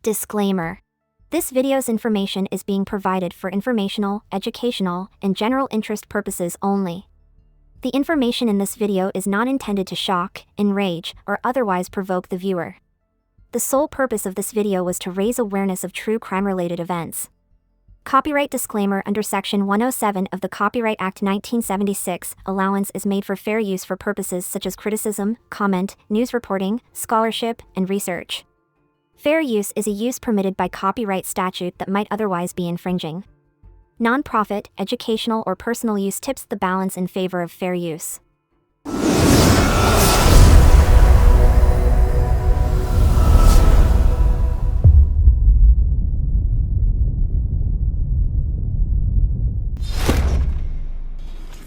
Disclaimer. This video's information is being provided for informational, educational, and general interest purposes only. The information in this video is not intended to shock, enrage, or otherwise provoke the viewer. The sole purpose of this video was to raise awareness of true crime-related events. Copyright disclaimer: under Section 107 of the Copyright Act 1976, allowance is made for fair use for purposes such as criticism, comment, news reporting, scholarship, and research. Fair use is a use permitted by copyright statute that might otherwise be infringing. Non-profit, educational, or personal use tips the balance in favor of fair use.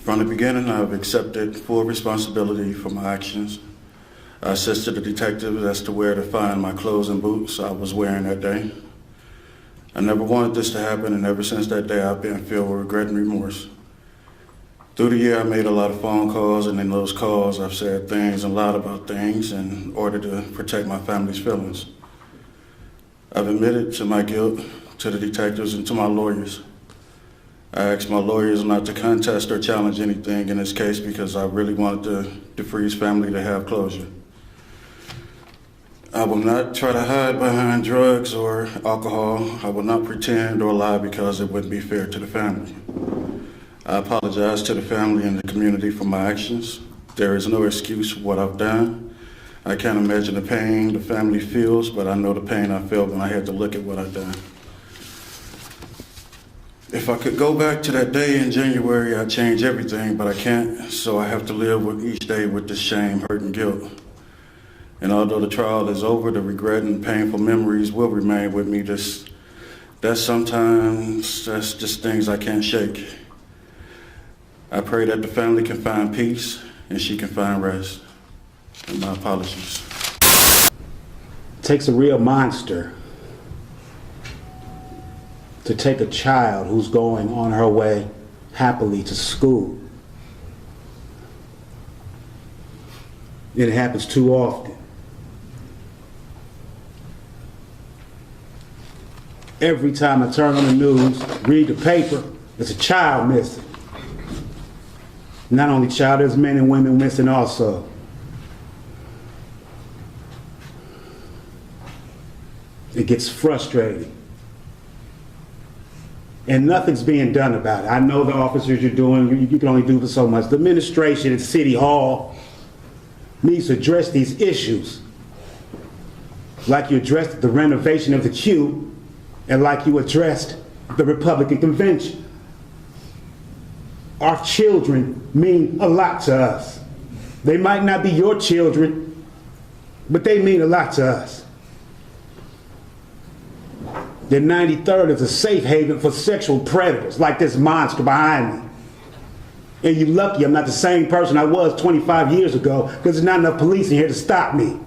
From the beginning, I've accepted full responsibility for my actions. I assisted the detectives as to where to find my clothes and boots I was wearing that day. I never wanted this to happen, and ever since that day, I've been filled with regret and remorse. Through the year, I made a lot of phone calls, and in those calls, I've said things and lied about things in order to protect my family's feelings. I've admitted to my guilt to the detectives and to my lawyers. I asked my lawyers not to contest or challenge anything in this case because I really wanted the DeFreeze family to have closure. I will not try to hide behind drugs or alcohol. I will not pretend or lie because it wouldn't be fair to the family. I apologize to the family and the community for my actions. There is no excuse for what I've done. I can't imagine the pain the family feels, but I know the pain I felt when I had to look at what I've done. If I could go back to that day in January, I'd change everything, but I can't, so I have to live with each day with this shame, hurt, and guilt. And although the trial is over, the regret and painful memories will remain with me. That's just things I can't shake. I pray that the family can find peace and she can find rest. And my apologies. It takes a real monster to take a child who's going on her way happily to school. It happens too often. Every time I turn on the news, read the paper, there's a child missing. Not only child, there's men and women missing also. It gets frustrating. And nothing's being done about it. I know the officers are doing, you can only do for so much. The administration at City Hall needs to address these issues like you addressed the renovation of the Q and like you addressed the Republican Convention. Our children mean a lot to us. They might not be your children, but they mean a lot to us. The 93rd is a safe haven for sexual predators like this monster behind me. And you're lucky I'm not the same person I was 25 years ago because there's not enough police in here to stop me.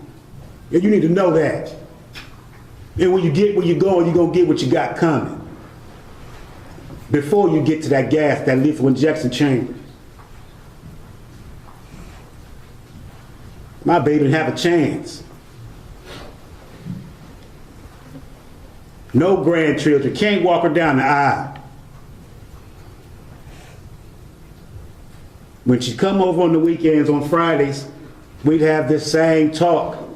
And you need to know that. And when you get where you're going to get what you got coming. Before you get to that gas, that lethal injection chamber. My baby didn't have a chance. No grandchildren, can't walk her down the aisle. When she'd come over on the weekends, on Fridays, we'd have this same talk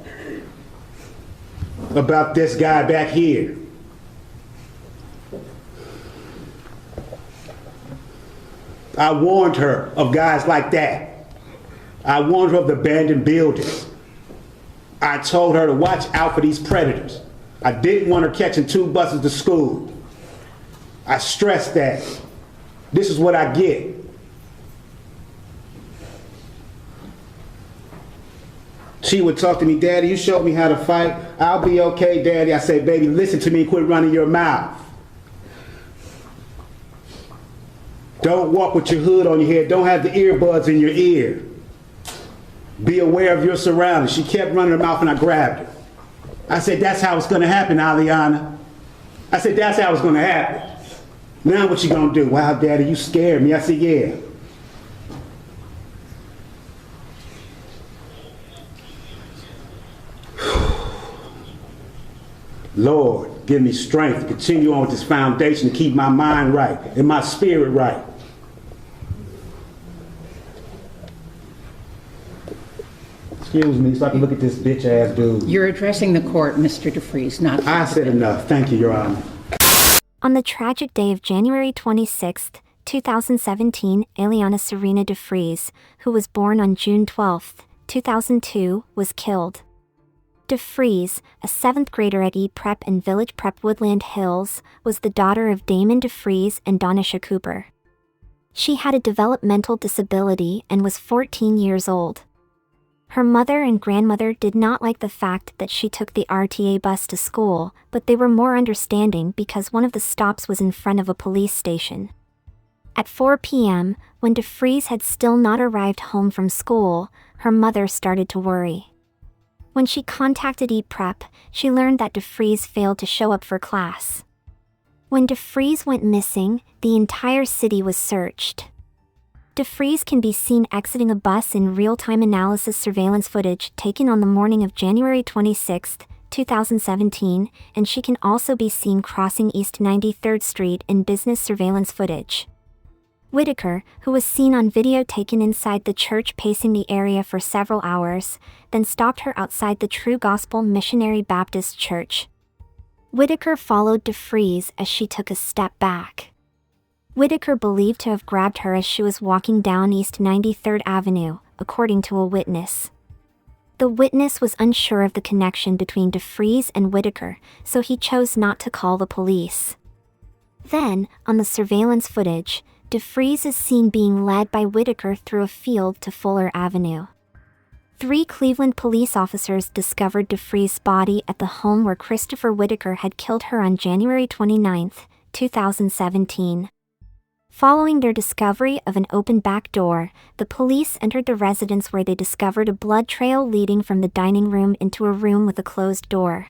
about this guy back here. I warned her of guys like that. I warned her of the abandoned buildings. I told her to watch out for these predators. I didn't want her catching 2 buses to school. I stressed that. This is what I get. She would talk to me, "Daddy, you showed me how to fight. I'll be okay, Daddy." I said, "Baby, listen to me and quit running your mouth. Don't walk with your hood on your head. Don't have the earbuds in your ear. Be aware of your surroundings." She kept running her mouth and I grabbed her. I said, "That's how it's gonna happen, Alianna." I said, "That's how it's gonna happen. Now what you gonna do?" "Wow, Daddy, you scared me." I said, "Yeah." Lord, give me strength to continue on with this foundation to keep my mind right and my spirit right. Excuse me, so I can look at this bitch-ass dude. You're addressing the court, Mr. DeFreeze, not... I said enough. Thank you, Your Honor. On the tragic day of January 26, 2017, Alianna Serena DeFreeze, who was born on June 12, 2002, was killed. DeFreeze, a 7th grader at E Prep and Village Prep Woodland Hills, was the daughter of Damon DeFreeze and Donisha Cooper. She had a developmental disability and was 14 years old. Her mother and grandmother did not like the fact that she took the RTA bus to school, but they were more understanding because one of the stops was in front of a police station. At 4 p.m., when DeFreeze had still not arrived home from school, her mother started to worry. When she contacted E-Prep, she learned that DeFreeze failed to show up for class. When DeFreeze went missing, the entire city was searched. DeFreeze can be seen exiting a bus in real-time analysis surveillance footage taken on the morning of January 26, 2017, and she can also be seen crossing East 93rd Street in business surveillance footage. Whitaker, who was seen on video taken inside the church pacing the area for several hours, then stopped her outside the True Gospel Missionary Baptist Church. Whitaker followed DeFreeze as she took a step back. Whitaker believed to have grabbed her as she was walking down East 93rd Avenue, according to a witness. The witness was unsure of the connection between DeFreeze and Whitaker, so he chose not to call the police. Then, on the surveillance footage, DeFreeze is seen being led by Whitaker through a field to Fuller Avenue. 3 Cleveland police officers discovered DeFreeze's body at the home where Christopher Whitaker had killed her on January 29, 2017. Following their discovery of an open back door, the police entered the residence where they discovered a blood trail leading from the dining room into a room with a closed door.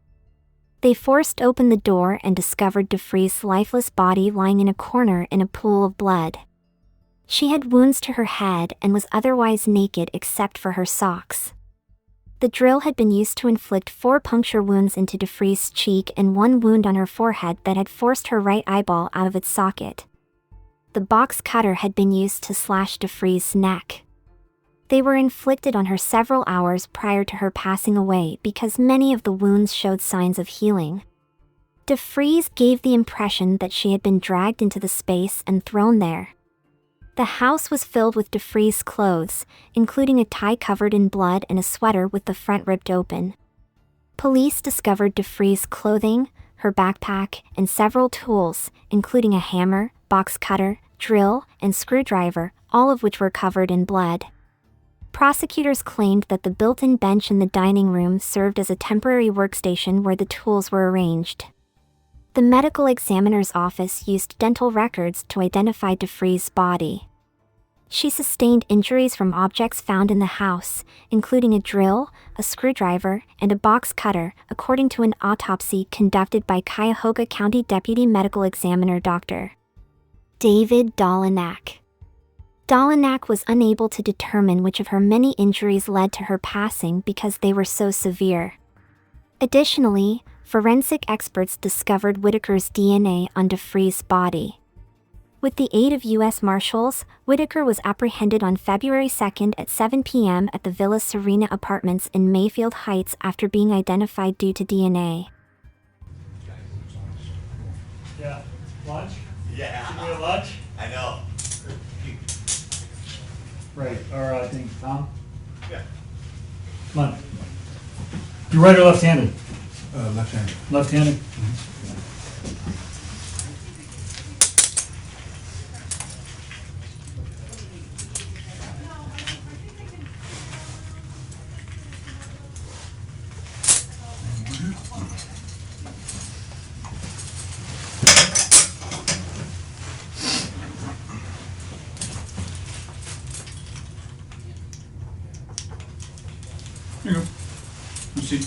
They forced open the door and discovered DeFreeze's lifeless body lying in a corner in a pool of blood. She had wounds to her head and was otherwise naked except for her socks. The drill had been used to inflict 4 puncture wounds into DeFreeze's cheek and 1 wound on her forehead that had forced her right eyeball out of its socket. The box cutter had been used to slash DeFreeze's neck. They were inflicted on her several hours prior to her passing away because many of the wounds showed signs of healing. DeFreeze gave the impression that she had been dragged into the space and thrown there. The house was filled with DeFreeze's clothes, including a tie covered in blood and a sweater with the front ripped open. Police discovered DeFreeze's clothing, her backpack, and several tools, including a hammer, box cutter, drill, and screwdriver, all of which were covered in blood. Prosecutors claimed that the built-in bench in the dining room served as a temporary workstation where the tools were arranged. The medical examiner's office used dental records to identify DeFreeze's body. She sustained injuries from objects found in the house, including a drill, a screwdriver, and a box cutter, according to an autopsy conducted by Cuyahoga County Deputy Medical Examiner Dr. David Dolinak. Dolinak was unable to determine which of her many injuries led to her passing because they were so severe. Additionally, forensic experts discovered Whitaker's DNA on DeFreeze's body. With the aid of U.S. Marshals, Whitaker was apprehended on February 2 at 7 p.m. at the Villa Serena Apartments in Mayfield Heights after being identified due to DNA. Yeah. Lunch? Yeah. Should we have lunch? I know. Right. Or I think Tom? Yeah. Come on. You right or left-handed? Left-handed. Left-handed? Here you go. Let's see.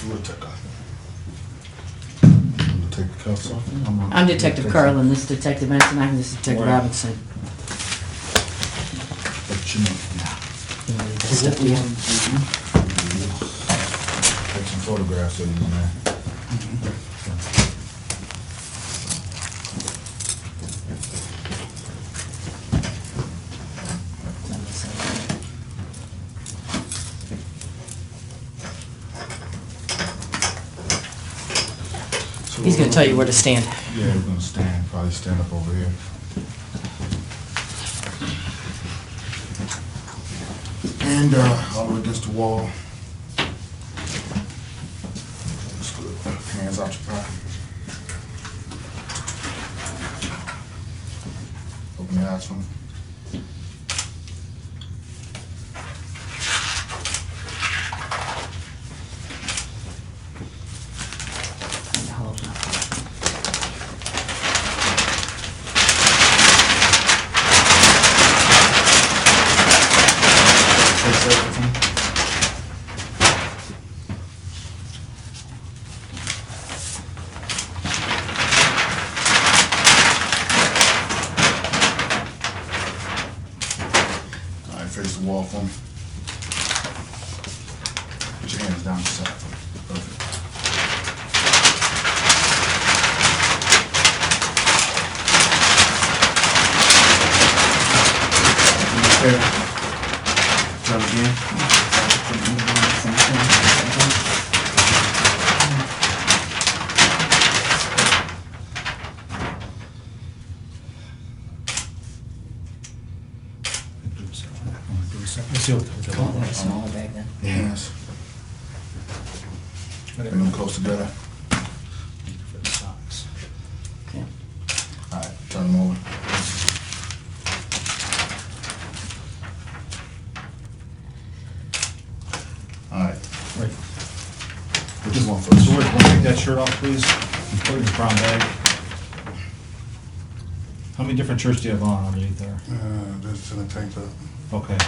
Christopher Whitaker. Take the cuffs off. I'm Detective Carlin, this is Detective Anson, I'm this is Detective Right. Robinson. What's your name? You want me to step you? Take some photographs of you, man. So He's gonna tell you where to stand. Yeah, we're gonna stand, probably stand up over here. And all the way against the wall. That's good. Hands out your pocket. Open your eyes for me. Hold on. Face over for me. All right, face the wall for me. Put your hands down the side for me. Perfect. Okay. Try it again. Let's see what the Come on, that's smaller bag then. Hands. Bring them close together. Okay. All right, turn them over. All right, Right. which is one first? So wait, want to take that shirt off, please? Put it in the brown bag. How many different shirts do you have on underneath there? This in a tank top. Okay.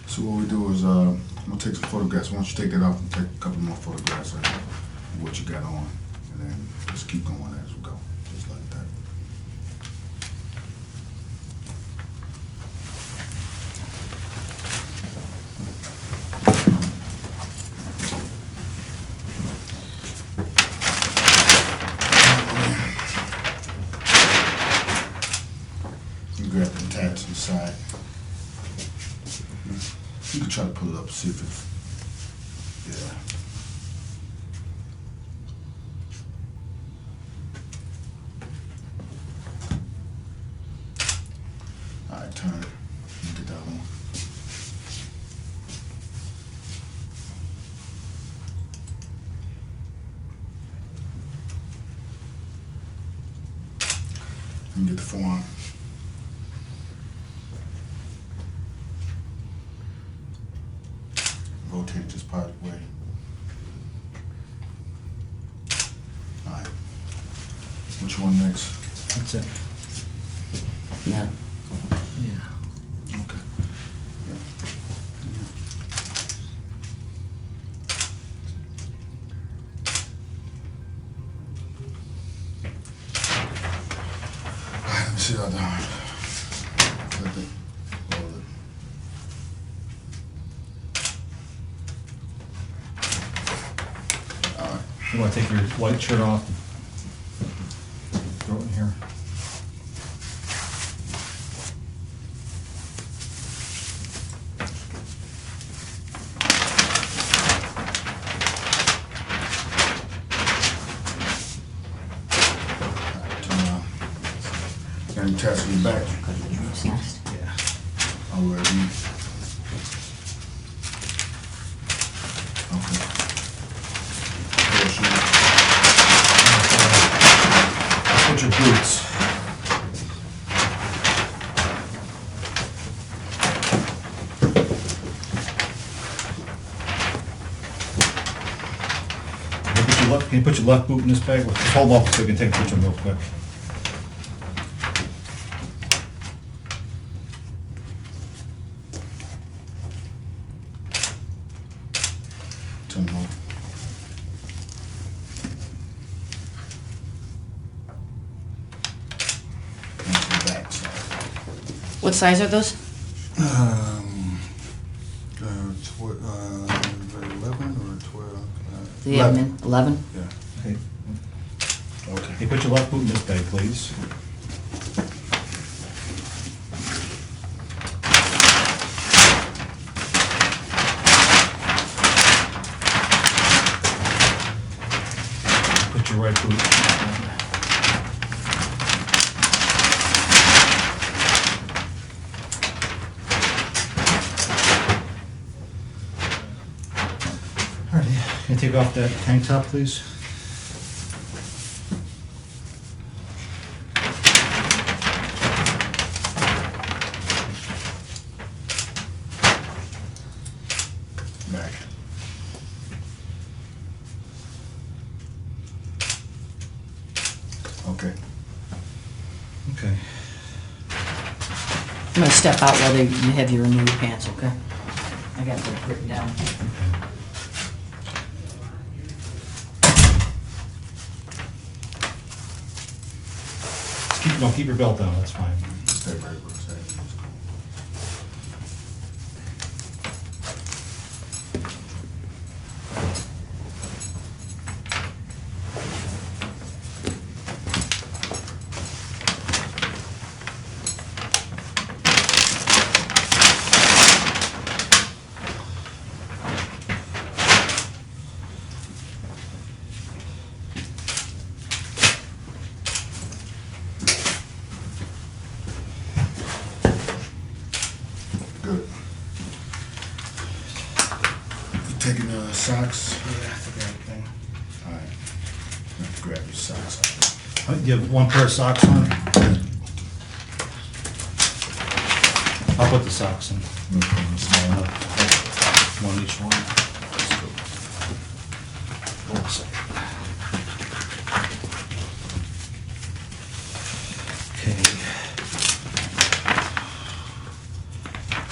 So what we do is, I'm gonna take some photographs. Why don't you take that off and take a couple more photographs of what you got on, and then just keep going as we go, just like that. You grab the tabs on the side. You can try to pull it up, see if it's, yeah. All right, turn it. Get that one. And get the forearm. Rotate this part of the way. All right. Which one next? That's it. Yeah. Yeah. Okay. All right, let me see that down. Let it roll it. All right. You want to take your white shirt off? Throw it in here. Turn around. Got any tats on your back? Cut the juice next. Yeah. All right. Okay. Pair of shoes. Put your boots. Can you put your left boot in this bag? Just hold off so we can take a picture real quick. Turn them over. And to the back side. What size are those? 11 or 12? The admin, 11? Yeah. Hey, Okay. hey, put your left boot in this bag, please. Put your right boot. All right, can you take off that tank top, please? Back. Okay. Okay. I'm gonna step out while you have your remove your pants, okay? I got that written down. Keep your belt down, that's fine. Stay right where it's at. Good. You taking socks? Yeah, I forgot everything. All right. Let's grab your socks. You have one pair of socks on? I'll put the socks in. Small enough. One each one. One second. Okay.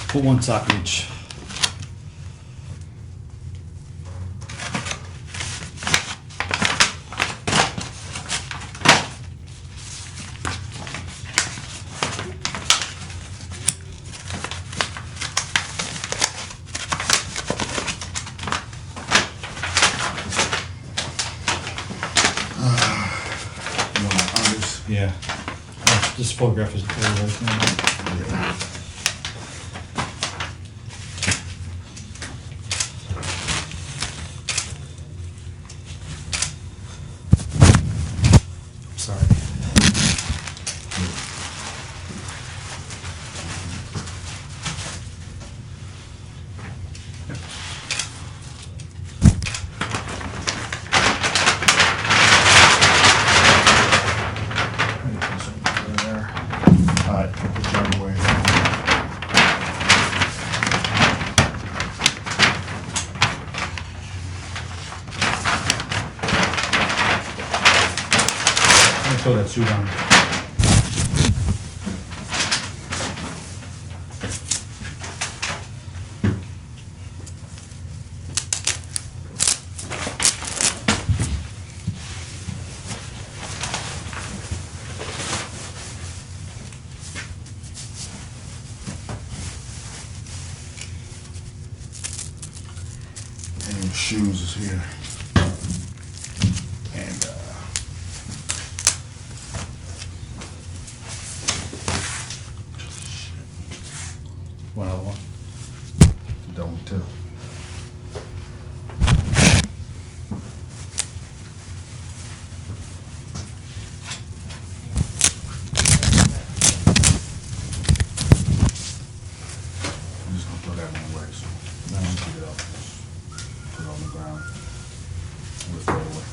Put one sock each. You want my unders? Yeah. This photograph is everything. Sorry. All right, put your arm away. Let me throw that suit on. And your shoes is here. And One other one. don't tell. I'm just gonna throw that one away, so now I'm gonna get it up. Just put it on the ground. We'll throw it away.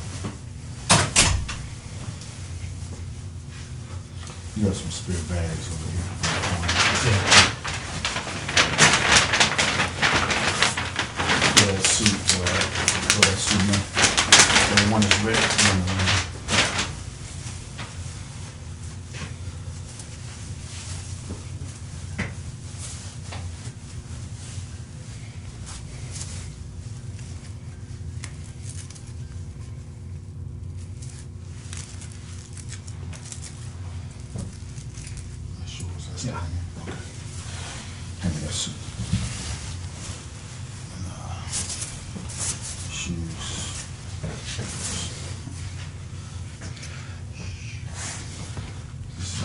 You got some spare bags over here. Yeah. Throw that suit, throw that suit in there. One is red, one is red. Yeah. Hand me that suit. And, shoes. This,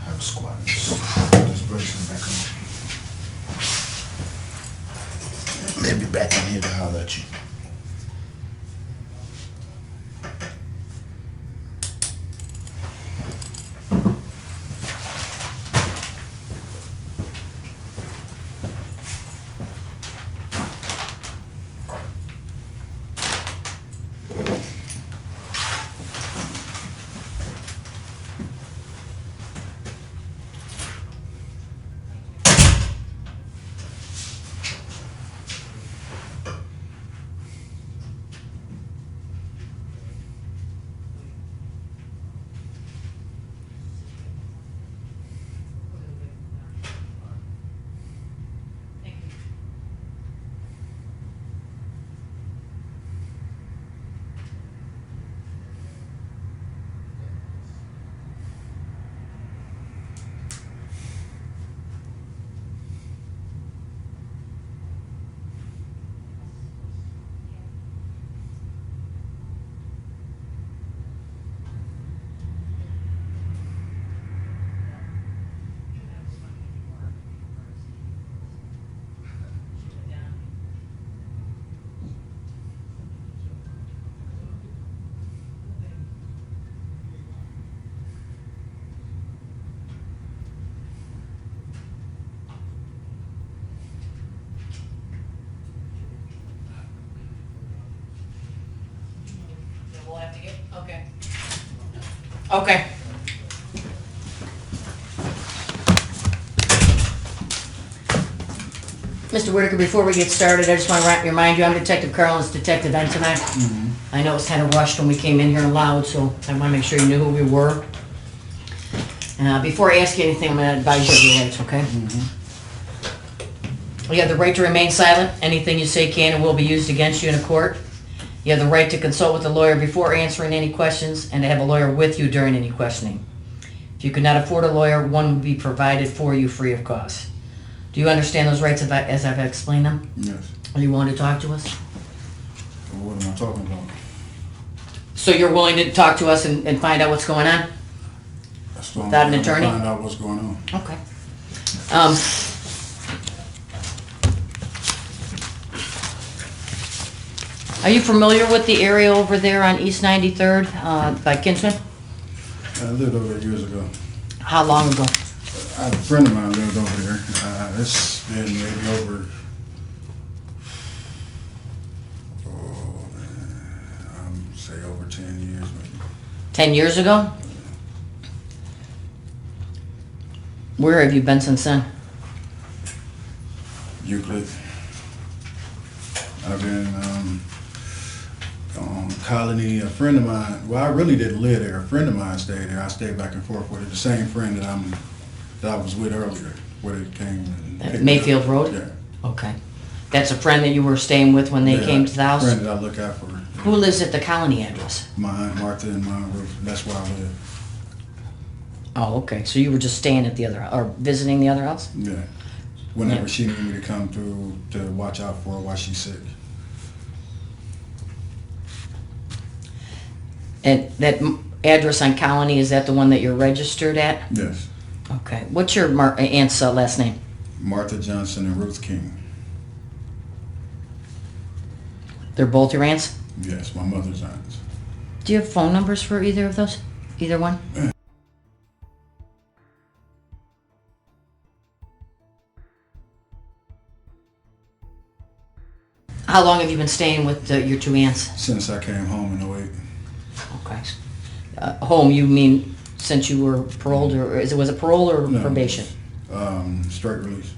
have a squat. Put this bracelet back on. They'll be back in here to holler at you. We'll have to get, okay. Okay. Mr. Whitaker, before we get started, I just want to remind you, I'm Detective Carlin's Detective N tonight. I know it was kind of rushed when we came in here loud, so I want to make sure you knew who we were. Before I ask you anything, I'm going to advise you of your rights, okay? You have the right to remain silent. Anything you say can and will be used against you in a court. You have the right to consult with a lawyer before answering any questions and to have a lawyer with you during any questioning. If you could not afford a lawyer, one will be provided for you free of cost. Do you understand those rights as I've explained them? Yes. Are you willing to talk to us? Well, what am I talking about? So you're willing to talk to us and find out what's going on? That's what Without an I'm attorney? Find out what's going on. Okay. Are you familiar with the area over there on East 93rd by Kinsman? I lived over there years ago. How long ago? I have a friend of mine lived over there. It's been maybe over, say over 10 years maybe. 10 years ago? Where have you been since then? Euclid. I've been on Colony. A friend of mine, well, I really didn't live there. A friend of mine stayed there. I stayed back and forth with it. The same friend that I was with earlier, where they came. And picked me up. Mayfield Road? Yeah. Okay. That's a friend that you were staying with when they Yeah, came to the house? Friend that I look out for. Who lives at the Colony address? My Aunt Martha and my roof. That's where I live. Oh, okay. So you were just staying at the other, or visiting the other house? Yeah. Whenever Yeah. she needed me to come through to watch out for her while she's sick. And that address on Colony, is that the one that you're registered at? Yes. Okay. What's your aunt's last name? Martha Johnson and Ruth King. They're both your aunts? Yes, my mother's aunts. Do you have phone numbers for either of those? Either one? How long have you been staying with your two aunts? Since I came home in '08. Okay. Home, you mean since you were paroled, or was it parole or No. probation? Straight release.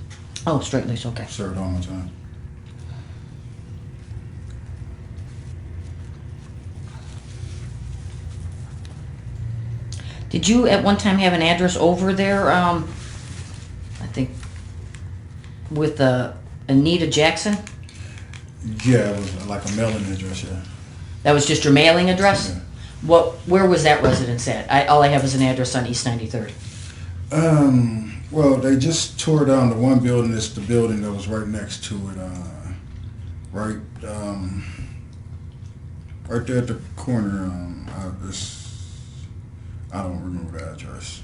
Oh, straight lease, okay. Served all my time. Did you at one time have an address over there, I think, with Anita Jackson? Yeah, it was like a mailing address, yeah. That was just your mailing address? Yeah. Where was that residence at? All I have is an address on East 93rd. Well, they just tore down the one building. It's the building that was right next to it, right there at the corner. I don't remember the address,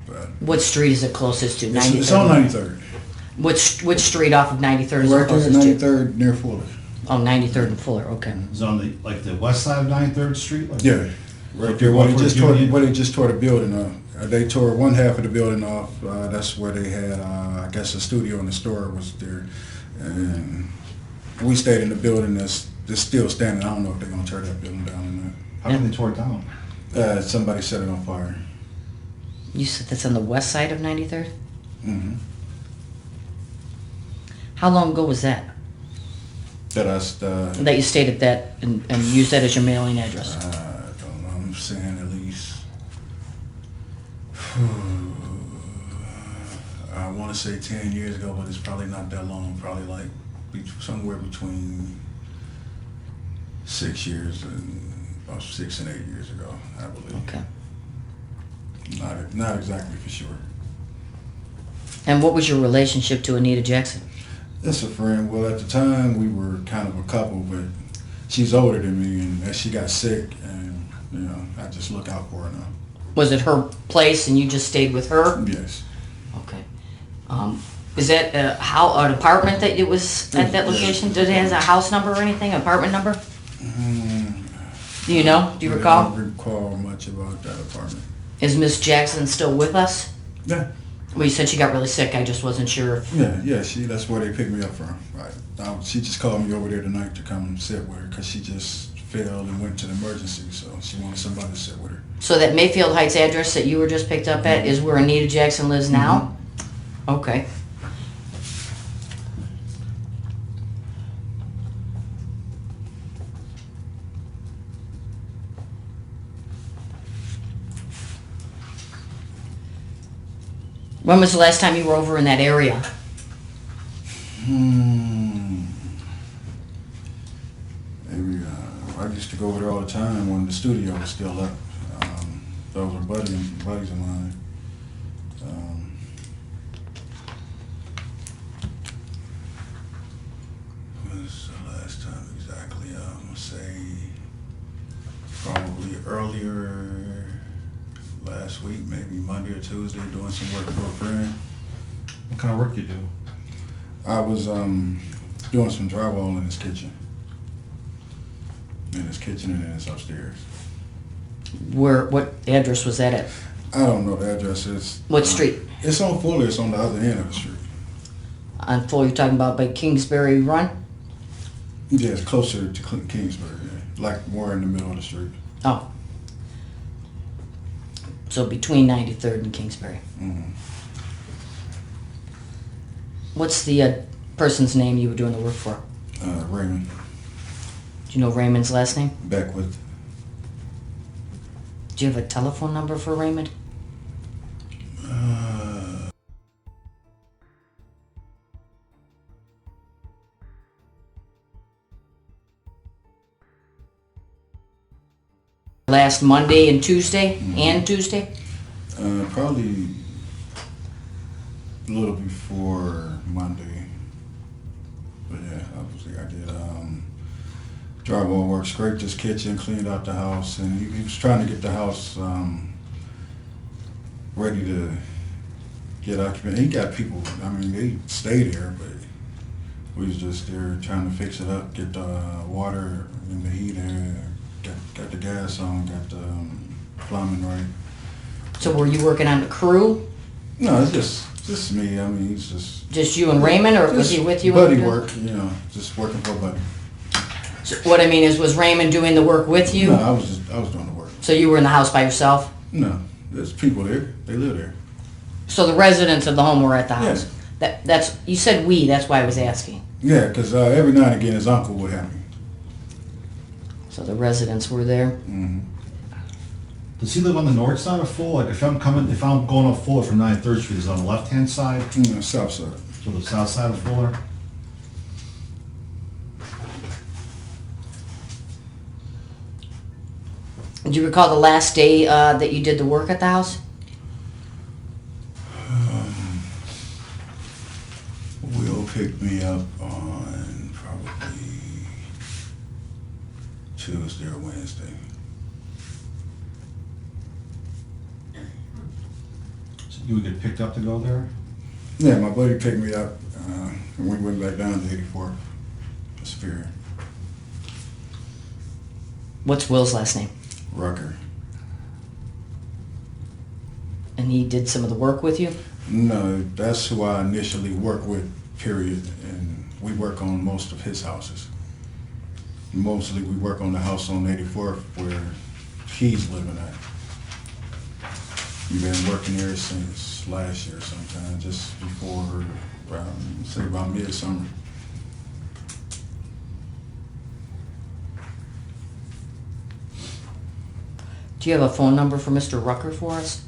but What street is it closest to? it's on 93rd. Which street off of 93rd is it Right there at closest to? 93rd near Fuller. Oh, 93rd and Fuller, okay. It's on the west side of 93rd Street? Like, Yeah, right So there. Where going they towards just tore the building off. They tore one half of the building off. That's where they had, I guess, a studio and the store was there. And we stayed in the building that's still standing. I don't know if they're gonna tear that building down or not. How did they tore it down? Somebody set it on fire. You said that's on the west side of 93rd? Mm-hmm. How long ago was that? That you stayed at that and used that as your mailing address? I don't know. I'm saying at least. I want to say 10 years ago, but it's probably not that long. Probably like somewhere between 6 years and about 6 and 8 years ago, I believe. Okay. Not exactly for sure. And what was your relationship to Anita Jackson? It's a friend. Well, at the time we were kind of a couple, but she's older than me, and as she got sick, and I just look out for her now. Was it her place and you just stayed with her? Yes. Okay. Is that an apartment that it was at that location? Did it have a house number or anything, apartment number? Do you know? Do you recall? I don't recall much about that apartment. Is Miss Jackson still with us? Yeah. Well, you said she got really sick. I just wasn't sure if... Yeah. That's where they picked me up from. Right. She just called me over there tonight to come sit with her because she just fell and went to the emergency, so she wanted somebody to sit with her. So that Mayfield Heights address that you were just picked up at is where Anita Jackson lives now? Okay. When was the last time you were over in that area? Maybe, I used to go over there all the time when the studio was still up. Those were buddies of mine. When was the last time exactly? I'm gonna say probably earlier last week, maybe Monday or Tuesday, doing some work for a friend. What kind of work you do? I was doing some drywall in his kitchen. In his kitchen and in his upstairs. What address was that at? I don't know the address. What street? It's on Fuller. It's on the other end of the street. On Fuller, you're talking about by Kingsbury Run? Yeah, it's closer to Kingsbury. Yeah. Like more in the middle of the street. Oh. So between 93rd and Kingsbury. Mm-hmm. What's the person's name you were doing the work for? Raymond Do you know Raymond's last name? Beckwith. Do you have a telephone number for Raymond? Last Monday and Tuesday? And Tuesday? Probably a little before Monday. But yeah, obviously I did. Drywall work, scraped his kitchen, cleaned out the house, and he was trying to get the house ready to get occupied. He got people, I mean, they stayed here, but we was just there trying to fix it up, get the water and the heater, got the gas on, got the plumbing right. So were you working on the crew? No, it's just me. I mean, he's Just you and Raymond, or was he with you? Buddy when you were work, you know, just working for a buddy. So what I mean is, was Raymond doing the work with you? No, I was doing the work. So you were in the house by yourself? No, there's people there. They live there. So the residents of the home were at the house? Yeah. That's you said we, that's why I was asking. Yeah, because every now and again his uncle would have me. So the residents were there? Mm-hmm. Does he live on the north side of Fuller? Like if I'm going up Fuller from 93rd Street, is it on the left-hand side? South side. So the south side of Fuller? Do you recall the last day that you did the work at the house? Will picked me up on probably Tuesday or Wednesday. So you would get picked up to go there? Yeah, my buddy picked me up and we went back down to 84. Superior. What's Will's last name? Rucker. And he did some of the work with you? No, that's who I initially worked with, period. And we work on most of his houses. Mostly we work on the house on 84th where he's living at. We've been working there since last year sometime, just before, say about midsummer. Do you have a phone number for Mr. Rucker for us?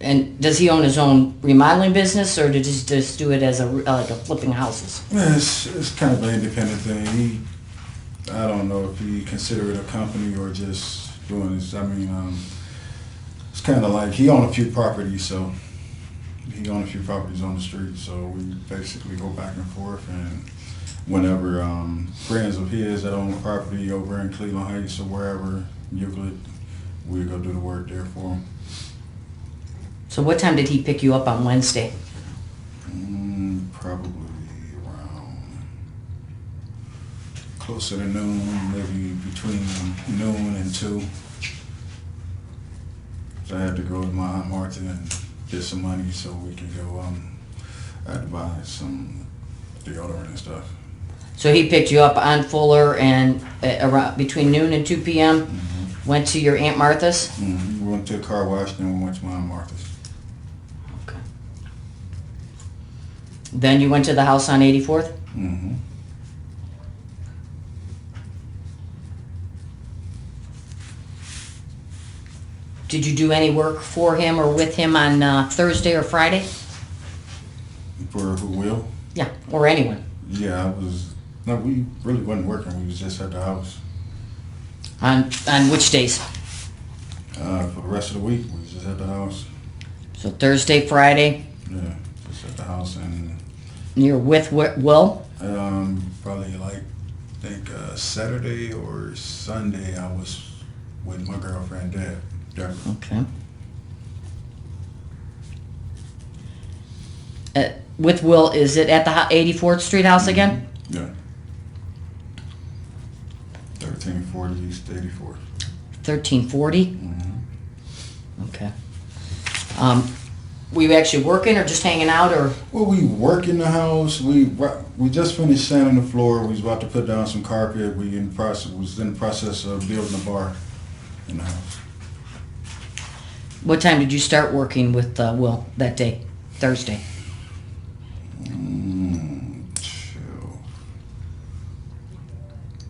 And does he own his own remodeling business, or did he just do it as like a flipping houses? Yeah, it's kind of an independent thing. I don't know if he consider it a company or just doing this. I mean, it's kind of like he owned a few properties, so he owned a few properties on the street. So we basically go back and forth, and whenever friends of his that own property over in Cleveland Heights or wherever, Euclid, we go do the work there for him. So what time did he pick you up on Wednesday? Probably around closer to noon, maybe between noon and 2. So I had to go to my Aunt Martha and get some money so we can go, I had to buy some deodorant and stuff. So he picked you up on Fuller and around between noon and 2 p.m. Mm-hmm. Went to your Aunt Martha's? Mm-hmm. We went to a car wash, then we went to my Aunt Martha's. Okay. Then you went to the house on 84th? Mm-hmm. Did you do any work for him or with him on Thursday or Friday? For who will? Yeah, or anyone. Yeah, no, we really wasn't working. We was just at the house. On which days? For the rest of the week, we was just at the house. So Thursday, Friday, Yeah, just at the house, and you're with Will? probably like, I think Saturday or Sunday I was with my girlfriend, Deb. Okay. With Will, is it at the 84th Street house again? Yeah. 1340 East 84th. 1340? Mm-hmm. Okay. Were you actually working or just hanging out, or? Well, we work in the house. We just finished sanding the floor. We was about to put down some carpet. We was in the process of building a bar in the house. What time did you start working with Will that day? Thursday? Chill.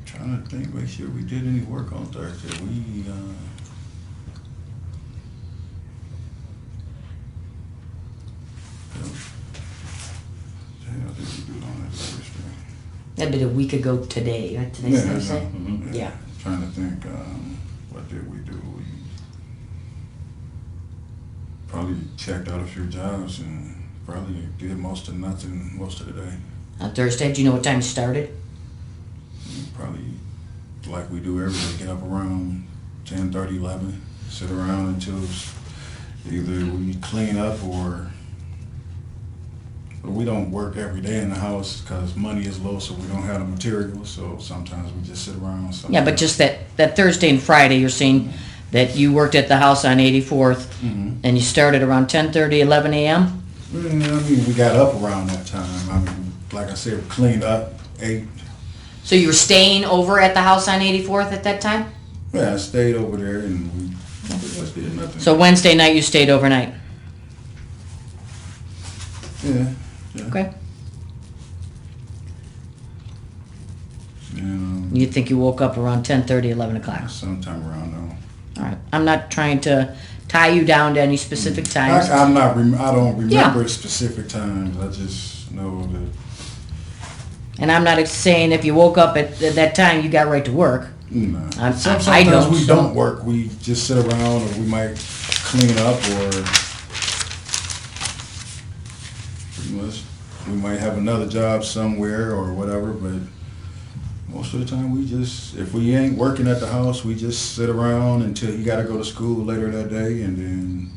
Trying to think, make sure we did any work on Thursday. Hell did we do on that Thursday? That'd be a week ago today. Right? Today's Thursday? Mhm. Yeah. Trying to think, what did we do? Probably checked out a few jobs and probably did most of nothing most of the day. On Thursday, do you know what time you started? Probably like we do every day, get up around 10:30, 11, sit around until either we clean up or we don't work every day in the house because money is low, so we don't have the materials. So sometimes we just sit around. Yeah, but just that Thursday and Friday, you're saying that you worked at the house on 84th, and you started around 10:30, 11 a.m.? I mean, we got up around that time. I mean, like I said, we cleaned up, ate. So you were staying over at the house on 84th at that time? Yeah, I stayed over there and we just did nothing. So Wednesday night you stayed overnight? Yeah. Okay. And, You think you woke up around 10:30, 11 o'clock? sometime around now. All right. I'm not trying to tie you down to any specific times. I don't remember Yeah. specific times. I just know that. And I'm not saying if you woke up at that time, you got right to work. No. I Sometimes don't. we don't work. We just sit around, or we might clean up, or pretty much we might have another job somewhere or whatever. But most of the time, if we ain't working at the house, we just sit around until you got to go to school later that day, and then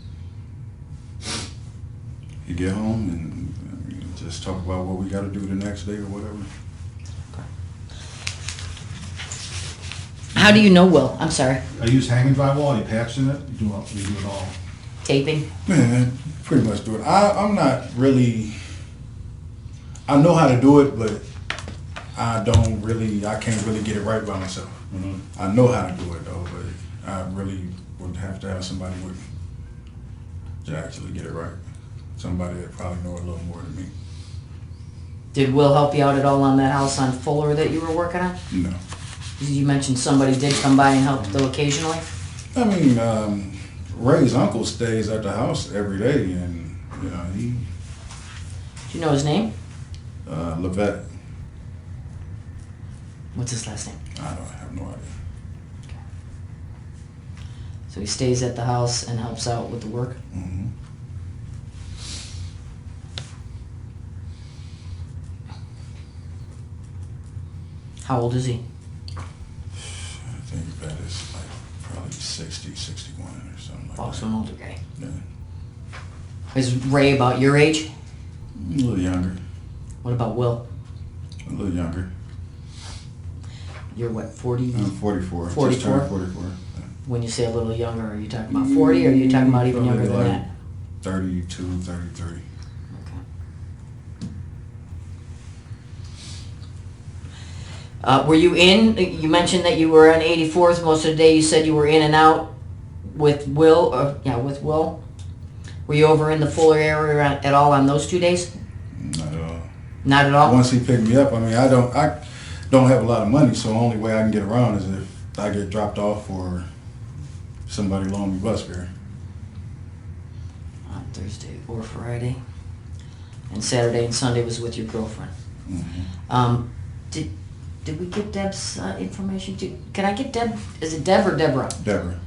you get home and just talk about what we got to do the next day or whatever. How do you know Will? I'm sorry. I use hanging drywall, you patch in it, you do it all. Taping? Man, pretty much do it. I'm not really. I know how to do it, but I can't really get it right by myself. I know how to do it though, but I really would have to have somebody with me to actually get it right. Somebody that probably know a little more than me. Did Will help you out at all on that house on Fuller that you were working on? No. You mentioned somebody did come by and help though occasionally? I mean, Ray's uncle stays at the house every day, and he Do you know his name? Levette. What's his last name? I have no idea. So he stays at the house and helps out with the work? Mm-hmm. How old is he? I think that is like probably 60, 61 or something like Oh, that. so an older guy. Yeah. Is Ray about your age? A little younger. What about Will? A little younger. You're what, 40? I'm 44. 44? Just turned 44. Yeah. When you say a little younger, are you talking about 40 or are you talking about even younger Probably than like that? 32, 33. Okay. Were you you mentioned that you were on 84th most of the day. You said you were in and out with Will. With Will. Were you over in the Fuller area at all on those 2 days? Not at all. Not at all? Once he picked me up, I mean, I don't have a lot of money, so the only way I can get around is if I get dropped off or somebody loan me bus fare. On Thursday or Friday. And Saturday and Sunday was with your girlfriend. Mm-hmm. Did we get Deb's information too? Can I get Deb? Is it Deb or Deborah? Deborah.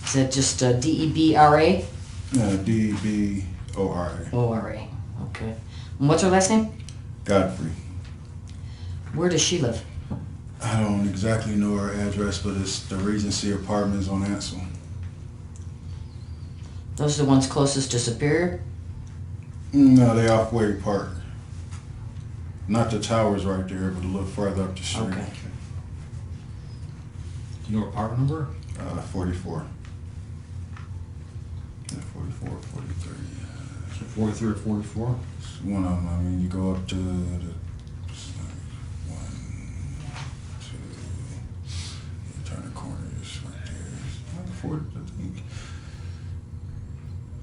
Is that just D-E-B-R-A? D-B-O-R-A. O-R-A. Okay. And what's her last name? Godfrey. Where does she live? I don't exactly know her address, but it's the Regency Apartments on Ansel. Those are the ones closest to Superior? No, they off-way park. Not the towers right there, but a little further up the street. Okay. Do you know apartment number? 44. Yeah, 44, 43. So 43 or 44? It's one of them. I mean, you go up to the it's like 1, 2. You turn the corner, it's right there. It's like 40, I think.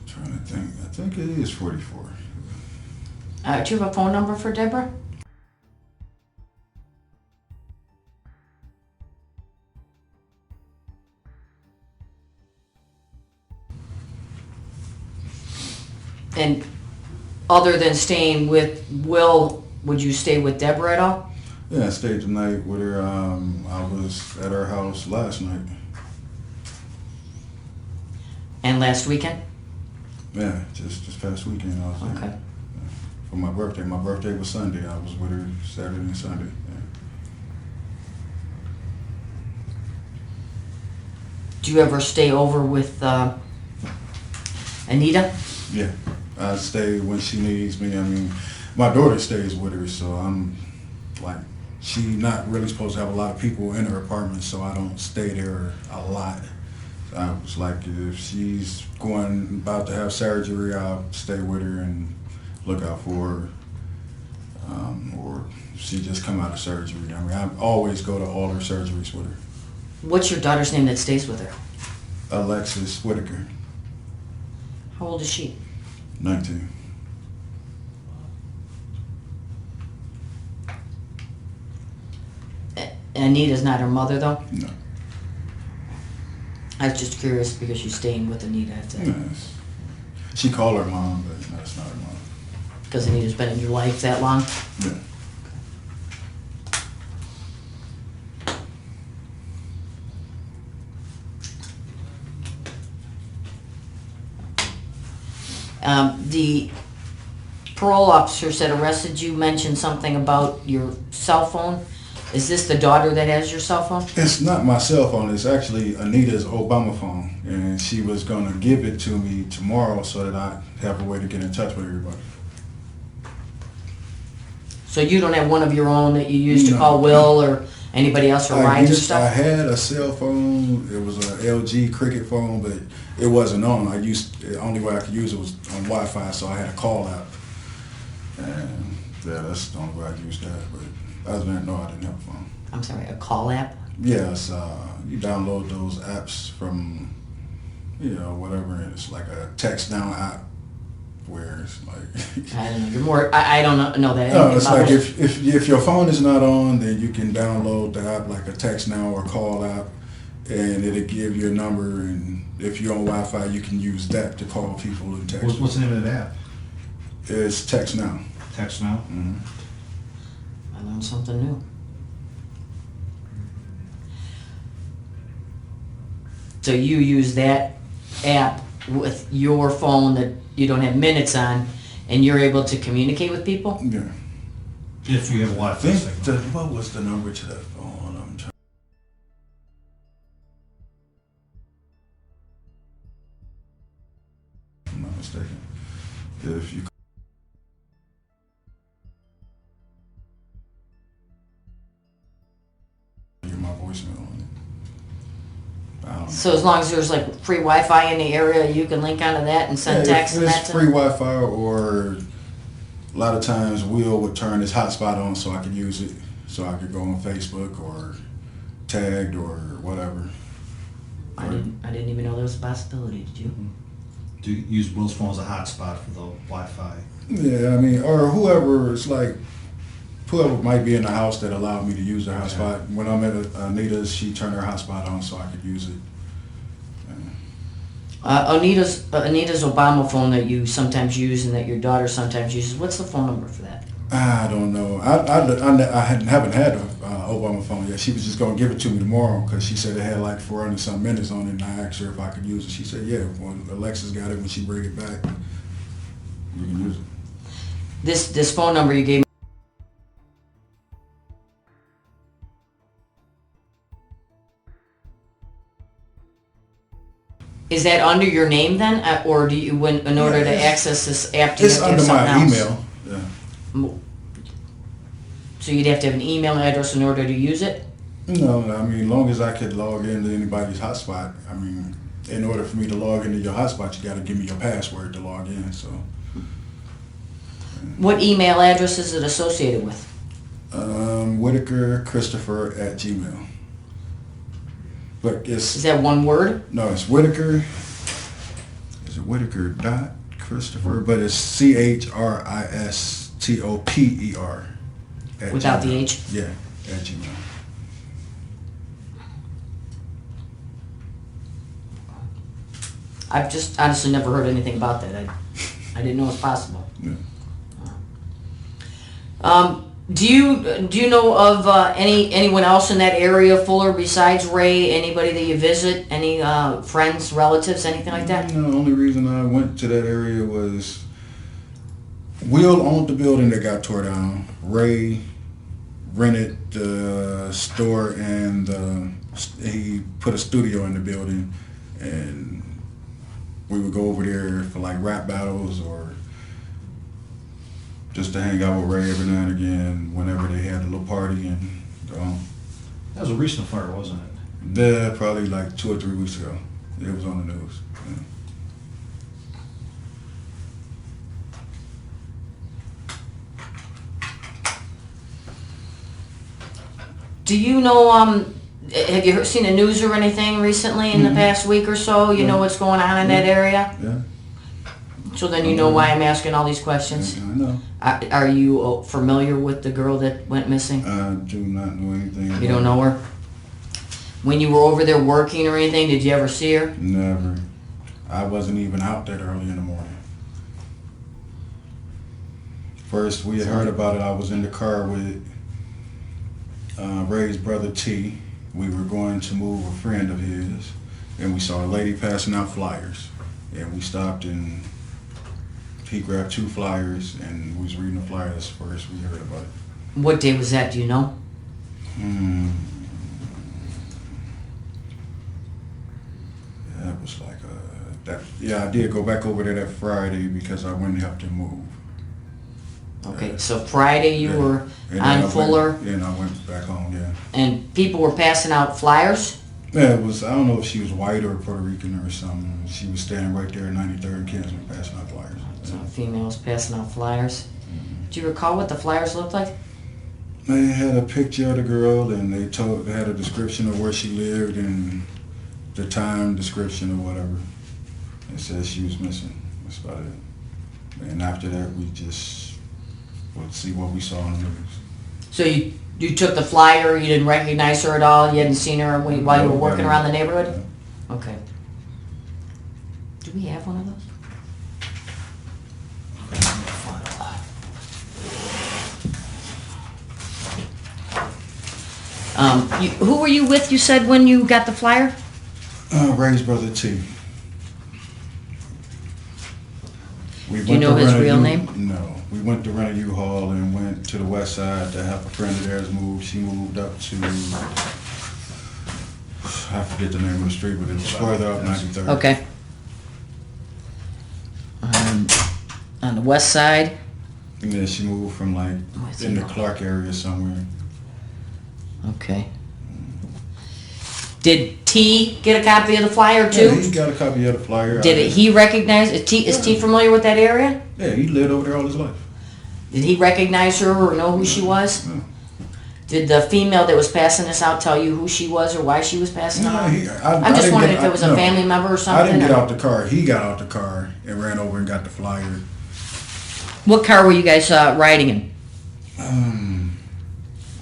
I'm trying to think. I think it is 44. Do you have a phone number for Deborah? And other than staying with Will, would you stay with Deborah at all? Yeah, I stayed the night with her. I was at her house last night. And last weekend? Yeah, just this past weekend I was there. Okay. Yeah. For my birthday. My birthday was Sunday. I was with her Saturday and Sunday. Yeah. Do you ever stay over with Anita? Yeah. I stay when she needs me. I mean, my daughter stays with her, so I'm like, she not really supposed to have a lot of people in her apartment, so I don't stay there a lot. I was like, if she's about to have surgery, I'll stay with her and look out for her. Or if she just come out of surgery. I mean, I always go to all her surgeries with her. What's your daughter's name that stays with her? Alexis Whitaker, How old is she? 19. Anita's not her mother, though? No. I was just curious because she's staying with Anita. Yes. She called her mom, but no, it's not her mom. Because Anita's been in your life that long? Yeah. The parole officers that arrested you mentioned something about your cell phone. Is this the daughter that has your cell phone? It's not my cell phone. It's actually Anita's Obama phone, and she was gonna give it to me tomorrow so that I have a way to get in touch with everybody. So you don't have one of your own that you use to No. call Will or anybody else for rides or I stuff? had a cell phone. It was an LG Cricket phone, but it wasn't on. The only way I could use it was on Wi-Fi, so I had a call app. And yeah, that's the only way I used that. But other than that, no, I didn't have a phone. I'm sorry, a call app? Yes, you download those apps from, whatever. And it's like a text down app where it's like. I don't know. You're more. I don't know that. No, it's about like it. if your phone is not on, then you can download the app like a text now or call app, and it'll give you a number. And if you're on Wi-Fi, you can use that to call people and text. What's the name of that app? It's text now. Text Now? Mm-hmm. I learned something new. So you use that app with your phone that you don't have minutes on, and you're able to communicate with people? Yeah. If you have a I Wi-Fi think signal. what was the number to that phone? I'm trying. If I'm not mistaken. If you. Hear my voicemail on it. I don't know. So as long as there's like free Wi-Fi in the area, you can link onto that and send text if and it's that to free them? Wi-Fi, or a lot of times Will would turn his hotspot on so I could use it, so I could go on Facebook or tagged or whatever. I didn't even know there was a possibility. Did you? Do you use Will's phone as a hotspot for the Wi-Fi? Yeah, I mean, or whoever. It's like whoever might be in the house that allowed me to use their hotspot. When I'm at Anita's, she turned her hotspot on so I could use it. Anita's Obama phone that you sometimes use and that your daughter sometimes uses. What's the phone number for that? I don't know. I haven't had an Obama phone yet. She was just gonna give it to me tomorrow because she said it had like 400-some minutes on it, and I asked her if I could use it. She said, "Yeah, when Alexis got it, when she bring it back, you can use it." This phone number you gave me. Is that under your name then, or do you, in order to access this app, do you It's have to have under something my else? email. Yeah. So you'd have to have an email address in order to use it? No, I mean, long as I could log into anybody's hotspot. I mean, in order for me to log into your hotspot, you got to give me your password to log in. So, What email address is it associated with? Whitaker Christopher at Gmail. But Is it's that one word? no, it's Whitaker. Is it Whitaker dot Christopher? But it's CHRISTOPER. at Without Gmail. the H? Yeah, at Gmail. I've just honestly never heard anything about that. I didn't know it was possible. Yeah. Do you know of anyone else in that area, Fuller, besides Ray? Anybody that you visit? Any friends, relatives, anything like that? No, the only reason I went to that area was Will owned the building that got tore down. Ray rented the store and he put a studio in the building, and we would go over there for like rap battles or just to hang out with Ray every now and again whenever they had a little party. And That was a recent fire, wasn't it? yeah, probably like 2 or 3 weeks ago. It was on the news. Yeah. Do you know, have you seen the news or anything recently in the past week or so? You know what's going on in that area? Yeah, So then you know why I'm asking all these questions? I know. Are you familiar with the girl that went missing? I do not know anything about You don't know her? When you were over there working or anything, did you ever see her? Never. I wasn't even out that early in the morning. First, we had heard about it. I was in the car with Ray's brother T. We were going to move a friend of his, and we saw a lady passing out flyers. And we stopped, and he grabbed 2 flyers, and we was reading the flyers first. We heard about it. What day was that, do you know? That was like I did go back over there that Friday because I went and helped him move. Okay, so Friday you were And then I on Fuller, and I went back home, yeah. and people were passing out flyers? Yeah, it was, I don't know if she was white or Puerto Rican or something. She was standing right there at 93rd and Kinsman passing out flyers. So females passing out flyers. Do you recall what the flyers looked like? They had a picture of the girl, and they had a description of where she lived and the time description or whatever. It says she was missing. That's about it. And after that, we just would see what we saw on the news. So you took the flyer, you didn't recognize her at all, you hadn't seen her while you were working around the neighborhood? Okay. Do we have one of those? Who were you with, you said, when you got the flyer? Ray's brother T. Do you know his real name? No. We went to rent a U-Haul and went to the west side to help a friend of theirs move. She moved up to, I forget the name of the street, but it was further up 93rd. Okay. On the west side? And then she moved from like in the Clark area somewhere. Okay. Did T get a copy of the flyer too? Yeah, he got a copy of the flyer. He recognize, is T familiar with that area? Yeah, he lived over there all his life. Did he recognize her or know who she was? No. Did the female that was passing this out tell you who she was or why she was passing it No, out? I'm just wondering if it was a family member or something. I didn't get or- out the car. He got out the car and ran over and got the flyer. What car were you guys riding in?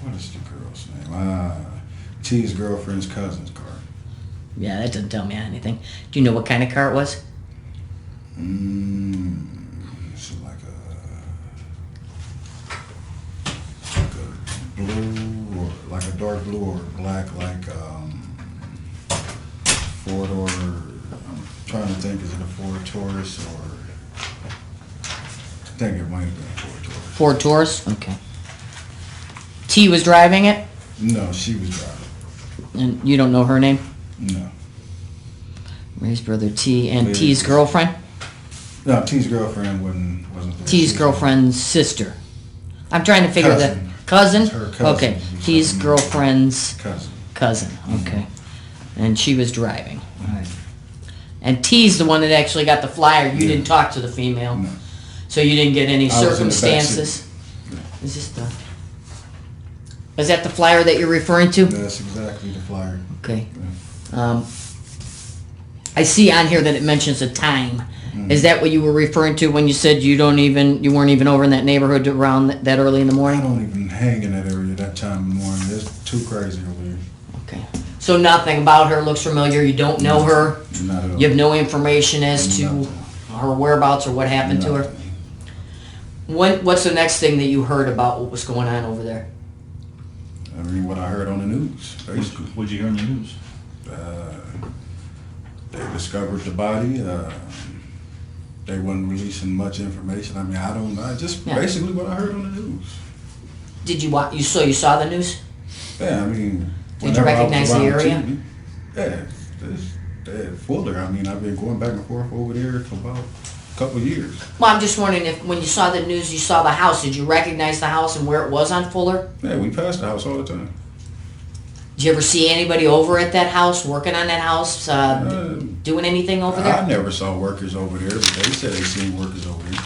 What is the girl's name? T's girlfriend's cousin's car. Yeah, that doesn't tell me anything. Do you know what kind of car it was? It's like a blue or like a dark blue or black, like 4-door. I'm trying to think, is it a Ford Taurus or? I think it might have been a Ford Taurus. Ford Taurus? Okay. T was driving it? No, she was driving. And you don't know her name? No. Ray's brother T and Maybe. T's girlfriend? No, T's girlfriend wasn't there. T's girlfriend's sister. I'm trying to figure that. Cousin? It's her cousin. Okay. T's girlfriend's Cousin. Okay. And she was driving. Alright. And T's the one that actually got the flyer. You didn't talk to the female. No. So you didn't get any I was in the back circumstances? Is this the... Is that the flyer that you're referring to? That's exactly the flyer. Okay. I see on here that it mentions a time. Is that what you were referring to when you said you weren't even over in that neighborhood around that early in the I morning? don't even hang in that area that time in the morning. It's too crazy over there. Okay. So nothing about her looks familiar. You don't know her. Not at all. You have no information as to Nothing. her whereabouts or what happened to her. Nothing. What's the next thing that you heard about what was going on over there? I mean, what I heard on the news, basically. What'd you hear in the news? They discovered the body. They wasn't releasing much information. I mean, I don't know. Just basically what I heard on the news. Did you watch? You saw the news? Yeah, I mean. Did you recognize the area? Yeah, they're Fuller. I mean, I've been going back and forth over there for about a couple of years. Well, I'm just wondering if when you saw the news, you saw the house. Did you recognize the house and where it was on Fuller? Yeah, we passed the house all the time. Did you ever see anybody over at that house, working on that house, doing anything over there? I never saw workers over there, but they said they seen workers over there.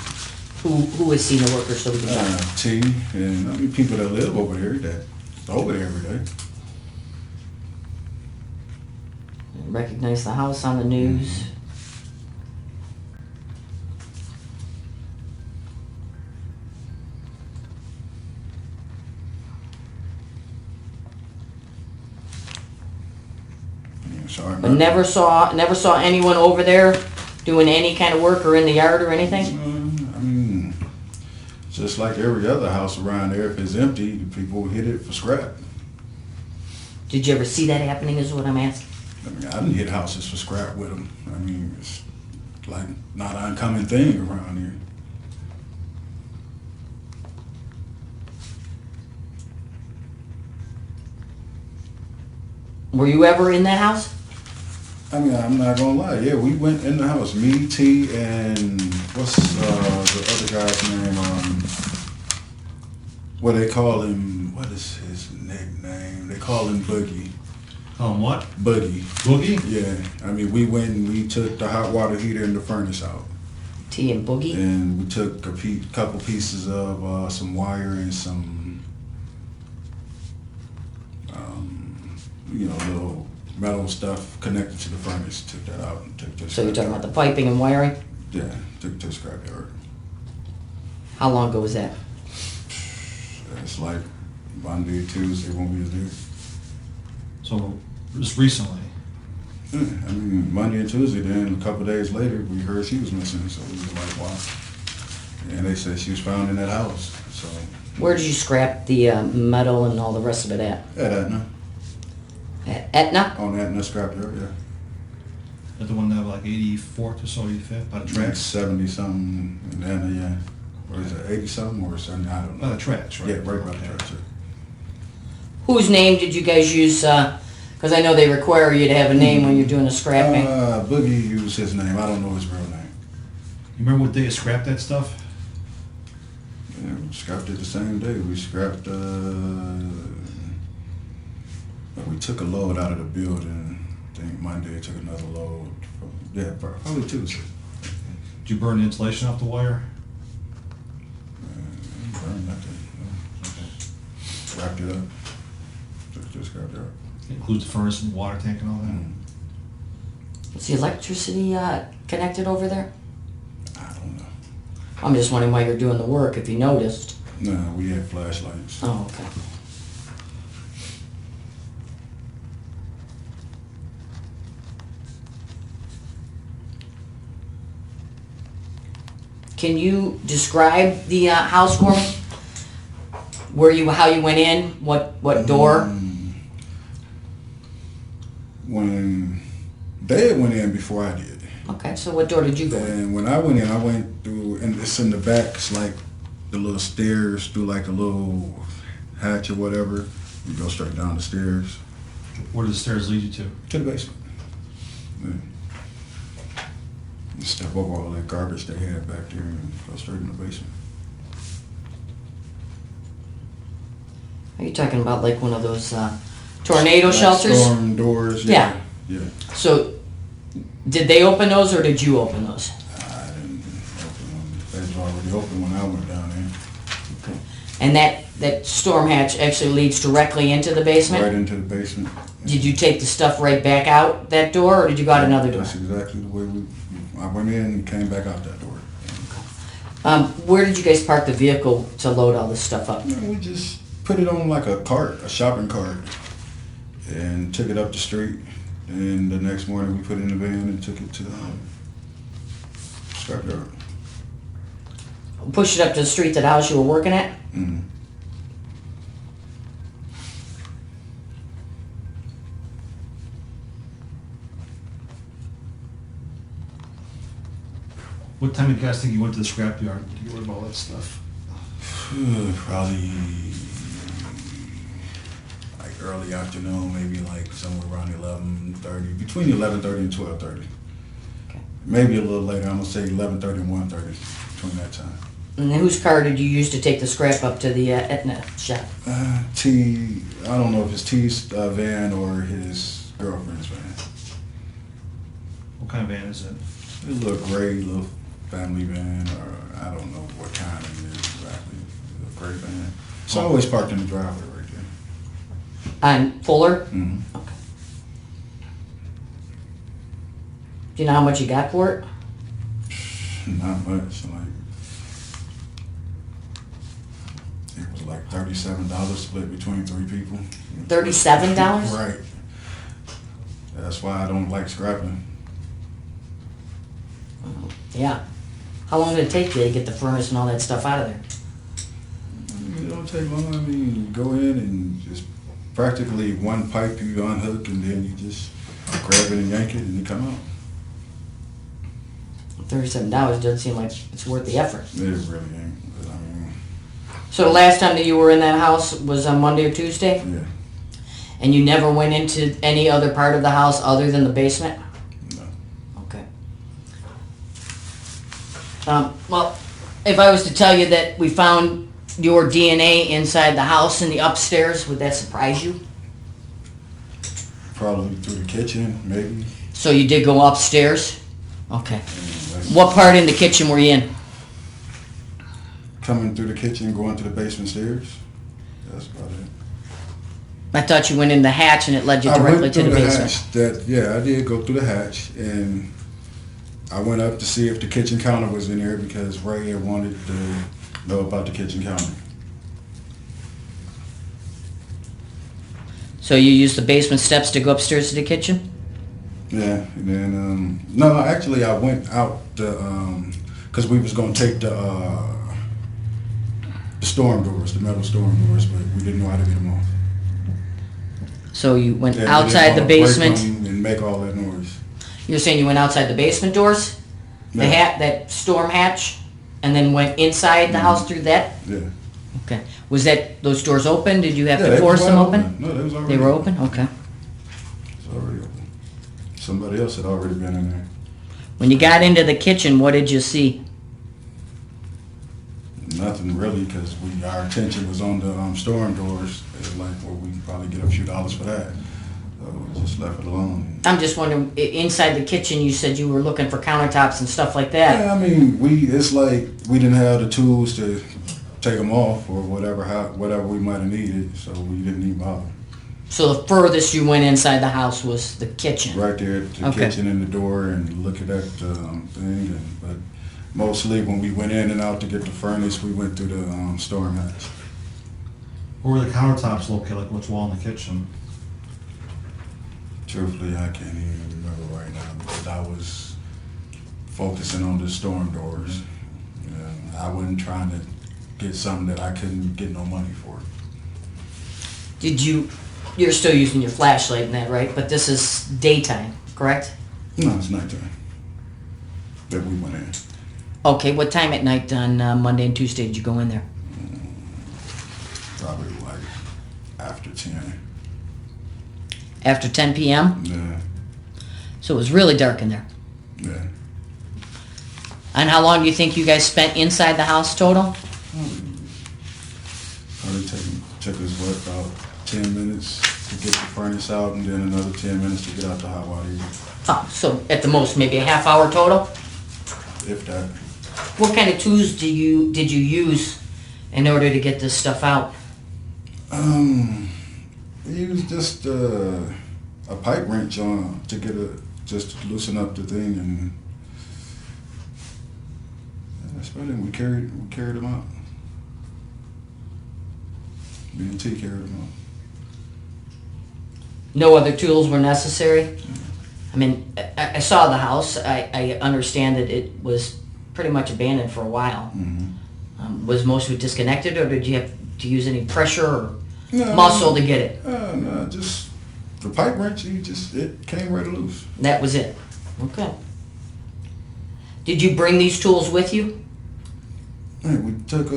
Who has seen the workers so we can talk? T, and I mean people that live over there that's over there every day. Recognize the house on the news. Yeah, sorry, But never saw anyone over there doing any kind of work or in the yard or anything? I mean, just like every other house around there, if it's empty, the people hit it for scrap. Did you ever see that happening is what I'm asking? I mean, I didn't hit houses for scrap with them. I mean, it's like not an uncommon thing around here. Were you ever in that house? I mean, I'm not gonna lie. Yeah, we went in the house. Me, T, and what's the other guy's name? What they call him? What is his nickname? They call him Boogie. What? Boogie. Boogie? Yeah. I mean, we went and we took the hot water heater and the furnace out. T and Boogie? And we took a couple pieces of some wire and some, little metal stuff connected to the furnace. Took that out and took this. So you're talking about the piping and wiring? Yeah, took to the scrapyard. How long ago was that? It's like Monday, Tuesday when we was there. So, just recently. Yeah, I mean, Monday and Tuesday, then a couple of days later, we heard she was missing, so we was like, wow. And they said she was found in that house, so. Where did you scrap the metal and all the rest of it at? At Etna. At Etna? On Etna scrapyard, yeah. At the one that like 84th or so, 85th, by the Like tracks? 70-something in Etna, yeah. Or is it 80-something or 70? I don't know. By the tracks, right? Yeah, right by the Okay. tracks, yeah. Whose name did you guys use? Because I know they require you to have a name when you're doing the scrapping. Boogie used his name. I don't know his real name. You remember what day you scrapped that stuff? Yeah, we scrapped it the same day. We scrapped, we took a load out of the building. I think Monday took another load. Yeah, probably Tuesday. Did you burn the insulation off the wire? Burned nothing. No. Okay. Wrapped it up. Just scrapped it up. It includes the furnace and water tank and all that? Mm. Is the electricity connected over there? I don't know. I'm just wondering why you're doing the work, if you noticed. No, we had flashlights. Oh, okay. Can you describe the house for me? How you went in, what door? When they went in before I did. Okay, so what door did you go in? And when I went in, I went through, and it's in the back, it's like the little stairs through like a little hatch or whatever. You go straight down the stairs. Where did the stairs lead you to? To the basement. Yeah. You step over all that garbage they had back there and go straight in the basement. Are you talking about like one of those tornado Like shelters? Storm doors, Yeah. Yeah. So, did they open those or did you open those? I didn't open them. They was already open when I went down there. And that storm hatch actually leads directly into the basement? Right into the basement. Did you take the stuff right back out that door or did you go out another door? That's exactly the way I went in and came back out that door. Where did you guys park the vehicle to load all this stuff up? We just put it on like a cart, a shopping cart, and took it up the street. And the next morning we put it in the van and took it to the scrapyard. pushed it up to the street to the house you were working at? Mhm. What time did you guys think you went to the scrapyard to get rid of all that stuff? Probably like early afternoon, maybe like somewhere around 11:30, between 11:30 and 12:30. Okay. Maybe a little later. I'm gonna say 11:30 and 1:30, between that time. And whose car did you use to take the scrap up to the Etna shop? I don't know if it's T's van or his girlfriend's van. What kind of van is it? It's a little gray, little family van, or I don't know what kind it is exactly. It's a gray van. It's always parked in the driveway right there. On Fuller? Mm-hmm. Okay. Do you know how much you got for it? Not much. It was like $37 split between 3 people. $37? Right. That's why I don't like scrapping. Yeah. How long did it take you to get the furnace and all that stuff out of there? It don't take long. I mean, you go in and just practically one pipe you unhook and then you just grab it and yank it and you come out. $37 doesn't seem like it's worth the effort. It really ain't. But I mean, So the last time that you were in that house was on Monday or Tuesday? yeah, And you never went into any other part of the house other than the basement? no. Okay. Well, if I was to tell you that we found your DNA inside the house in the upstairs, would that surprise you? Probably through the kitchen, maybe. So you did go upstairs? Okay. And that's What part in the kitchen were you in? coming through the kitchen, going to the basement stairs. That's about it. I thought you went in the hatch and it led you I directly went to through the the basement. hatch. Yeah, I did go through the hatch, and I went up to see if the kitchen counter was in there because Ray had wanted to know about the kitchen counter. So you used the basement steps to go upstairs to the kitchen? Yeah, and then no, actually I went out because we was gonna take the storm doors, the metal storm doors, but we didn't know how to get them off. So you went Yeah, we outside didn't the wanna break basement? them and make all that noise. You're saying you went outside the basement doors? The Yeah. that storm hatch? And then went inside the house through that? Yeah. Okay. Was that, those doors open? Did you have Yeah, to they force was them wide open? No, they was already They were open? Okay. It was already open. Somebody else had already been in there. When you got into the kitchen, what did you see? Nothing really, because our attention was on the storm doors. It was like, well, we can probably get a few dollars for that. So we just left it alone. I'm just wondering, inside the kitchen, you said you were looking for countertops and stuff like that. Yeah, I mean, it's like we didn't have the tools to take them off or whatever we might have needed, so we didn't even bother. So the furthest you went inside the house was the kitchen? Right there at the Okay. kitchen and the door and looking at the thing. But mostly when we went in and out to get the furnace, we went through the storm hatch. Where were the countertops located, like which wall in the kitchen? Truthfully, I can't even remember right now because I was focusing on the storm doors. I wasn't trying to get something that I couldn't get no money for. You're still using your flashlight and that, right? But this is daytime, correct? No, it's nighttime that we went in. Okay, what time at night on Monday and Tuesday did you go in there? Probably like after 10. After 10 p.m.? Yeah, So it was really dark in there. yeah. And how long do you think you guys spent inside the house total? Probably took us, about 10 minutes to get the furnace out and then another 10 minutes to get out the hot water heater, Oh, so at the most, maybe a half hour total? if that. What kind of tools did you use in order to get this stuff out? He was just a pipe wrench on to just to loosen up the thing, and that's about it. We carried them out. Me and T carried them out. No other tools were necessary? I mean, I saw the house. I understand that it was pretty much abandoned for a while. Mm-hmm. Was most of it disconnected, or did you have to use any pressure or No, muscle to get it? No, just the pipe wrench. It came right loose. That was it? Okay. Did you bring these tools with you? Hey, we took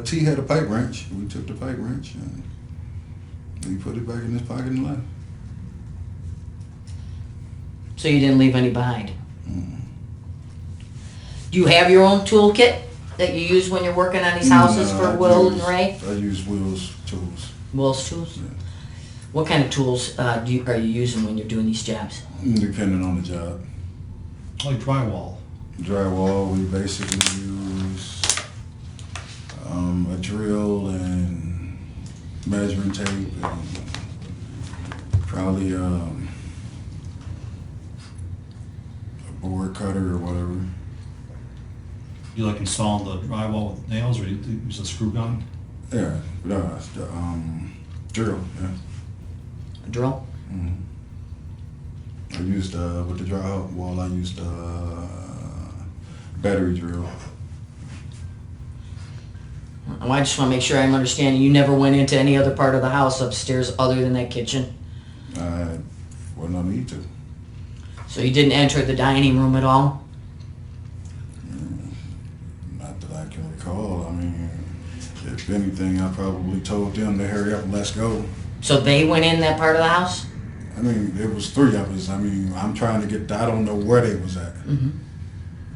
T had a pipe wrench. We took the pipe wrench and we put it back in his pocket and left. So you didn't leave any behind? Do you have your own toolkit that you use when you're working on these houses for Will and Ray? I use Will's tools. Will's tools? Yeah. What kind of tools are you using when you're doing these jobs? Depending on the job. Like drywall. Drywall, we basically use a drill and measuring tape and probably a board cutter or whatever. You like installing the drywall with nails, or you use a screw gun? Yeah, it's the drill. Yeah. A drill? I used with the drywall. I used battery drill. Well, I just want to make sure I'm understanding. You never went into any other part of the house upstairs other than that kitchen? Well, no need to. So you didn't enter the dining room at all? Not that I can recall. I mean, if anything, I probably told them to hurry up and let's go. So they went in that part of the house? I mean, it was three of us. I mean, I'm trying to get. I don't know where they was at.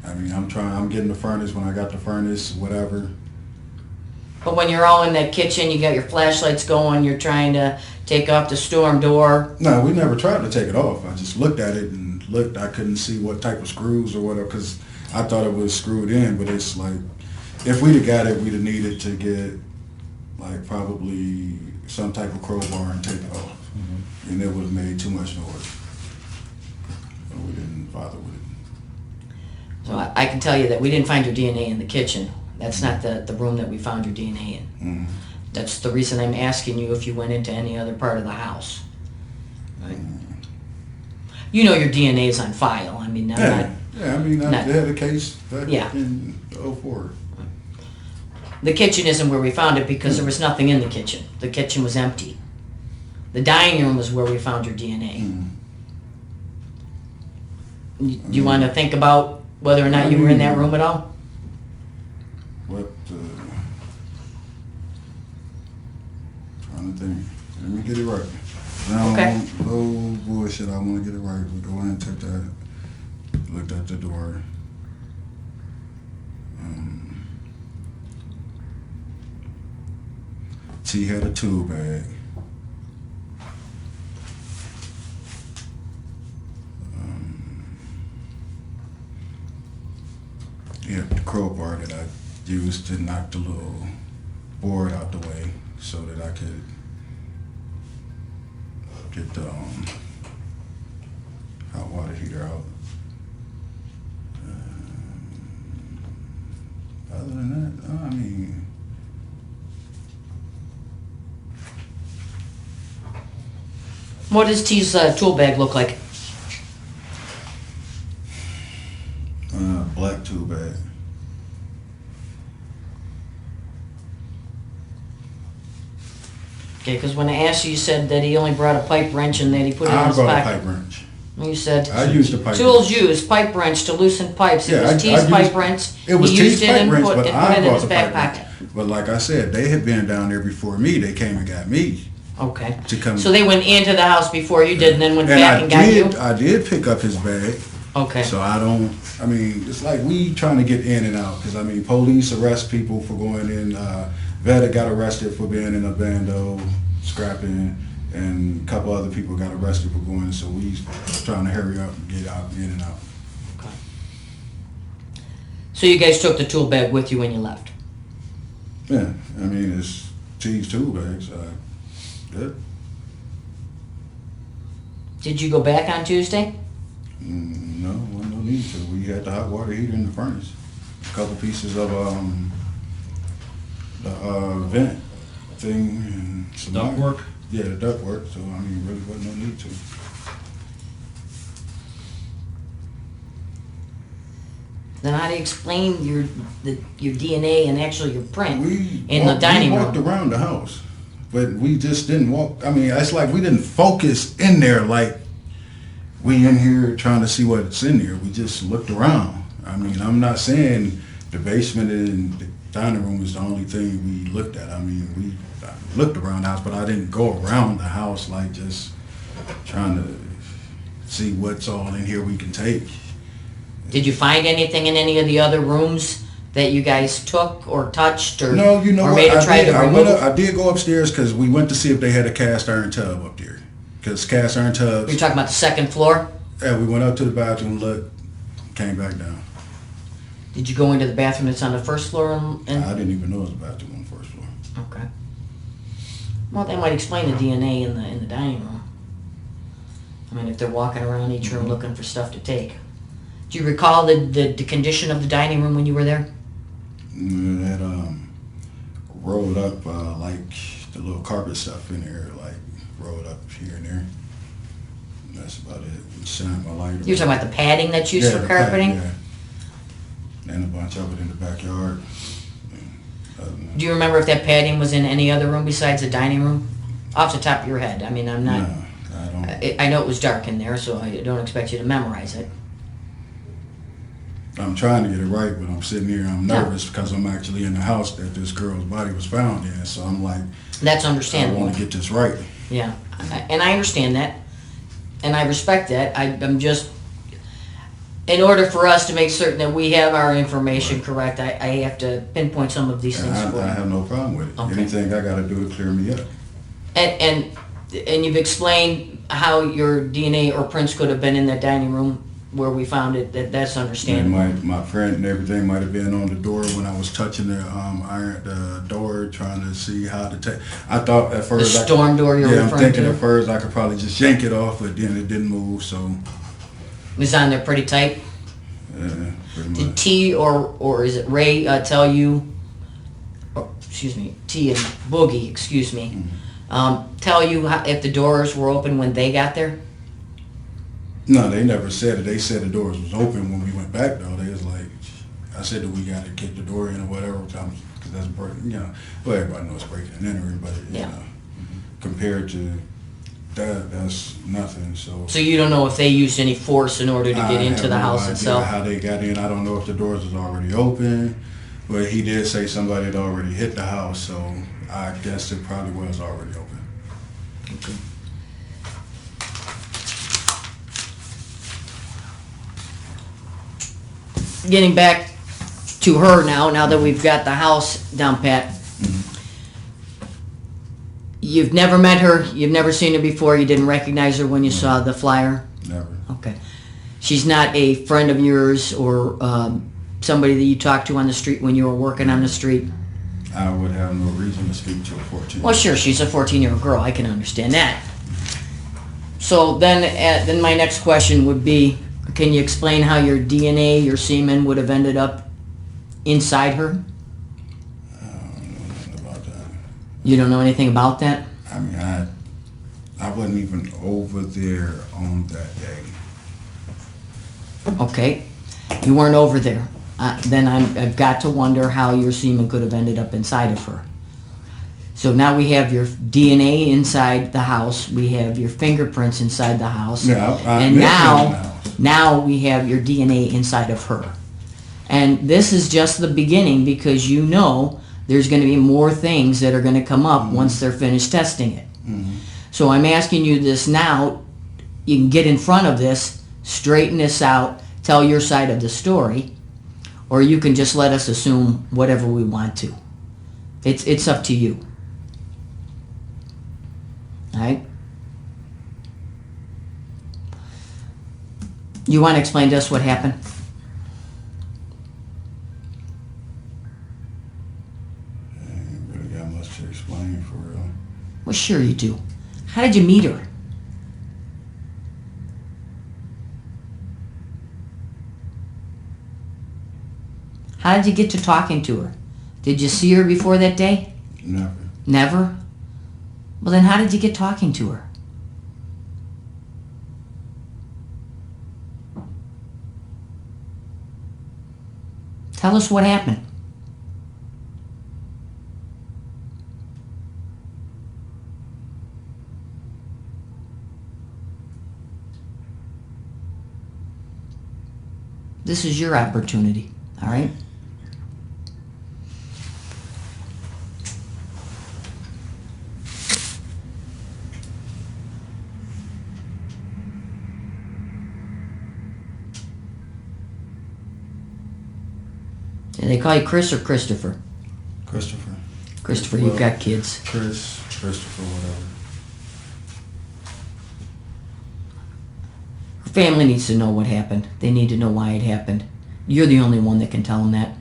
I mean, I'm getting the furnace when I got the furnace, whatever. But when you're all in that kitchen, you got your flashlights going, you're trying to take off the storm door. No, we never tried to take it off. I just looked at it and looked. I couldn't see what type of screws or whatever because I thought it was screwed in. But it's like, if we'd have got it, we'd have needed to get like probably some type of crowbar and take it off. And it would have made too much noise. So we didn't bother with it. So I can tell you that we didn't find your DNA in the kitchen. That's not the room that we found your DNA in. That's the reason I'm asking you if you went into any other part of the house. Right? You know your DNA is on file. I mean, Yeah, I mean, I not- had a case back Yeah. in 04. the kitchen isn't where we found it because there was nothing in the kitchen. The kitchen was empty. The dining room is where we found your DNA. Do you want to think about whether or not you were in that room at all? What, trying to think. Let me get it right. No, Okay. no bullshit. I want to get it right. We go in and took that. Looked at the door. T had a tool bag. Yeah, the crowbar that I used to knock the little board out the way so that I could get the hot water heater out. Other than that, I mean, What does T's tool bag look like? black tool bag. Okay, because when I asked you, you said that he only brought a pipe wrench and that he put it in I his brought a pocket. pipe wrench. You said I used the pipe tools wrench. used, pipe wrench to loosen pipes. It Yeah, was I T's pipe used- wrench. It was He T's used it pipe and wrench, put but it I in brought his the back pipe pocket. wrench. But like I said, they had been down there before me. They came and got me. Okay. To come- So they went into the house before you did and then went back and got you? I did pick up his bag. Okay. So I mean, it's like we trying to get in and out. Because, I mean, police arrest people for going in. Vetta got arrested for being in a bando, scrapping, and a couple other people got arrested for going. So we trying to hurry up and get out, in and out. Okay. So you guys took the tool bag with you when you left? Yeah, I mean, it's T's tool bags. Good. Did you go back on Tuesday? No, no need to. We had the hot water heater in the furnace. A couple pieces of the vent thing and some Duct work? Yeah, the duct work. So I mean, really wasn't no need to. Then how do you explain your DNA and actually your print We in the dining we walked room? around the house, but we just didn't walk. I mean, it's like we didn't focus in there like we in here trying to see what's in there. We just looked around. I mean, I'm not saying the basement and the dining room is the only thing we looked at. I mean, we looked around the house, but I didn't go around the house like just trying to see what's all in here we can take. Did you find anything in any of the other rooms that you guys took or touched or, No, you know or what? made a try to remove? I did go upstairs because we went to see if they had a cast iron tub up there. Because cast iron tubs. You're talking about the second floor? Yeah, we went up to the bathroom, looked, came back down. Did you go into the bathroom that's on the first floor? I didn't even know it was a bathroom on the first floor. Okay. Well, that might explain the DNA in the dining room. I mean, if they're walking around each room looking for stuff to take. Do you recall the condition of the dining room when you were there? And it rolled up like the little carpet stuff in there, like rolled up here and there. And that's about it. Shined my light. You're talking about the padding that's used for the carpeting? pad, yeah. And a bunch of it in the backyard. Do you remember if that padding was in any other room besides the dining room? Off the top of your head. I mean, I'm not... No, I don't. I know it was dark in there, so I don't expect you to memorize it. I'm trying to get it right, but I'm sitting here, I'm nervous because I'm actually in the house that this girl's body was found in. So I'm like, That's I understandable. want to get this right. Yeah, and I understand that, and I respect that. I'm just, in order for us to make certain that we have our information correct, I have to pinpoint some of these And things for I you. have no problem with it. Okay. Anything I got to do to clear me up. And you've explained how your DNA or prints could have been in that dining room where we found it. That's And understandable. my print and everything might have been on the door when I was touching the the door, trying to see how to take. I thought at first The storm door you're I'm referring thinking to? at first I could probably just yank it off, but then it didn't move. So It was on there pretty tight. pretty Did much. T or is it Ray tell you? Or, excuse me, T and Boogie. Excuse me. Tell you if the doors were open when they got there? No, they never said it. They said the doors was open when we went back though. They was like, I said that we got to kick the door in or whatever, because that's breaking. You know, well everybody knows breaking and entering, but you Yeah. know, compared to that, that's nothing. So. So you don't know if they used any force in order to I get into have the no house idea itself? How they got in, I don't know if the doors was already open, but he did say somebody had already hit the house, so I guess it probably was already open. Getting back to her now that we've got the house down pat. You've never met her, you've never seen her before, you didn't recognize her when you saw the flyer? Never. Okay. She's not a friend of yours or somebody that you talked to on the street when you were working on the street? I would have no reason to speak to a 14. Well, sure, she's a 14-year-old girl, I can understand that. So then my next question would be, can you explain how your DNA, your semen, would have ended up inside her? I don't know nothing about that. You don't know anything about that? I mean, I wasn't even over there on that day. Okay, you weren't over there. Then I've got to wonder how your semen could have ended up inside of her. So now we have your DNA inside the house, we have your fingerprints inside the house, Yeah, I and mentioned it in the house. now we have your DNA inside of her. And this is just the beginning, because you know there's going to be more things that are going to come up once they're finished testing it. So I'm asking you this now. You can get in front of this, straighten this out, tell your side of the story, or you can just let us assume whatever we want to. It's up to you. All right? You want to explain to us what happened? I ain't really got much to explain for real. Well, sure you do. How did you meet her? How did you get to talking to her? Did you see her before that day? Never. Never? Well, then how did you get talking to her? Tell us what happened. This is your opportunity, all right? And they call you Chris or Christopher? Christopher. Christopher, you've got kids. Christopher, whatever. Her family needs to know what happened. They need to know why it happened. You're the only one that can tell them that.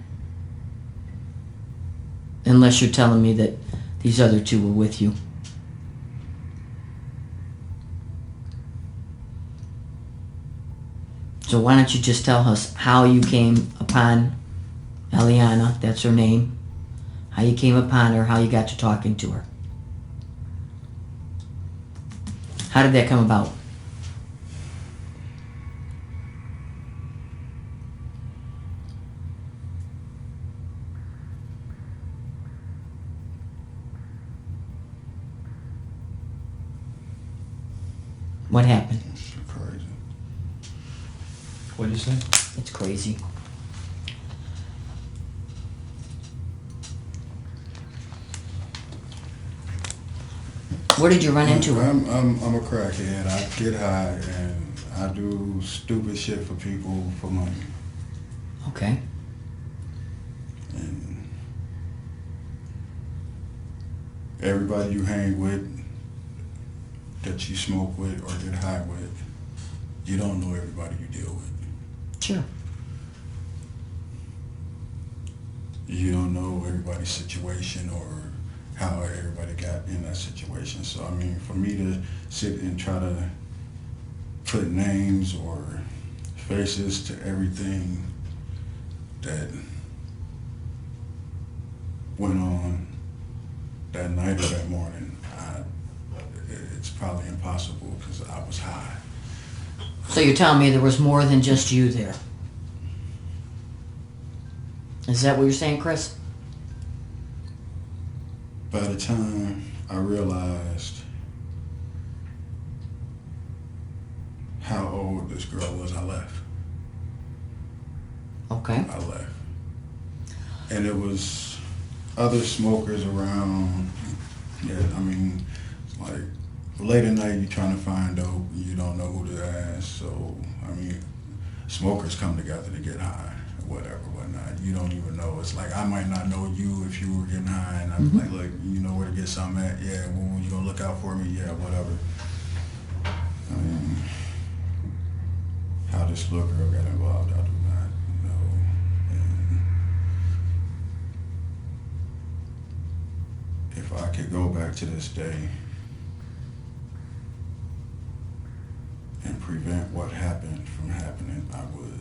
Unless you're telling me that these other two were with you. So why don't you just tell us how you came upon Alianna, that's her name, how you came upon her, how you got to talking to her. How did that come about? What happened? It's crazy. What did you say? It's crazy. Where did you run into her? I'm a crackhead. I get high and I do stupid shit for people for money. Okay. And everybody you hang with, that you smoke with or get high with, you don't know everybody you deal with. Sure. You don't know everybody's situation or how everybody got in that situation. So, I mean, for me to sit and try to put names or faces to everything that went on that night or that morning, it's probably impossible because I was high. So you're telling me there was more than just you there? Is that what you're saying, Chris? By the time I realized how old this girl was, I left. Okay. I left. And it was other smokers around. Yeah, I mean, like, late at night, you're trying to find dope, you don't know who to ask. So, I mean, smokers come together to get high, whatever, whatnot. You don't even know. It's like, I might not know you if you were getting high, and I'm like, look, you know where to get something at? Yeah, well, you gonna look out for me? Yeah, whatever. I mean, how this little girl got involved, I do not know. And if I could go back to this day and prevent what happened from happening, I would.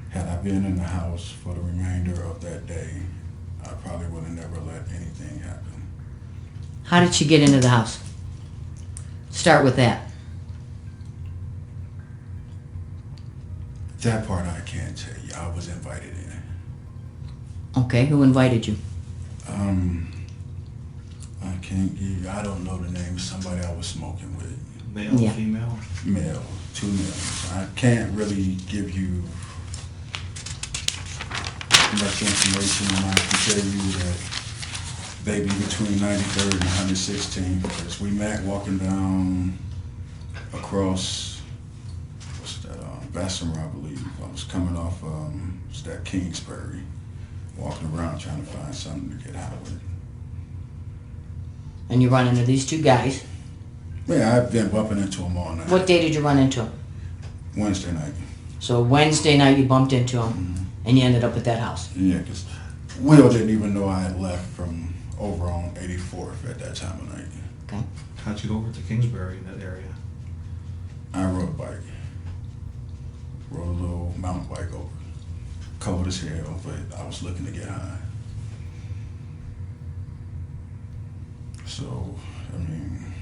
Had I been in the house for the remainder of that day, I probably would have never let anything happen. How did she get into the house? Start with that. That part I can't tell you. I was invited in. Okay, who invited you? I can't give you, I don't know the name of somebody I was smoking with. Male, Yeah. female? Male, 2 males. I can't really give you much information, and I can tell you that they be between 93rd and 116th, because we met walking down across, what's that, Bessemer, I believe. I was coming off, it's that Kingsbury, walking around trying to find something to get high with. And you run into these two guys. Yeah, I've been bumping into them all night. What day did you run into them? Wednesday night. So Wednesday night you bumped into them, and you ended up at that house. Yeah, because Will didn't even know I had left from over on 84th at that time of night. Okay. How'd you go over to Kingsbury in that area? I rode a bike. Rode a little mountain bike over. Cold as hell, but I was looking to get high. So, I mean,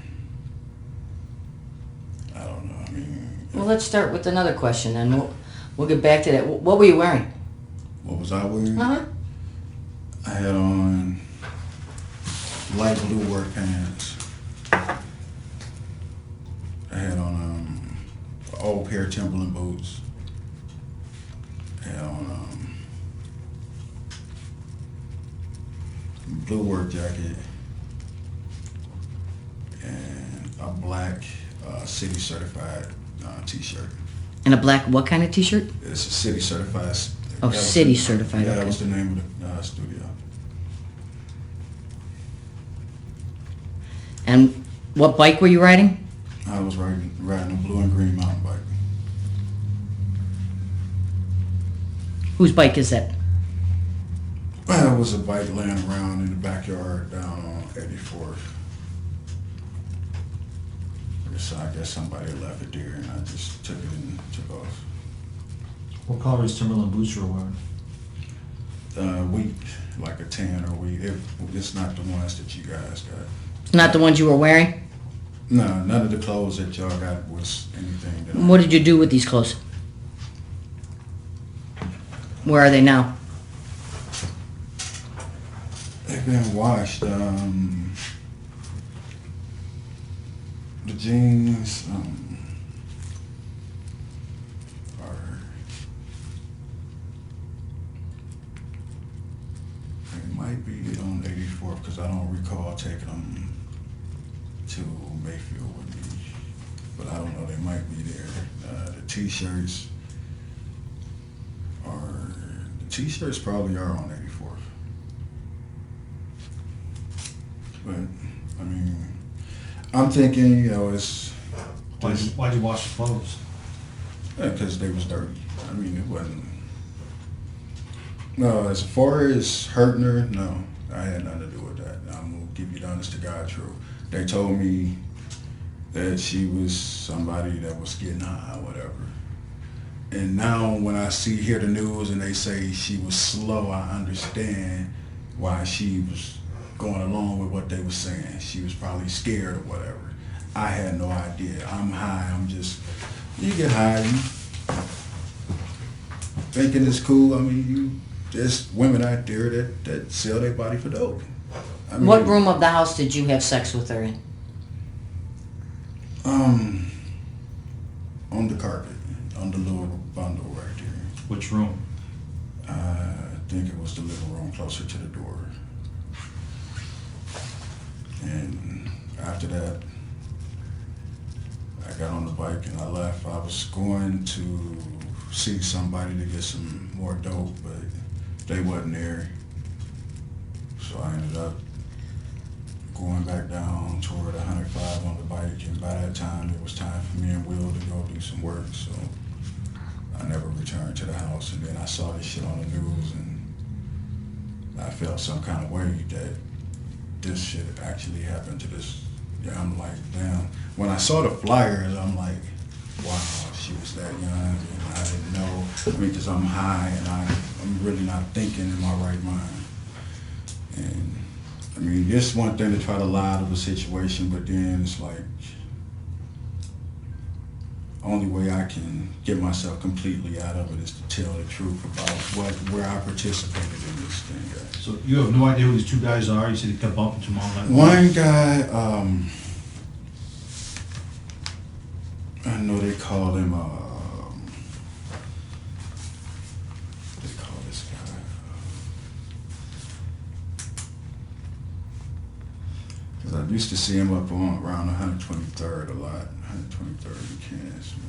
I don't know. I mean, Well, let's start with another question, and we'll get back to that. What were you wearing? What was I wearing? Uh-huh. I had on light blue work pants. I had on an old pair of Timberland boots. I had on blue work jacket and a black city certified t-shirt. And a black what kind of t-shirt? It's a city certified. Oh, city certified, Yeah, okay. that was the name of the studio. And what bike were you riding? I was riding a blue and green mountain bike. Whose bike is that? Well, it was a bike laying around in the backyard down on 84th. So I guess somebody left it there and I just took it and took off. What color is Timberland boots you were wearing? Wheat, like a tan or wheat. It's not the ones that you guys got. It's not the ones you were wearing? No, none of the clothes that y'all got was anything that What did you do with these clothes? Where are they now? They've been washed. The jeans are. They might be on 84th because I don't recall taking them to Mayfield with me. But I don't know, they might be there. The t-shirts probably are on 84th. But, I mean, I'm thinking, it's... Why'd you wash the clothes? Because they was dirty. I mean, it wasn't... No, as far as hurting her, no. I had nothing to do with that. I'm going to give you the honest to God truth. They told me that she was somebody that was getting high or whatever. And now when I hear the news and they say she was slow, I understand why she was going along with what they were saying. She was probably scared or whatever. I had no idea. I'm high. You get high, you thinking it's cool. I mean, there's women out there that sell their body for dope. I mean, What room of the house did you have sex with her in? On the carpet, on the little bundle right there. Which room? I think it was the living room closer to the door. And after that, I got on the bike and I left. I was going to see somebody to get some more dope, but they wasn't there. So I ended up going back down toward 105 on the bike, and by that time it was time for me and Will to go do some work, so I never returned to the house. And then I saw this shit on the news and I felt some kind of way that this shit actually happened to this. Yeah, I'm like, damn. When I saw the flyers, I'm like, wow, she was that young, and I didn't know. I mean, because I'm high and I'm really not thinking in my right mind. And I mean, it's one thing to try to lie to the situation, but then it's like, only way I can get myself completely out of it is to tell the truth about where I participated in this thing. So you have no idea who these two guys are? You said you kept bumping to them all night long. One guy, I know they call him, they call this guy, because I used to see him up on around 123rd a lot, 123rd in Kansas, man.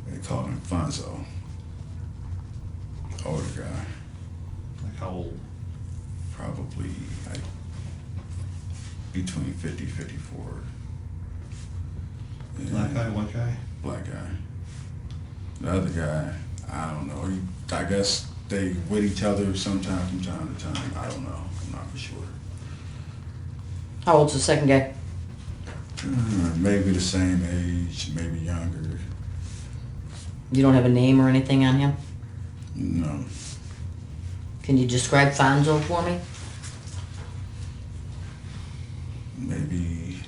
They called him Fonzo. Older guy. Like how old? Probably like between 50, 54. And Black guy, white guy? Black guy. The other guy, I don't know. I guess they with each other sometime from time to time. I don't know. I'm not for sure. How old's the second guy? Maybe the same age, maybe younger. You don't have a name or anything on him? No. Can you describe Fonzo for me? Maybe,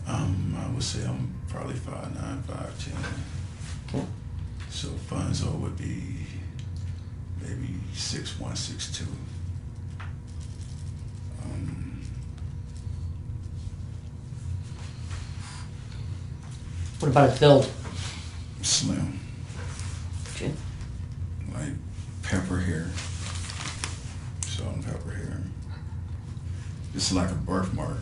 I would say I'm probably 5'9", 5'10". Okay. So Fonzo would be maybe 6'1", 6'2". What about his build? Slim, Okay. like pepper hair, salt and pepper hair. It's like a birthmark.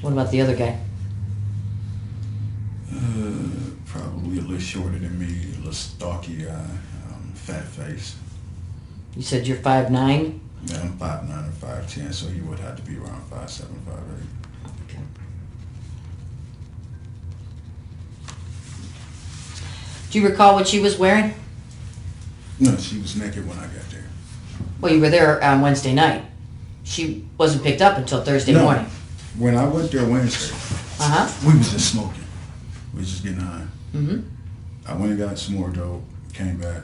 What about the other guy? Probably a little shorter than me, a little stocky guy, fat face. You said you're 5'9"? Yeah, I'm 5'9" or 5'10", so he would have to be around 5'7", 5'8". Okay. Do you recall what she was wearing? No, she was naked when I got there. Well, you were there on Wednesday night. She wasn't picked up until Thursday No. morning. When I went there Wednesday, Uh-huh. we was just smoking. We was just getting high. Mm-hmm. I went and got some more dope, came back,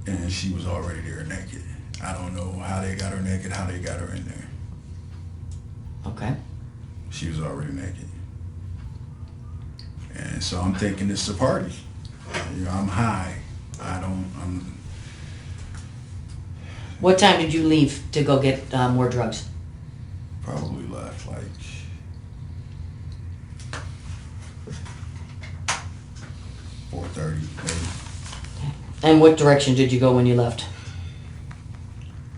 and she was already there naked. I don't know how they got her naked, how they got her in there. Okay. She was already naked. And so I'm thinking it's a party. You know, I'm high. I'm What time did you leave to go get more drugs? probably left like 4:30, maybe. And what direction did you go when you left?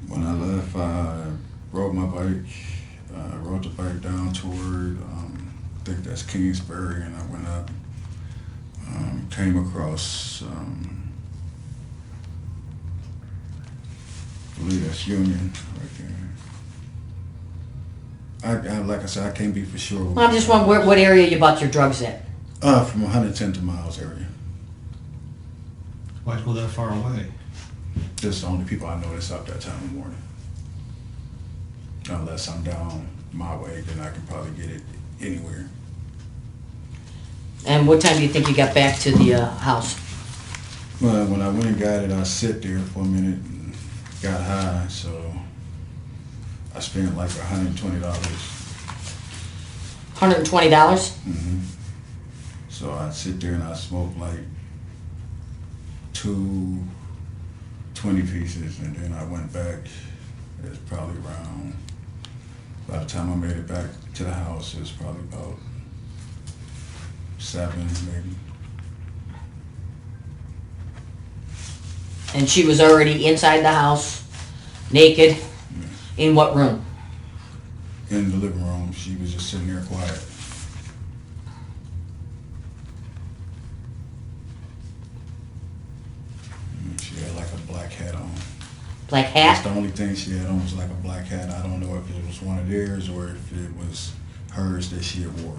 When I left, I rode my bike, rode the bike down toward, I think that's Kingsbury, and I went up, came across, I believe that's Union right there. I like I said, I can't be for sure. Well, I'm just wondering what area you bought your drugs at. From 110 to Miles area. Why go that far away? Just the only people I know that's up that time in the morning. Unless I'm down my way, then I can probably get it anywhere. And what time do you think you got back to the house? Well, when I went and got it, I sit there for a minute and got high, so I spent like $120. $120? hmm So I sit there and I smoke like 2 20 pieces, and then I went back. It's probably around, by the time I made it back to the house, it was probably about 7 maybe. And she was already inside the house, naked. In what room? In the living room, she was just sitting there quiet. She had like a black hat on. Black That's hat? the only thing she had on was like a black hat. I don't know if it was one of theirs or if it was hers that she had wore.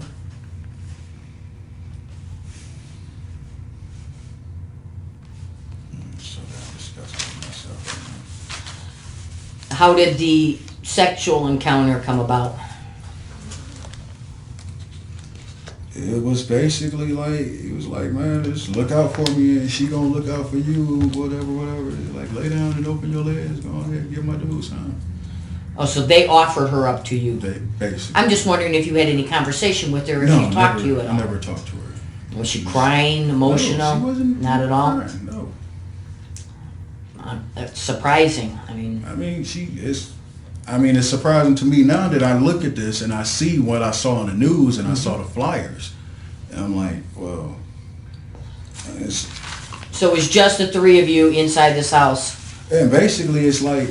So that disgusted myself. How did the sexual encounter come about? It was basically like, it was like, man, just look out for me and she gonna look out for you, whatever. Like, lay down and open your legs, go ahead and get my dudes, huh? Oh, so they offered her up to you. They basically. I'm just wondering if you had any conversation with her, if No, she talked never, to you at I all. never talked to her. Was she crying, emotional? No, she wasn't Not at all? crying, no. That's surprising. I mean, It's surprising to me now that I look at this and I see what I saw on the news and I saw the flyers. And I'm like, well, so it was just the three of you inside this house and basically it's like,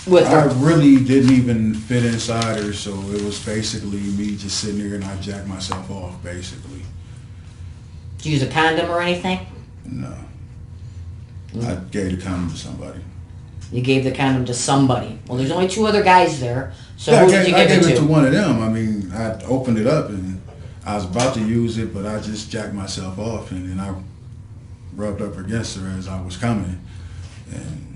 with I her. really didn't even fit inside her, so it was basically me just sitting there and I jacked myself off, basically. Did you use a condom or anything? No. I gave the condom to somebody. You gave the condom to somebody. Well, there's only two other guys there, so Yeah, who did you I give gave it it to to? one of them. I mean, I opened it up and I was about to use it, but I just jacked myself off and then I rubbed up against her as I was coming. And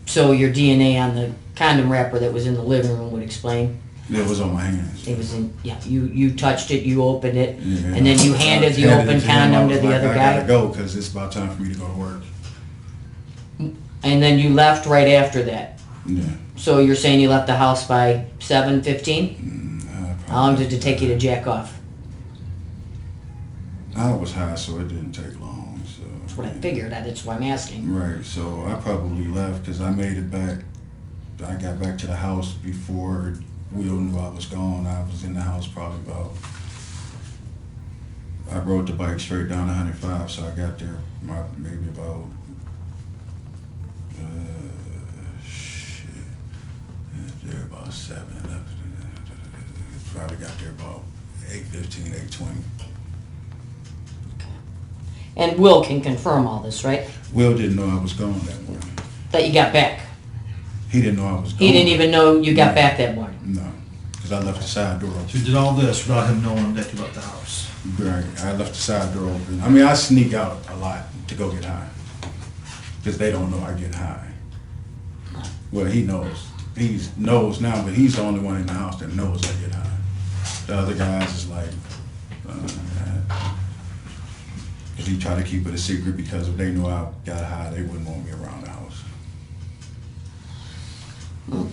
So your DNA on the condom wrapper that was in the living room would explain. it was on my hands. It was in, yeah, you touched it, you opened it, Yeah. and then you handed the I open it him. I condom was to the like, other I gotta guy, go because it's about time for me to go to work. and then you left right after that. Yeah. So you're saying you left the house by 7:15? How long did it take you to jack off? I was high, so it didn't take long. So That's what I figured. That's why I'm asking. Right, so I probably left because I made it back. I got back to the house before Will knew I was gone. I was in the house probably about, I rode the bike straight down 105, so I got there maybe about, there about 7. Probably got there about 8:15, 8:20. And Will can confirm all this, right? Will didn't know I was gone that morning. That you got back. He didn't know I was gone. He didn't even know you got back that morning. No, because I left the side door open. So you did all this without him knowing that you left the house. Right, I left the side door open. I mean, I sneak out a lot to go get high. Because they don't know I get high. Well, he knows. He knows now, but he's the only one in the house that knows I get high. The other guys is like, because he tried to keep it a secret because if they knew I got high, they wouldn't want me around the house.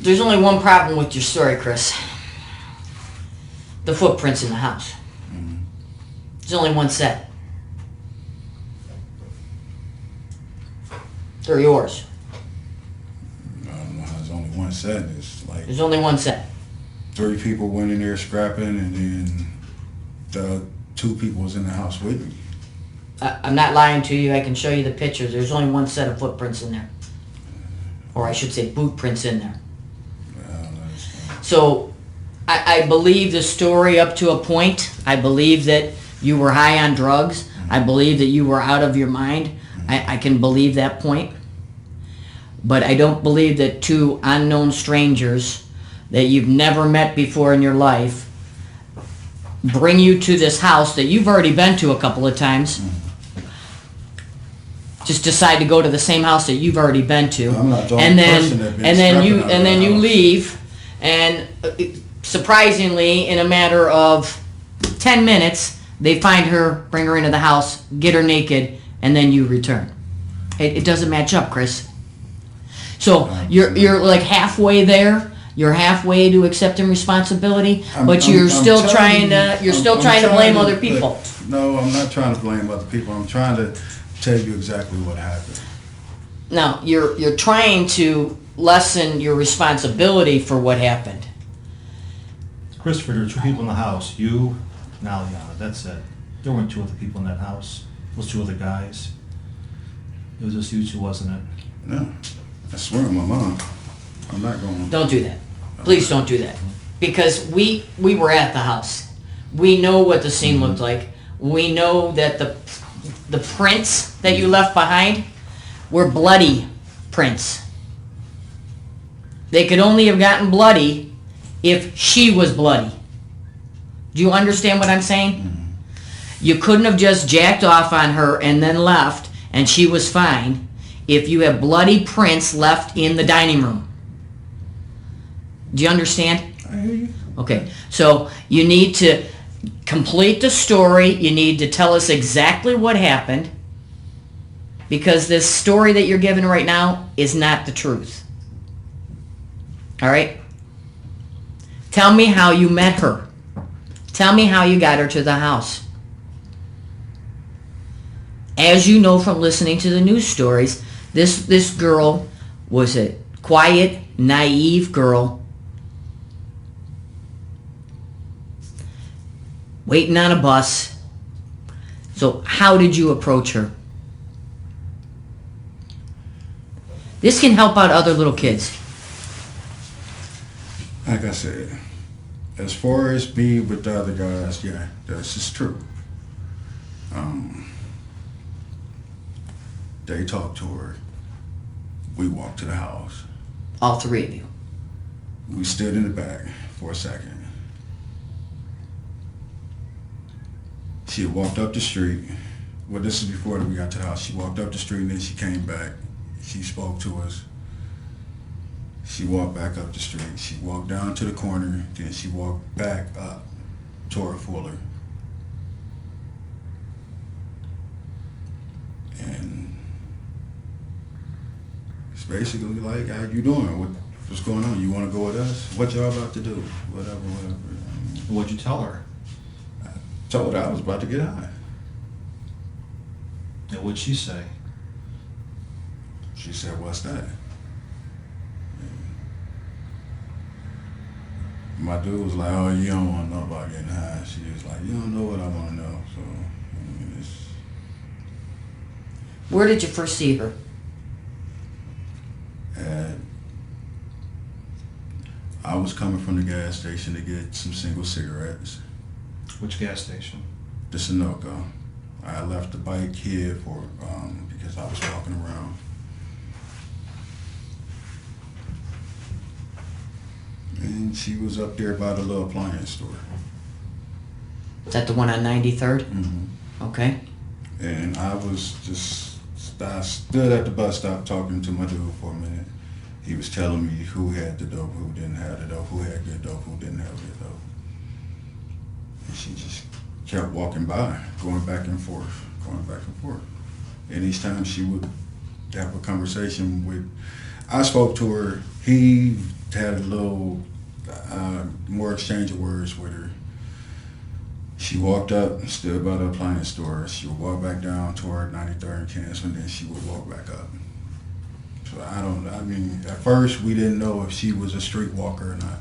There's only one problem with your story, Chris. The footprints in the house. There's only one set. They're yours. I don't know how there's only one set. It's like There's only one set. 3 people went in there scrapping, and then the 2 people was in the house with me. I'm not lying to you. I can show you the pictures. There's only one set of footprints in there. Or I should say boot prints in there. I don't understand. So I believe the story up to a point. I believe that you were high on drugs. I believe that you were out of your mind. I can believe that point. But I don't believe that 2 unknown strangers that you've never met before in your life bring you to this house that you've already been to a couple of times. Just decide to go to the same house that you've already been to. I'm not the only and then person that been and then you scrapping out and of then the you house. leave, and surprisingly, in a matter of 10 minutes, they find her, bring her into the house, get her naked, and then you return. It doesn't match up, Chris. So you're like halfway there. You're halfway to accepting responsibility, but you're still trying to blame other people. Look, no, I'm not trying to blame other people. I'm trying to tell you exactly what happened. Now you're trying to lessen your responsibility for what happened. Christopher, there were 2 people in the house. You and Alianna. That's it. There weren't 2 other people in that house. It was 2 other guys. It was just you 2, wasn't it? No, I swear on my mom, I'm not going. Don't do that. Please don't do that. Because we were at the house. We know what the scene looked like. We know that the prints that you left behind were bloody prints. They could only have gotten bloody if she was bloody. Do you understand what I'm saying? You couldn't have just jacked off on her and then left and she was fine if you have bloody prints left in the dining room. Do you understand? I hear you. Okay, so you need to complete the story. You need to tell us exactly what happened, because this story that you're giving right now is not the truth. All right? Tell me how you met her. Tell me how you got her to the house. As you know from listening to the news stories, this girl was a quiet, naive girl waiting on a bus. So how did you approach her? This can help out other little kids. Like I said, as far as me with the other guys, yeah, this is true. They talked to her. We walked to the house. All 3 of you. We stood in the back for a second. She had walked up the street. Well, this is before we got to the house. She walked up the street and then she came back. She spoke to us. She walked back up the street. She walked down to the corner. Then she walked back up toward Fuller. And it's basically like, how you doing? What's going on? You want to go with us? What y'all about to do? Whatever. What'd you tell her? Told her I was about to get high. And what'd she say? She said, "What's that?" My dude was like, "Oh, you don't want to know about getting high." She was like, "You don't know what I want to know." So, I mean, Where did you first see her? I was coming from the gas station to get some single cigarettes. Which gas station? The Sunoco. I left the bike here for because I was walking around. And she was up there by the little appliance store. Is that the one on 93rd? Mm-hmm. Okay. And I stood at the bus stop talking to my dude for a minute. He was telling me who had the dope, who didn't have the dope, who had good dope, who didn't have good dope. And she just kept walking by, going back and forth, going back and forth. And each time she would have a conversation with, I spoke to her, he had a little more exchange of words with her. She walked up, stood by the appliance store. She would walk back down toward 93rd and Kansas, and then she would walk back up. So at first we didn't know if she was a streetwalker or not.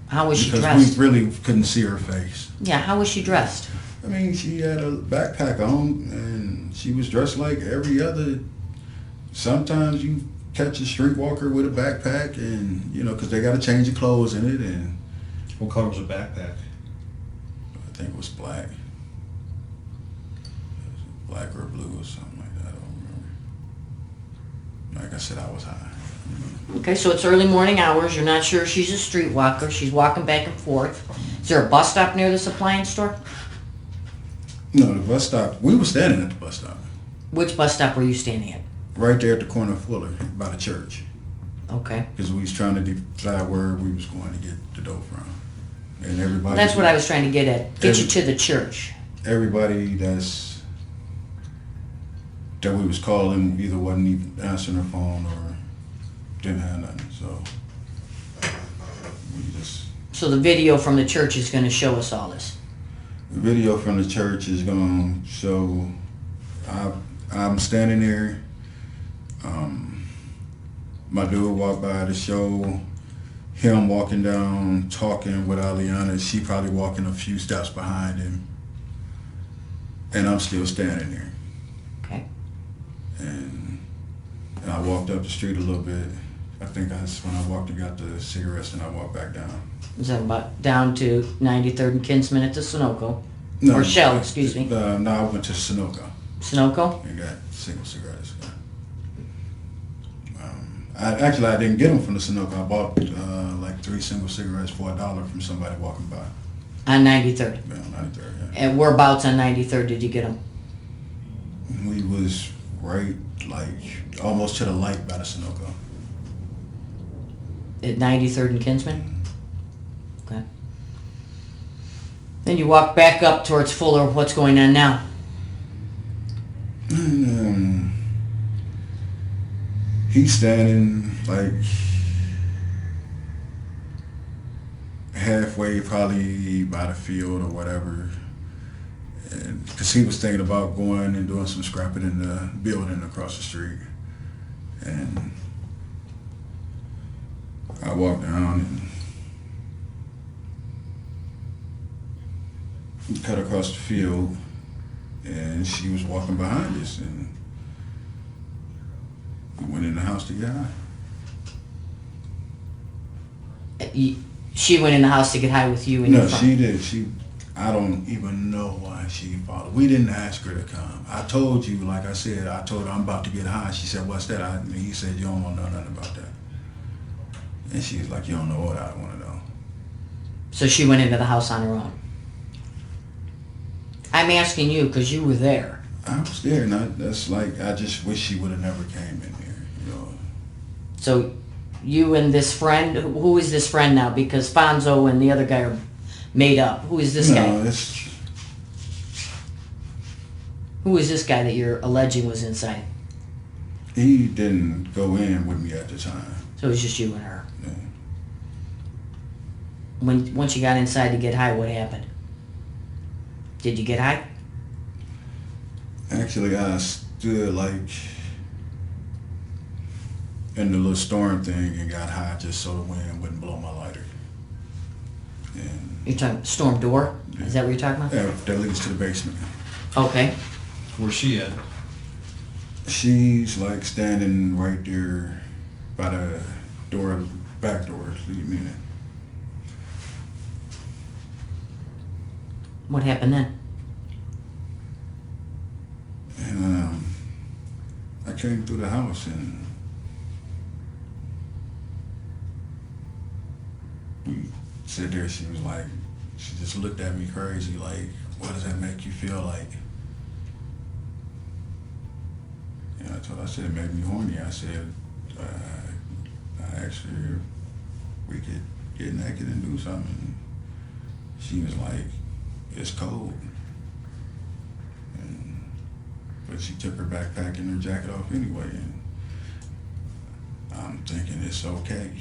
How was she Because dressed? we really couldn't see her face. Yeah, how was she dressed? I mean, she had a backpack on, and she was dressed like every other. Sometimes you catch a streetwalker with a backpack, and because they got to change the clothes in it. And What color was her backpack? I think it was black, black or blue or something like that. I don't remember. Like I said, I was high. Okay, so it's early morning hours. You're not sure she's a streetwalker. She's walking back and forth. Is there a bus stop near this appliance store? No, the bus stop. We were standing at the bus stop, Which bus stop were you standing at? right there at the corner of Fuller, by the church, Okay. because we was trying to decide where we was going to get the dope from, and everybody. That's what I was trying to get at. Get you to the church. Everybody that we was calling either wasn't even answering their phone or didn't have nothing. So we just. So the video from the church is going to show us all this. The video from the church is going to show. I'm standing there. My dude walked by to show him walking down, talking with Alianna. She probably walking a few steps behind him, and I'm still standing there. Okay. And I walked up the street a little bit. I think that's when I walked and got the cigarettes, and I walked back down. Is that about down to 93rd and Kinsman at the Sunoco? No, Or Shell, excuse me. No, I went to Sunoco Sunoco? and got single cigarettes. I didn't get them from the Sunoco. I bought like 3 single cigarettes for $1 from somebody walking by. On 93rd. Yeah, 93rd, yeah. And whereabouts on 93rd did you get them? We was right, like, almost to the light by the Sunoco. At 93rd and Kinsman? Okay. Then you walk back up towards Fuller. What's going on now? He's standing like halfway, probably by the field or whatever, because he was thinking about going and doing some scrapping in the building across the street. And I walked down and cut across the field, and she was walking behind us, and we went in the house to get high. She went in the house to get high with you and your No, friend. she did. I don't even know why she followed. We didn't ask her to come. I told you, like I said, I told her I'm about to get high. She said, "What's that?" And he said, "You don't want to know nothing about that." And she was like, "You don't know what I want to know." So she went into the house on her own. I'm asking you because you were there. I was there, and that's like, I just wish she would have never came in here, So you and this friend, who is this friend now? Because Fonzo and the other guy are made up. Who is this guy? Who is this guy that you're alleging was inside? He didn't go in with me at the time. So it was just you and her. Yeah. Once you got inside to get high, what happened? Did you get high? Actually, I stood like in the little storm thing and got high just so the wind wouldn't blow my lighter. And You're talking storm door? Is that what you're talking about? yeah, that leads to the basement. Okay. Where's she at? She's like standing right there by the door, back door, leading me in. What happened then? And I came through the house and we sat there. She was like, she just looked at me crazy, like, what does that make you feel like? And I told her, I said, it made me horny. I said, I asked her if we could get naked and do something. She was like, it's cold. But she took her backpack and her jacket off anyway, and I'm thinking it's okay.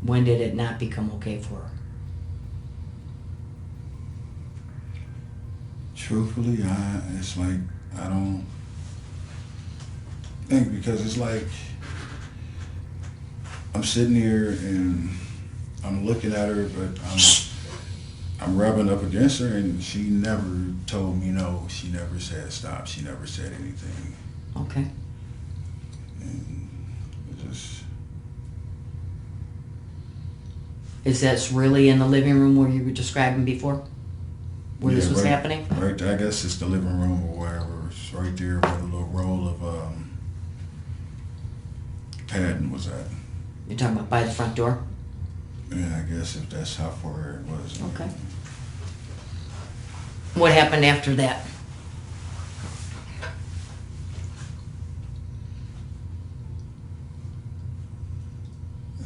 When did it not become okay for her? Truthfully, it's like, I don't think, because it's like, I'm sitting here and I'm looking at her, but I'm rubbing up against her, and she never told me no. She never said stop. She never said anything. Okay. And it just, Is that really in the living room where you were describing before? Where this yeah, was right, happening? Right, I guess it's the living room or wherever. It's right there where the little roll of padding was at. You're talking about by the front door? Yeah, I guess if that's how far it was. Okay. What happened after that?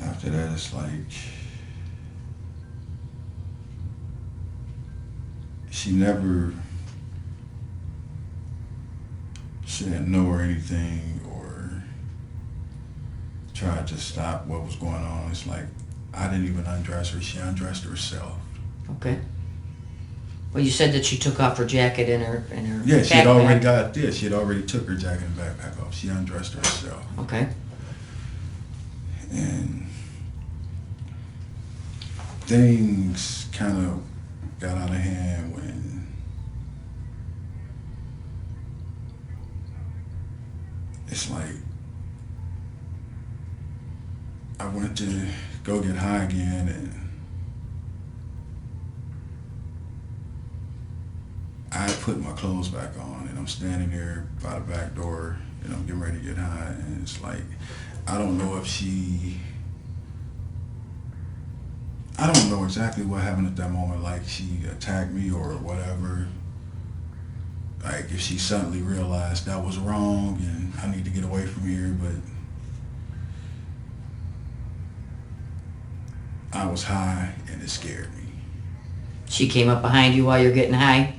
After that, it's like she never said no or anything or tried to stop what was going on. It's like I didn't even undress her. She undressed herself. Okay. Well, you said that she took off her jacket and her Yeah, she had backpack. already got this. She had already took her jacket and backpack off. She undressed herself. Okay. And things kind of got out of hand when it's like I went to go get high again, and I put my clothes back on, and I'm standing there by the back door, and I'm getting ready to get high, and it's like, I don't know exactly what happened at that moment, like she attacked me or whatever. Like if she suddenly realized that was wrong and I need to get away from here, but I was high and it scared me. She came up behind you while you're getting high?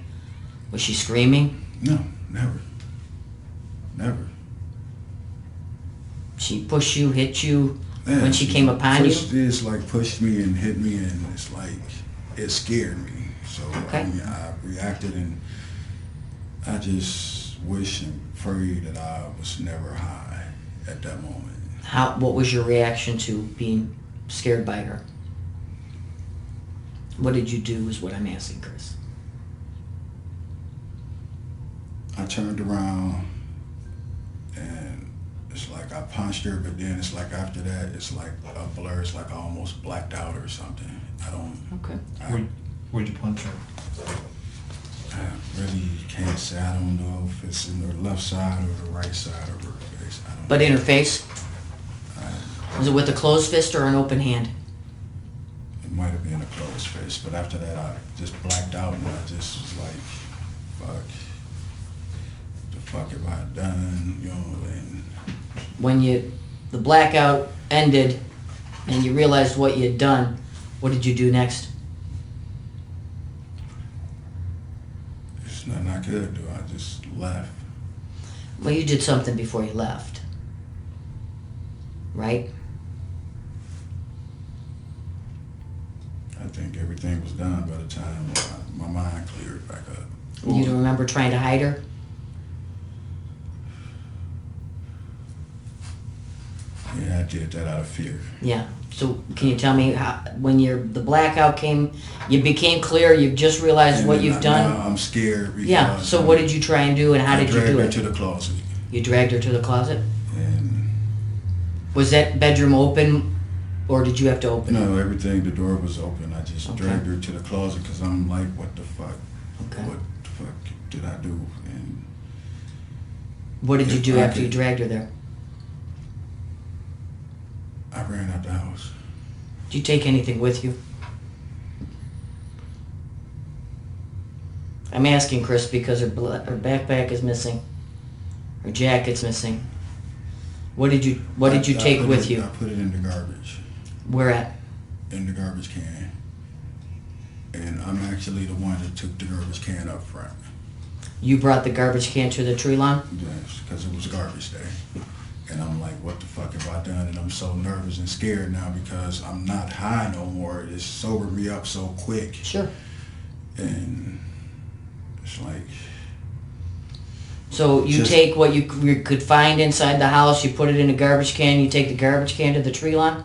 Was she screaming? No, never. Never. She pushed you, hit you Yeah, when she came upon you? It's like pushed me and hit me, and it's like, it scared me. So Okay. I mean, I reacted, and I just wish and pray that I was never high at that moment. What was your reaction to being scared by her? What did you do is what I'm asking, Chris. I turned around, and it's like I punched her, but then it's like after that, it's like a blur. It's like I almost blacked out or something. I don't. Okay. Where'd you punch her? I really can't say. I don't know if it's in the left side or the right side of her face. I don't But know. in her face? Was it with a closed fist or an open hand? It might have been a closed fist, but after that, I just blacked out, and I just was like, fuck. The fuck have I done? You know, and When the blackout ended and you realized what you had done, what did you do next? there's nothing I could do. I just left. Well, you did something before you left, right? think everything was done by the time my mind cleared back up. You don't remember trying to hide her? Yeah, I did that out of fear. Yeah. So can you tell me how, when the blackout came, you became clear, you just realized And what then you've done? Now I'm scared because Yeah. So what did you try and do, and how I did you do dragged her it? to the closet. You dragged her to the closet? And Was that bedroom open, or did you have to open it? no, everything, the door was open. I just Okay. dragged her to the closet because I'm like, what the fuck? Okay. What the fuck did I do? And What did you If do I after you could- dragged her there? I ran out the house. Did you take anything with you? I'm asking Chris because her backpack is missing. Her jacket's missing. What did you I take put with it- you? I put it in the garbage. Where at? In the garbage can. And I'm actually the one that took the garbage can up front. You brought the garbage can to the tree lawn? Yes, because it was garbage day. And I'm like, what the fuck have I done? And I'm so nervous and scared now because I'm not high no more. It sobered me up so quick. Sure. And it's like, So you Just- take what you could find inside the house, you put it in a garbage can, you take the garbage can to the tree lawn?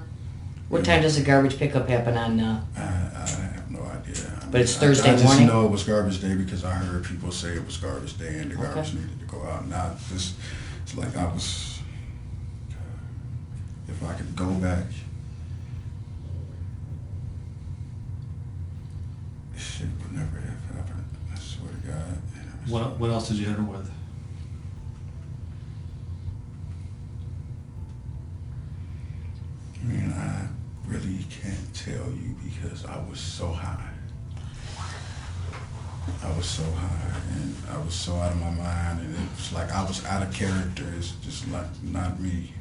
What time does the garbage pickup happen on, I have no idea. But it's Thursday I just morning? know it was garbage day because I heard people say it was garbage day and the Okay. garbage needed to go out. Now it's like I was, if I could go back, shit would never have happened. I swear to God. What else did you hit her with? I mean, I really can't tell you because I was so high. I was so high and I was so out of my mind and it was like I was out of character. It's just like not me.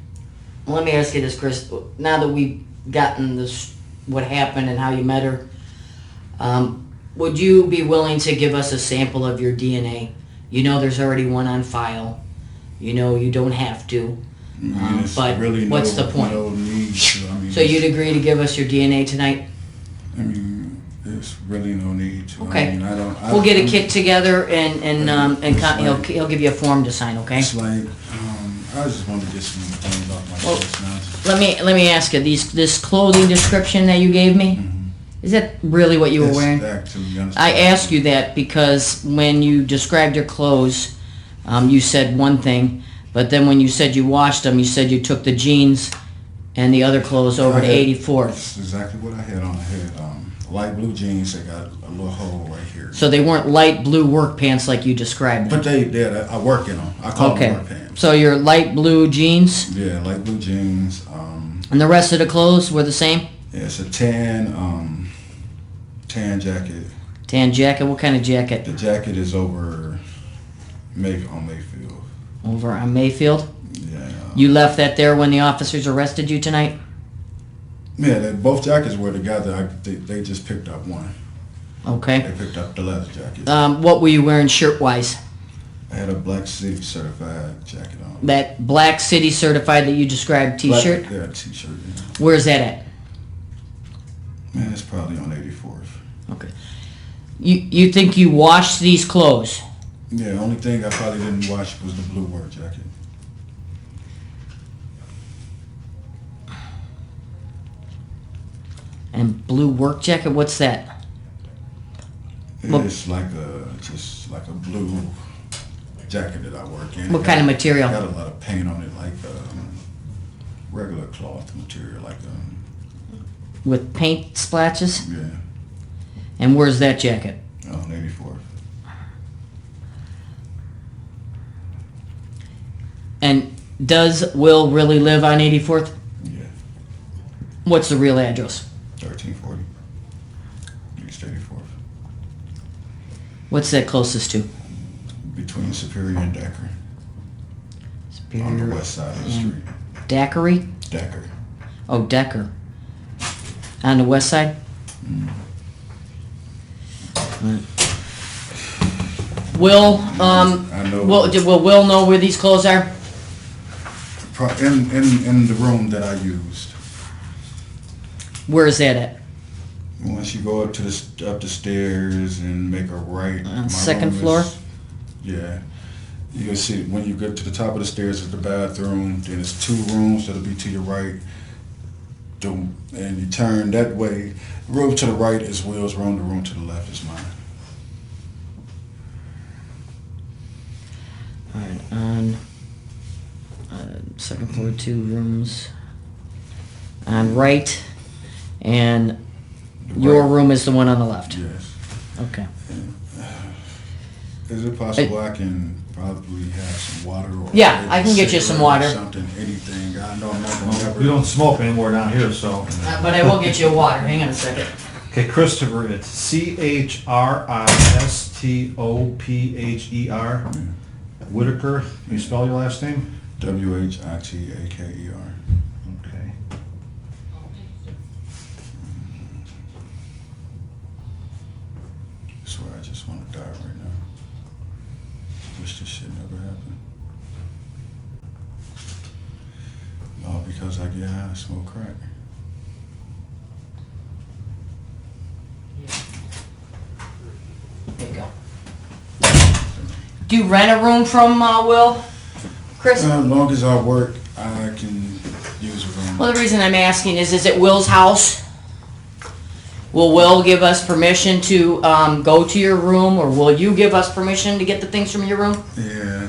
Let me ask you this, Chris. Now that we've gotten this, what happened and how you met her, would you be willing to give us a sample of your DNA? You know there's already one on file. You know you don't have to. I mean, it's But really what's the point? No need to. I mean, So you'd agree to give us your DNA tonight? I mean, there's really no need to. Okay. I mean, I don't. We'll get a I'm- kit together and It's like- he'll give you a form to sign, okay? It's like I just want to get some things off my Well, chest now. Let me ask you, this clothing description that you gave me, is that really what you were It's wearing? actually, you understand? I asked you that because when you described your clothes, you said one thing, but then when you said you washed them, you said you took the jeans and the other clothes over to 84th. That's exactly what I had on. I had light blue jeans that got a little hole right here. So they weren't light blue work pants like you described them. But they did. I work in them. I call Okay. them work pants. So your light blue jeans Yeah, light blue jeans. and the rest of the clothes were the same? Yeah, it's a tan jacket. Tan jacket, what kind of The jacket? jacket is over on Mayfield. Over on Mayfield? Yeah. You left that there when the officers arrested you tonight? Yeah, both jackets were together. They just picked up one. Okay. They picked up the leather jacket. What were you wearing shirt-wise? I had a Black City certified jacket on. That Black City certified that you described t-shirt? Yeah, t-shirt. Yeah. Where's that at? Man, it's probably on 84th. Okay. You think you washed these clothes? Yeah, only thing I probably didn't wash was the blue work jacket. And blue work jacket, what's that? Well- It's just like a blue jacket that I work in. What kind of material? Got a lot of paint on it, like regular cloth material, like With paint splatches? yeah, And where's that jacket? on 84th. And does Will really live on 84th? Yeah, What's the real address? 1340 East 84th, What's that closest to? between Superior and Decker, on the west side of the street. Daiquiri? Decker. Oh, Decker. On the west side? Right. Will, I know. will Will know where these clothes are? In the room that I used. Where is that at? Once you go up the stairs and make a right. My second room floor? Yeah. You'll see when you get to the top of the stairs is the bathroom. Then it's 2 rooms that'll be to your right. And you turn that way. The room to the right is Will's room. The room to the left is mine. All right, on second floor, 2 rooms on right, and your Right. room is the one on the left. Yes. Okay. Is it possible I can probably have some water? Or Yeah, I can get you some water. Something, anything. I know I'm not gonna ever. We don't smoke anymore down here, so. But I will get you water. Hang on a second. Okay, Christopher, it's CHRISTOPHER. Whitaker, can you spell your last name? WHITAKER. Okay. I swear I just want to die right now. Wish this shit never happened. All because I get high and smoke crack. There you go. Do you rent a room from Will? Chris? As long as I work, I can use a room. Well, the reason I'm asking is it Will's house? Will Will give us permission to go to your room, or will you give us permission to get the things from your room? Yeah,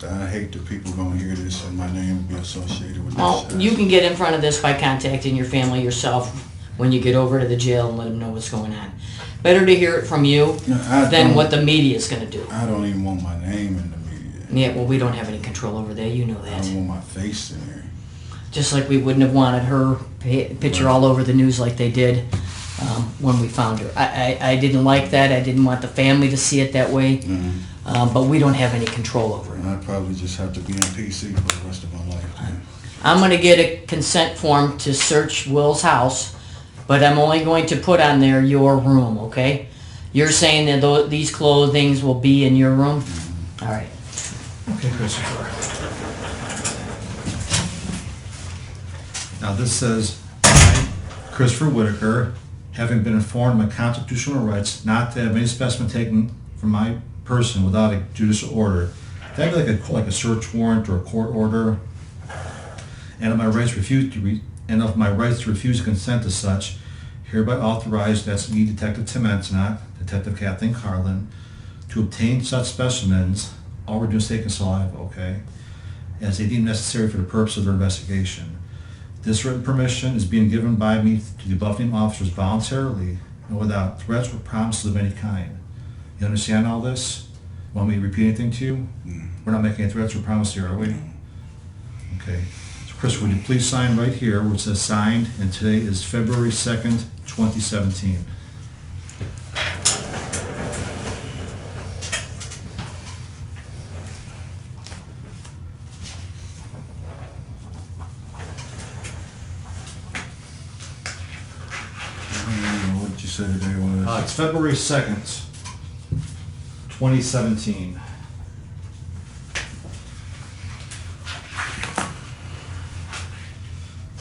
I hate that people gonna hear this and my name will be associated with Well, this. you can get in front of this by contacting your family yourself when you get over to the jail and let them know what's going on. Better to hear it from you No, I than don't- what the media is going to do. I don't even want my name in the media. Yeah, well, we don't have any control over that. You know I that. don't want my face in there. Just like we wouldn't have wanted her picture all over the news like they did when we found her. I didn't like that. I didn't want the family to see it that way. But we don't have any control over it. And I'd probably just have to be in PC for the rest of my life. Man. I'm going to get a consent form to search Will's house, but I'm only going to put on there your room, okay? You're saying that these clothings will be in your room? All right. Okay, Christopher. Now this says, I, Christopher Whitaker, having been informed of my constitutional rights not to have any specimen taken from my person without a judicial order. That'd be like a search warrant or a court order. And of my rights to refuse to consent to such, hereby authorized as me, Detective Tim Entenot, Detective Kathleen Carlin, to obtain such specimens, all reduced taken saliva, okay, as they deem necessary for the purpose of their investigation. This written permission is being given by me to the above named officers voluntarily and without threats or promises of any kind. You understand all this? Want me to repeat anything to you? We're not making any threats or promises here, are we? Okay. So Chris, would you please sign right here where it says signed, and today is February 2nd, 2017. What did you say today was? It's February 2nd, 2017.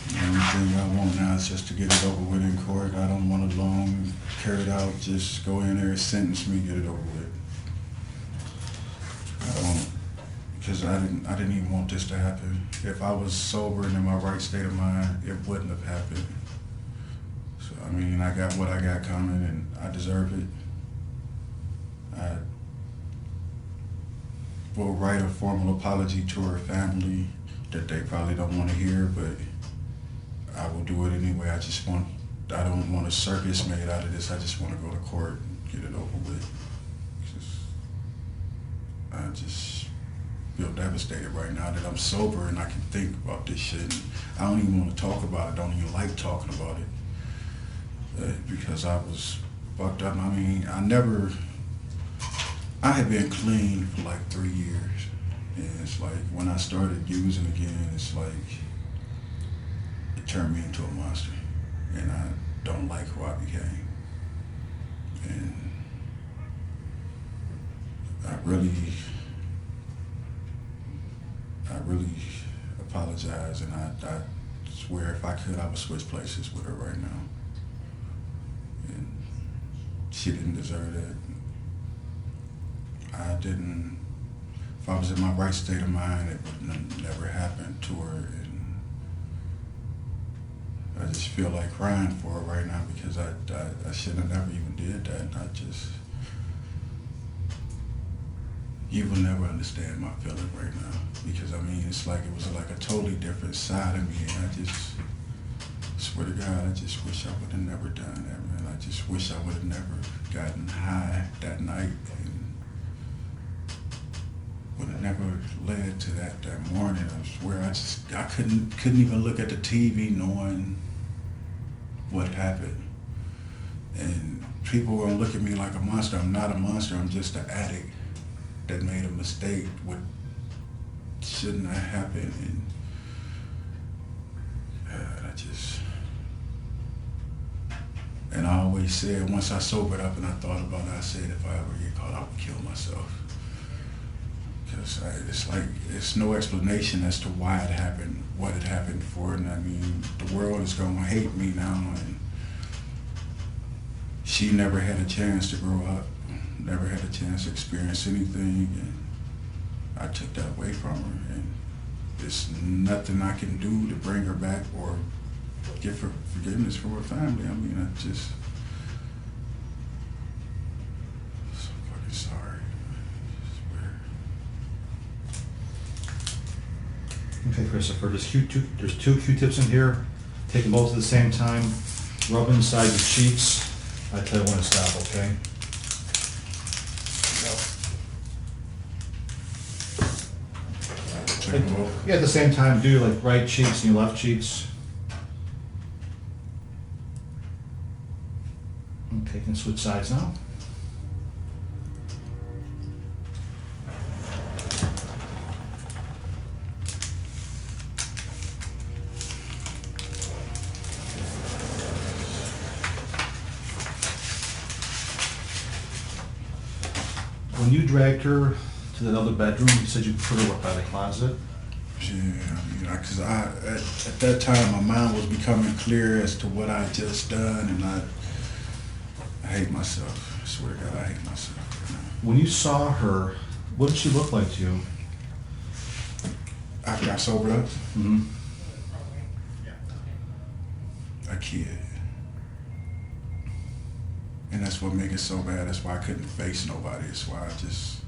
The only thing I want now is just to get it over with in court. I don't want it long, carried out, just go in there, sentence me, get it over with. I don't, because I didn't even want this to happen. If I was sober and in my right state of mind, it wouldn't have happened. So, I mean, I got what I got coming and I deserve it. I will write a formal apology to her family that they probably don't want to hear, but I will do it anyway. I don't want a circus made out of this. I just want to go to court and get it over with. I just feel devastated right now that I'm sober and I can think about this shit. And I don't even want to talk about it. I don't even like talking about it because I was fucked up. I mean, I had been clean for like 3 years. And it's like when I started using again, it's like it turned me into a monster. And I don't like who I became. And I really apologize, and I swear if I could, I would switch places with her right now. She didn't deserve that. I didn't. If I was in my right state of mind, it would never happen to her. And I just feel like crying for her right now because I should have never even did that. And you will never understand my feeling right now because I mean, it's like it was like a totally different side of me, and I just swear to God, I just wish I would have never done that, man. I just wish I would have never gotten high that night and would have never led to that morning. I swear, I couldn't even look at the TV knowing what happened. And people were gonna look at me like a monster. I'm not a monster. I'm just an addict that made a mistake. What shouldn't have happened. And And I always said, once I sobered up and I thought about it, I said, if I ever get caught, I would kill myself. Because it's like, it's no explanation as to why it happened, what it happened for. And I mean, the world is going to hate me now. And she never had a chance to grow up, never had a chance to experience anything. And I took that away from her. And there's nothing I can do to bring her back or give her forgiveness for her family. I mean, I'm just so fucking sorry. I swear. Okay, Christopher, there's two Q-tips in here. Take them both at the same time. Rub inside your cheeks. I tell you when to stop, okay? Take them both. Yeah, at the same time, do your like right cheeks and your left cheeks. Okay, you can switch sides now. When you dragged her to the other bedroom, you said you put her up by the closet? Yeah, because at that time my mind was becoming clear as to what I just done, and I hate myself. I swear to God, I hate myself right now. When you saw her, what did she look like to you? After I sobered up, Mm-hmm. a kid. And that's what made it so bad. That's why I couldn't face nobody. That's why I just...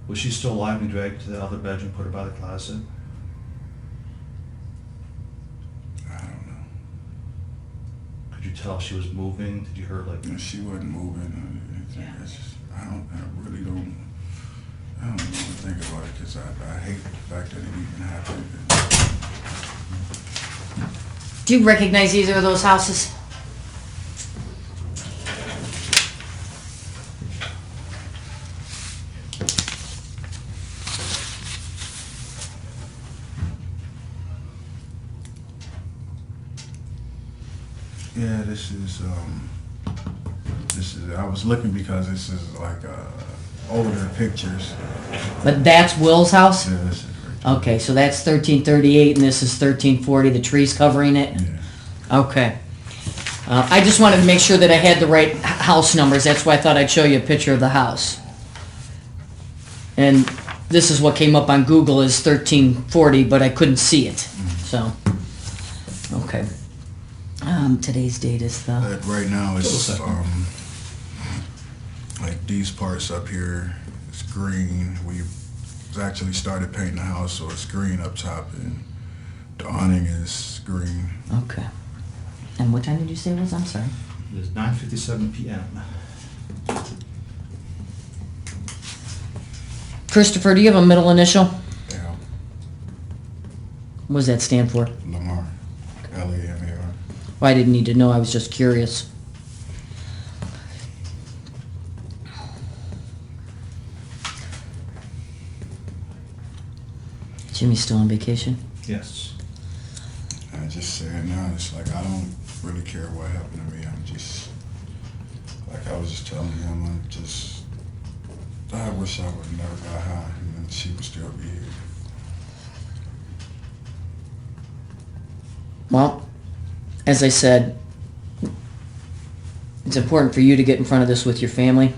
Was she still alive when you dragged her to the other bedroom, put her by the closet? I don't know. Could you tell she was moving? Did you hear like... You know, she wasn't moving or anything. Yeah. It's just, I don't know what to think about it because I hate the fact that it even happened. Do you recognize either of those houses? Yeah, this is, I was looking because this is like, older pictures. But that's Will's house? Yeah, this is right there. Okay, so that's 1338 and this is 1340, the trees covering it? Yeah. Okay. I just wanted to make sure that I had the right house numbers. That's why I thought I'd show you a picture of the house. And this is what came up on Google as 1340, but I couldn't see it. So, okay. Today's date is the... Right now it's, like these parts up here, it's green. We've actually started painting the house, so it's green up top, and the awning is green. Okay. And what time did you say it was? I'm sorry. It is 9:57 p.m. Christopher, do you have a middle initial? Yeah, What does that stand for? Lamar, Lamar. Well, I didn't need to know. I was just curious. Jimmy's still on vacation? Yes. I just say it now, it's like I don't really care what happened to me. I'm just, like I was just telling you, I wish I would have never got high and then she would still be here. Well, as I said, it's important for you to get in front of this with your family.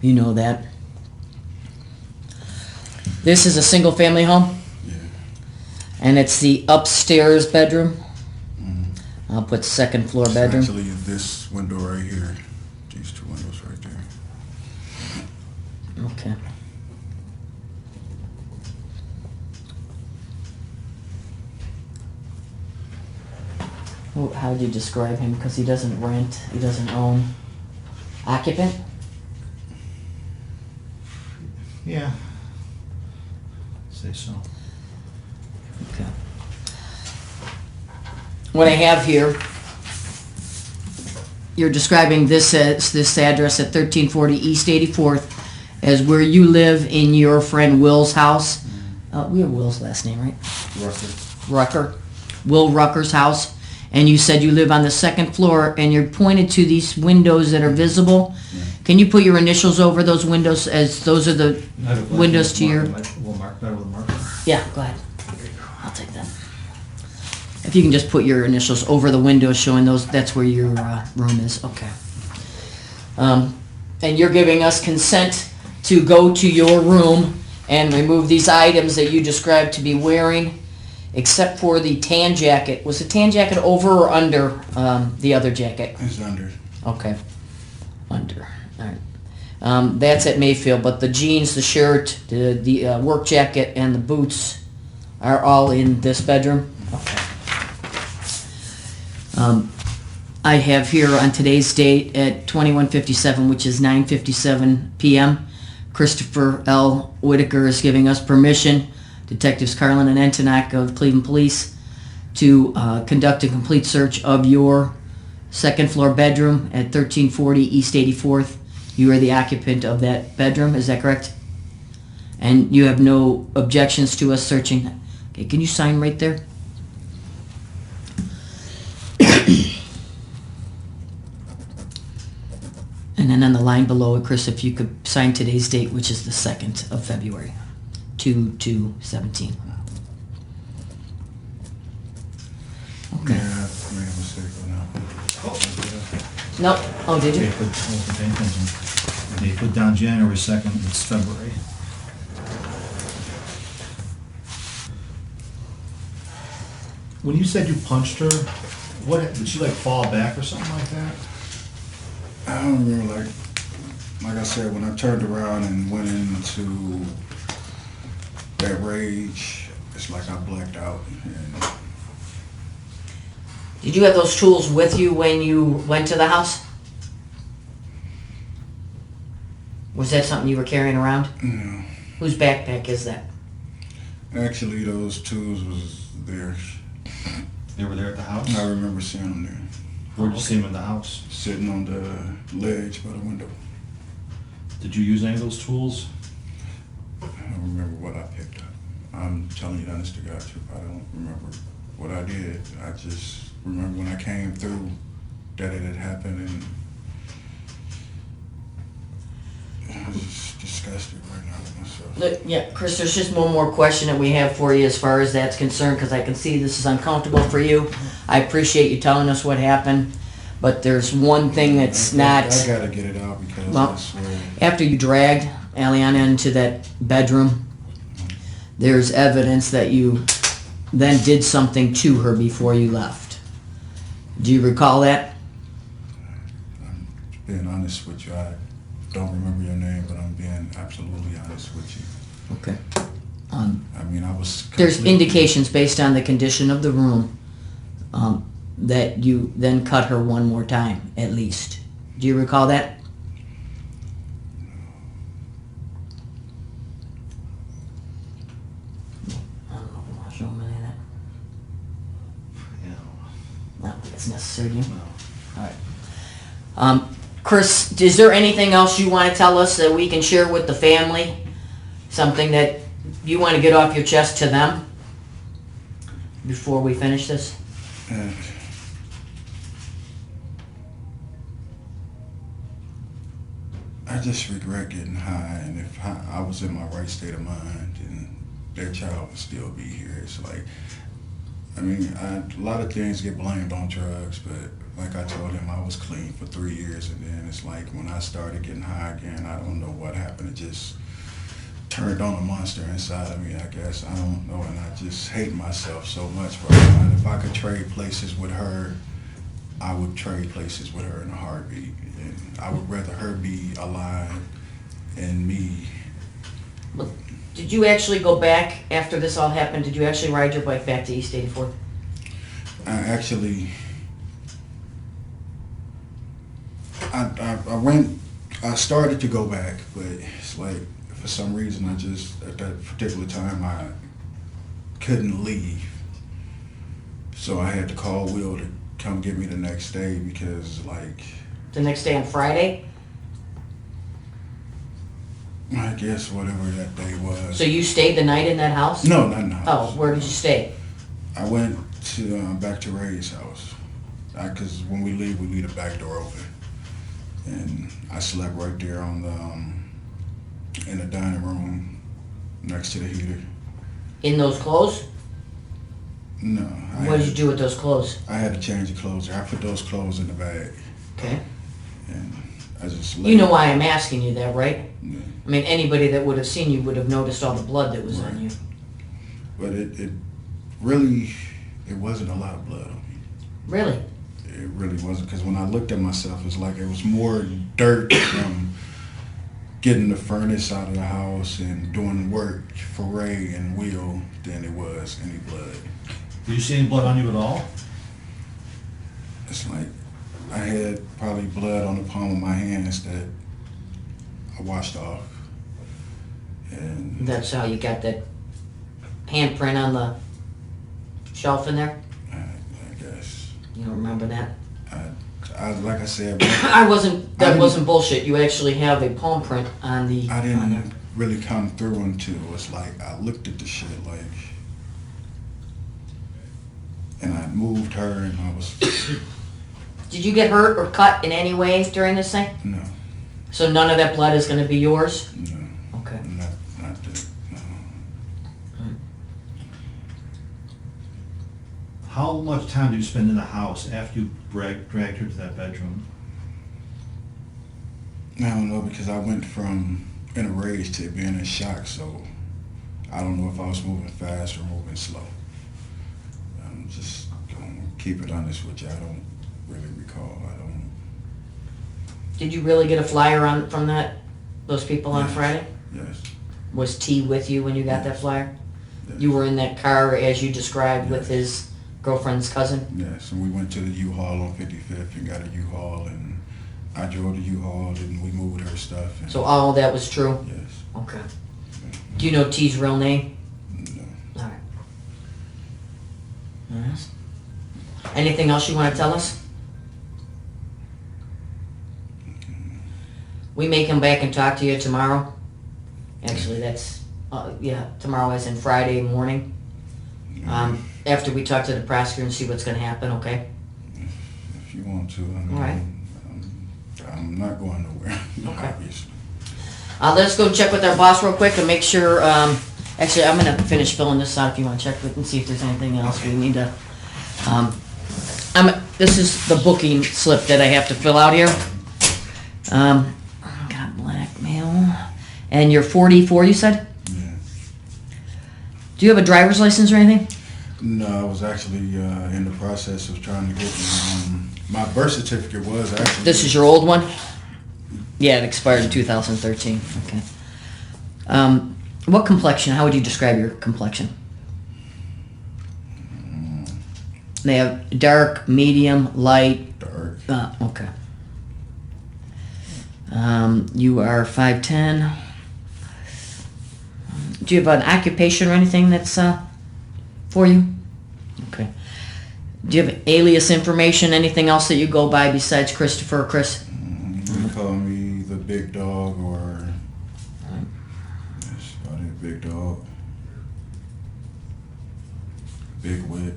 You know that. This is a single family home? Yeah. And it's the upstairs bedroom? Mm-hmm. I'll put second floor It's bedroom. actually this window right here. These two windows right there. Okay. Well, how would you describe him? Because he doesn't rent, he doesn't own. Occupant? Yeah. Say so. Okay. What I have here, you're describing this as this address at 1340 East 84th as where you live in your friend Will's house. We have Will's last name, right? Rucker. Will Rucker's house. And you said you live on the second floor, and you're pointed to these windows that are visible. Yeah. Can you put your initials over those windows as those are the windows to your... We'll mark that with a marker. Yeah, go ahead. I'll take that. If you can just put your initials over the windows showing those, that's where your room is. Okay. And you're giving us consent to go to your room and remove these items that you described to be wearing, except for the tan jacket. Was the tan jacket over or under the other jacket? It's under. Okay. Under. All right. That's at Mayfield, but the jeans, the shirt, the work jacket, and the boots are all in this bedroom? Okay. I have here on today's date at 21:57, which is 9:57 p.m., Christopher L. Whitaker is giving us permission, Detectives Carlin and Antonak of Cleveland Police, to conduct a complete search of your second floor bedroom at 1340 East 84th. You are the occupant of that bedroom, is that correct? And you have no objections to us searching. Okay, can you sign right there? And then on the line below it, Chris, if you could sign today's date, which is the 2nd of February, 2/2/17. Okay. Yeah, I made a mistake on that. Nope. Oh, did Okay, you? pay attention. They put down January 2nd, it's February. When you said you punched her, what, did she like fall back or something like that? I don't remember, like I said, when I turned around and went into that rage, it's like I blacked out. And Did you have those tools with you when you went to the house? Was that something you were carrying around? you Whose backpack is that? know, actually, those tools was there. They were there at the house? I remember seeing them there, Where'd you see them in the house? sitting on the ledge by the window. Did you use any of those tools? I don't remember what I picked up. I'm telling you, honest to God, truth, I don't remember what I did. I just remember when I came through that it had happened, and I was just disgusted right now with myself. Look, yeah, Chris, there's just one more question that we have for you as far as that's concerned, because I can see this is uncomfortable for you. I appreciate you telling us what happened, but there's one thing that's not... I gotta get it out because Well, I swear. After you dragged Alianna into that bedroom, there's evidence that you then did something to her before you left. Do you recall that? I'm being honest with you. I don't remember your name, but I'm being absolutely honest with you. Okay. I mean, I was. There's completely- indications based on the condition of the room that you then cut her one more time, at least. Do you recall that? I don't know if you want to show them any of that. Yeah. I don't think it's necessary, do you? No. All right. Chris, is there anything else you want to tell us that we can share with the family? Something that you want to get off your chest to them before we finish this? And I just regret getting high, and if I was in my right state of mind, and their child would still be here. It's like I mean, a lot of things get blamed on drugs, but like I told him, I was clean for 3 years, and then it's like when I started getting high again, I don't know what happened. It just turned on a monster inside of me, I guess. I don't know, and I just hate myself so much right now. And if I could trade places with her, I would trade places with her in a heartbeat. And I would rather her be alive and me. Well, did you actually go back after this all happened? Did you actually ride your bike back to East 84th? I started to go back, but it's like, for some reason, at that particular time, I couldn't leave. So I had to call Will to come get me the next day because, like... The next day on Friday? I guess whatever that day was. So you stayed the night in that house? No, not in the house. Oh, where did you stay? I went to back to Ray's house. Because when we leave the back door open. And I slept right there on the in the dining room next to the heater. In those clothes? No. What did you do with those clothes? I had to change the clothes. I put those clothes in the bag. Okay. And I just You know why I'm asking you that, right? Yeah. I mean, anybody that would have seen you would have noticed all the blood that was on you. But it really, it wasn't a lot of blood on me. Really? It really wasn't, because when I looked at myself, it's like it was more dirt from getting the furnace out of the house and doing work for Ray and Will than it was any blood. Did you see any blood on you at all? It's like I had probably blood on the palm of my hands that I washed off. And That's how you got that handprint on the shelf in there? I guess. You don't remember that? I like I said, That wasn't bullshit. You actually have a palm print on the... I didn't really come through until it was like I looked at the shit like, and I moved her and I was... Did you get hurt or cut in any way during this thing? No, So none of that blood is going to be yours? no, Okay. not that, no. How much time did you spend in the house after you dragged her to that bedroom? I don't know, because I went from in a rage to being in shock, so I don't know if I was moving fast or moving slow. I'm just gonna keep it honest with you. I don't really recall. I don't. Did you really get a flyer from those people on Yes. Friday? Yes. Was T with you when you got that flyer? Yes. You were in that car as you described with his girlfriend's cousin? Yes, and we went to the U-Haul on 55th and got a U-Haul, and I drove the U-Haul and we moved her stuff. And So all of that was true? yes. Okay. Do you know T's real name? No. All right. Yes. Anything else you want to tell us? We may come back and talk to you tomorrow. Actually, that's, tomorrow as in Friday morning. After we talk to the prosecutor and see what's going to happen, okay? If you want to. I mean, All right. I'm not going nowhere, Okay. obviously. Let's go check with our boss real quick and make sure, actually, I'm going to finish filling this out if you want to check with and see if there's anything else we need to, this is the booking slip that I have to fill out here. Got blackmail. And you're 44, you said? Yeah. Do you have a driver's license or anything? No, I was actually in the process of trying to get my birth certificate was actually. This is your old one? Yeah, it expired in 2013. Okay. What complexion? How would you describe your complexion? They have dark, medium, light. dark. Okay. You are 5'10". Do you have an occupation or anything that's for you? Okay. Do you have alias information, anything else that you go by besides Christopher or Chris? You can call me the big dog or. Yes, probably a big dog. Big wit.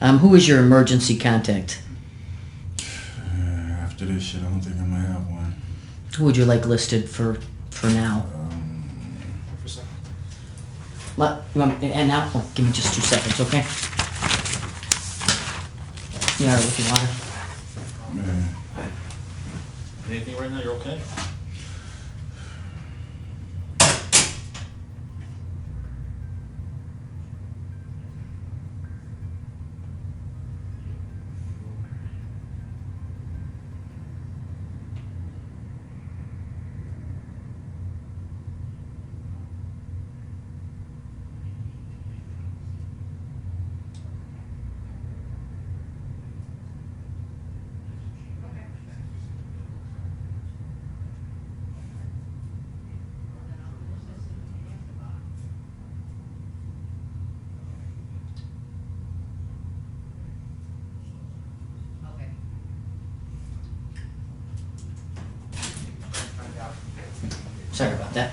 Who is your emergency contact? After this shit, I don't think I'm gonna have one. Who would you like listed for now? You want me to end now? Oh, give me just 2 seconds, okay? You all right with your water? Man. Anything right now, you're okay? Sorry about that.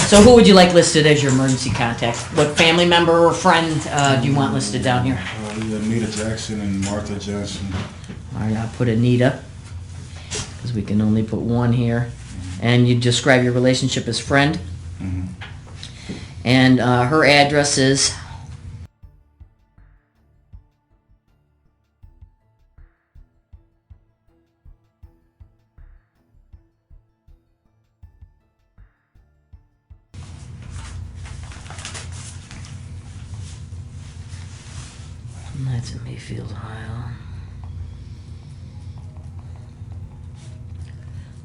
So who would you like listed as your emergency contact? What family member or friend do you want listed down here? Anita Jackson and Martha Johnson. All right, I'll put Anita, because we can only put one here. And you describe your relationship as friend. Mhm. And her address is... That's in Mayfield, Ohio.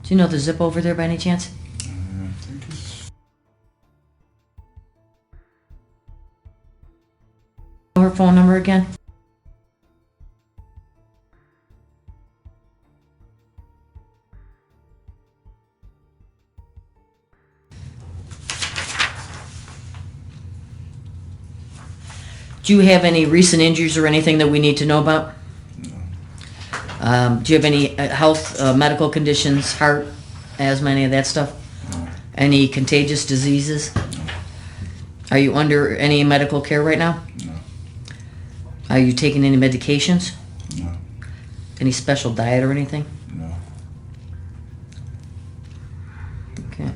Do you know the zip over there by any chance? I think it's Her phone number again? Do you have any recent injuries or anything that we need to know about? no. Do you have any health, medical conditions, heart, asthma, any of that stuff? No. Any contagious diseases? Are you under any medical care right now? No. Are you taking any medications? No. Any special diet or anything? No. Okay.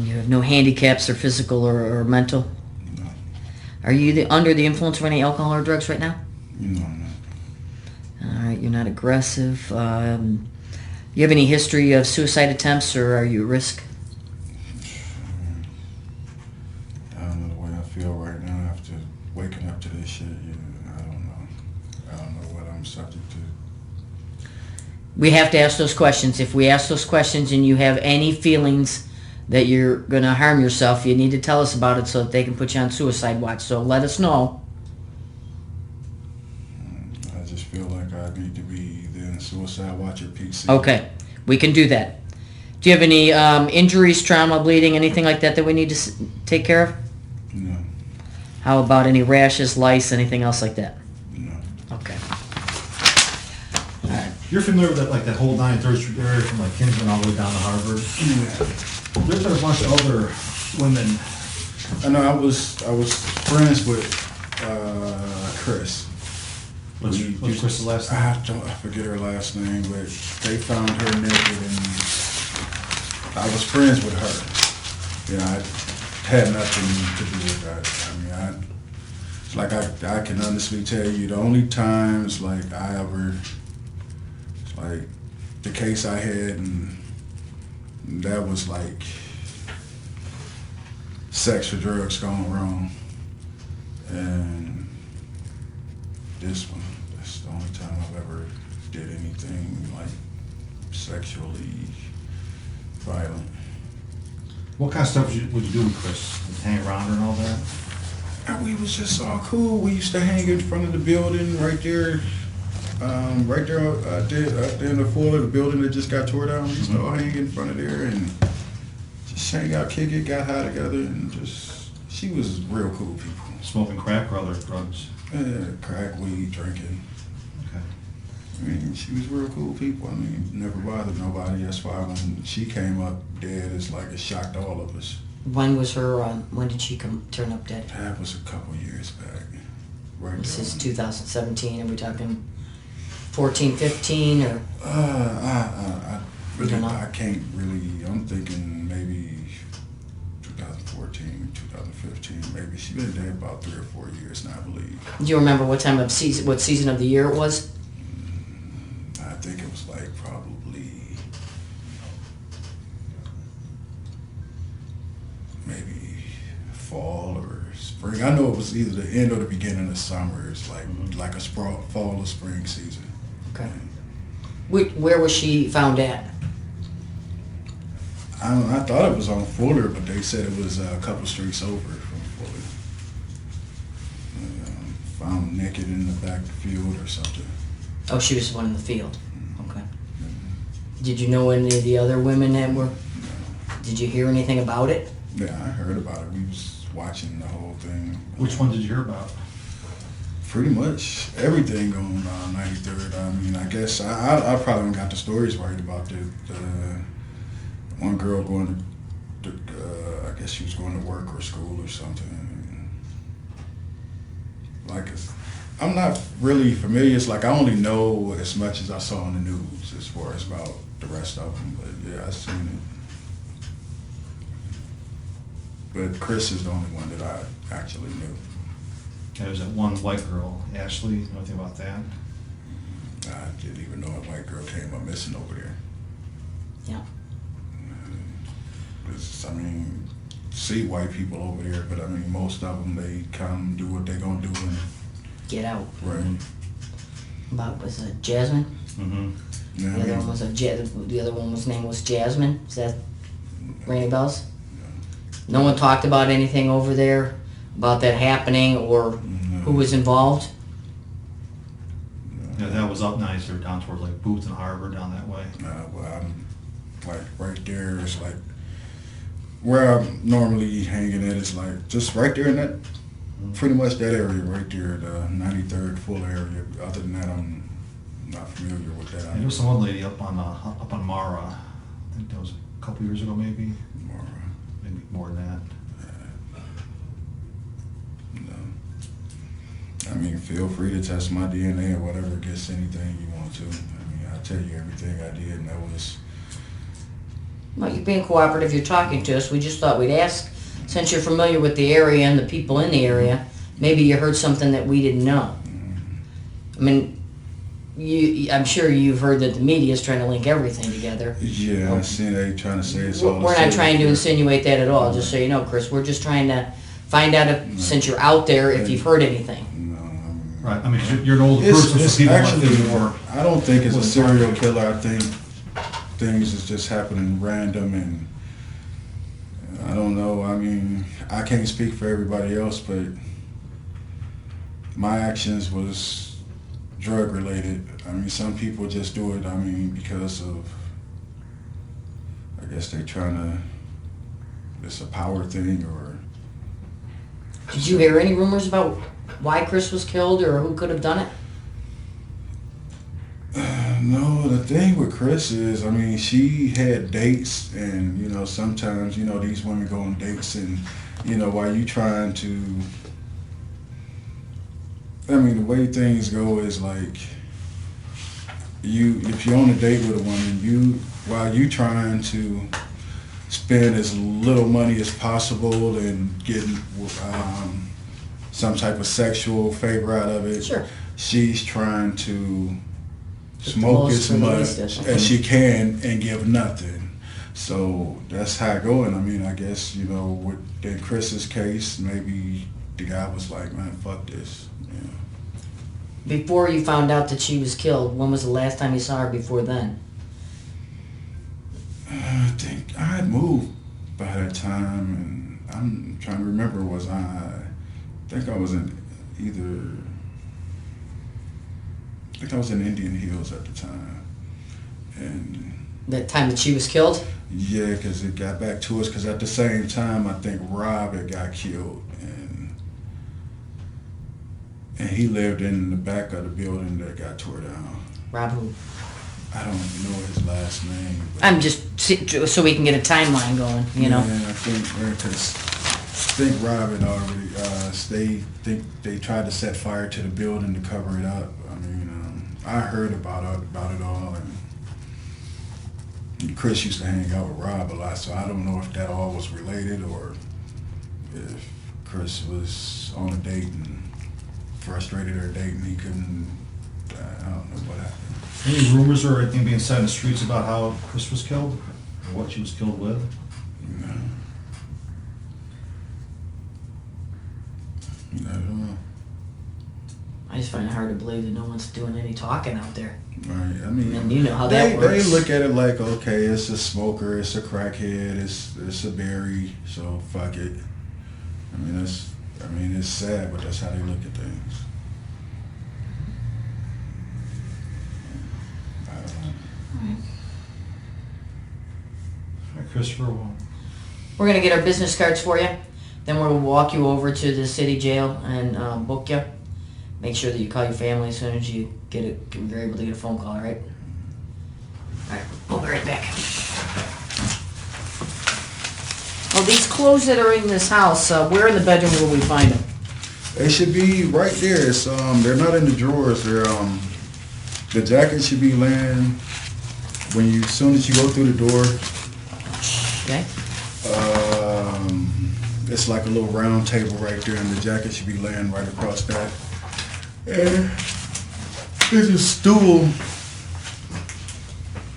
You have no handicaps or physical or mental? No. Are you under the influence of any alcohol or drugs right now? No. No. All right, you're not aggressive. You have any history of suicide attempts, or are you at risk? I don't know the way I feel right now after waking up to this shit. Yeah, I don't know. I don't know what I'm subject to. We have to ask those questions. If we ask those questions and you have any feelings that you're going to harm yourself, you need to tell us about it so that they can put you on suicide watch. So let us know. I just feel like I need to be either in suicide watch or PC. Okay, we can do that. Do you have any injuries, trauma, bleeding, anything like that that we need to take care of? No. How about any rashes, lice, anything else like that? No. Okay. You're familiar with that, like that whole 93rd Street area from like Kinsman all the way down to Harvard? Yeah. There's been a bunch of other women. I know I was friends with Chris. What's Chris's last name? I forget her last name, but they found her naked, and I was friends with her. You know, I had nothing to do with that. I mean, it's like I can honestly tell you the only times like I ever, it's like the case I had, and that was like sex or drugs gone wrong, and this one, that's the only time I've ever did anything like sexually violent. What kind of stuff would you do with Chris? Like hang around her and all that? And we was just all cool. We used to hang in front of the building right there. Right there out there in the floor of the building that just got tore down. We used to all hang in front of there and just hang out, kick it, got high together, and just, she was real cool people. Smoking crack or other drugs? Crack, weed, drinking. Okay. I mean, she was real cool people. I mean, never bothered nobody. That's why when she came up dead, it's like it shocked all of us. When was her, when did she turn up dead? That was a couple years back. Right This there. is 2017, and we're talking 14, 15, or? You don't know? I can't really, I'm thinking maybe 2014, 2015, maybe. She's been dead about 3 or 4 years now, I believe. Do you remember what season of the year it was? I think it was like probably maybe fall or spring. I know it was either the end or the beginning of summer. It's like a fall or spring season. Okay. Where was she found at? I thought it was on Fuller, but they said it was a couple streets over from Fuller. Found naked in the back field or something. Oh, she was the one in the field. Okay. Did you know any of the other women that were? Did you hear anything about it? Yeah, I heard about it. We was watching the whole thing. Which one did you hear about? Pretty much everything going on 93rd. I mean, I guess I probably got the stories right about the one girl going to I guess she was going to work or school or something. Like, I'm not really familiar. It's like I only know as much as I saw on the news as far as about the rest of them. But yeah, I seen it. But Chris is the only one that I actually knew. There was that one white girl, Ashley. You know anything about that? I didn't even know a white girl came up missing over there. Yeah. I mean, see white people over there, but I mean, most of them, they come do what they're gonna do and Get out. right. Was it Jasmine? Mm-hmm. Yeah, The other one was the other one was name was Jasmine. Is that ring any bells? No one talked about anything over there about that happening or who was involved. Yeah, that was up nicer down towards like Booth and Harbor down that way. well, I'm like right there. It's like where I'm normally hanging at. It's like just right there in that, pretty much that area right there, the 93rd full area. Other than that, I'm not familiar with that. And there was some one lady up on Mara. I think that was a couple years ago, maybe more than that. I mean, feel free to test my DNA or whatever, guess anything you want to. I mean, I'll tell you everything I did, and that was... Well, you're being cooperative, you're talking to us. We just thought we'd ask, since you're familiar with the area and the people in the area, maybe you heard something that we didn't know. I mean, I'm sure you've heard that the media is trying to link everything together. Yeah, I seen they trying to say it's all... We're not trying to insinuate that at all, just so you know, Chris. We're just trying to find out, if, since you're out there, if you've heard anything. Right. I mean, you're an older person, so people might think more. I don't think it's a serial killer. I think things is just happening random, and I don't know. I mean, I can't speak for everybody else, but my actions was drug related. I mean, some people just do it, I mean, because of, I guess they trying to, it's a power thing, or... Did you hear any rumors about why Chris was killed or who could have done it? No, the thing with Chris is, I mean, she had dates, and, you know, sometimes, you know, these women go on dates, and, you know, while you trying to, I mean, the way things go is like, if you're on a date with a woman, while you trying to spend as little money as possible and getting some type of sexual favor out of it, Sure. she's trying to Get smoke the as most for the much least, as she can and give nothing. So that's how it going. I mean, I guess, you know, in Chris's case, maybe the guy was like, man, fuck this. Yeah. Before you found out that she was killed, when was the last time you saw her before then? I think I had moved by that time, and I'm trying to remember, I think I was in Indian Hills at the time. And That time that she was killed? yeah, because it got back to us, because at the same time, I think Rob had got killed, and he lived in the back of the building that got tore down. Rob who? I don't know his last name. But I'm just, so we can get a timeline going, you know? Yeah, I think Rob had already, they tried to set fire to the building to cover it up. I mean, I heard about it all, and Chris used to hang out with Rob a lot, so I don't know if that all was related or if Chris was on a date and frustrated her date and he couldn't, I don't know what happened. Any rumors or anything being said in the streets about how Chris was killed? Or what she was killed with? No. I don't know. I just find it hard to believe that no one's doing any talking out there. Right, I mean, And you know how that they works. look at it like, okay, it's a smoker, it's a crackhead, it's a berry, so fuck it. I mean, it's sad, but that's how they look at things. I don't know. All right, Christopher, well, We're gonna get our business cards for you. Then we'll walk you over to the city jail and book you. Make sure that you call your family as soon as you get it. You're able to get a phone call, all right? All right, we'll be right back. Well, these clothes that are in this house, where in the bedroom will we find them? They should be right there. It's they're not in the drawers. They're the jacket should be laying as soon as you go through the door. Okay. It's like a little round table right there, and the jacket should be laying right across that. And there's a stool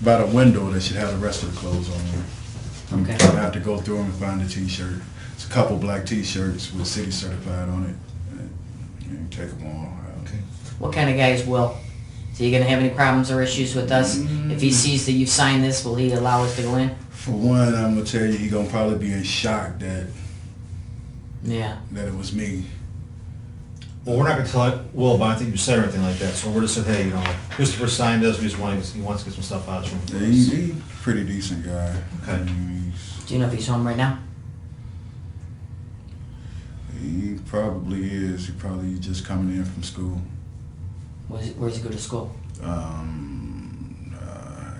by the window that should have the rest of the clothes on there. Okay. I have to go through them and find a t-shirt. It's a couple black t-shirts with city certified on it. And you take them all. okay. What kind of guy is Will? Is he gonna have any problems or issues with us? If he sees that you've signed this, will he allow us to go in? For one, I'm gonna tell you, he's gonna probably be in shock that Yeah. it was me. Well, we're not gonna tell Will about anything you said or anything like that, so we're just saying, hey, you know, Christopher signed this, he wants to get some stuff out of Yeah, him. he's a pretty decent guy. Okay. I mean, Do you know if he's home right now? he probably is. He probably just coming in from school. Where's he go to school?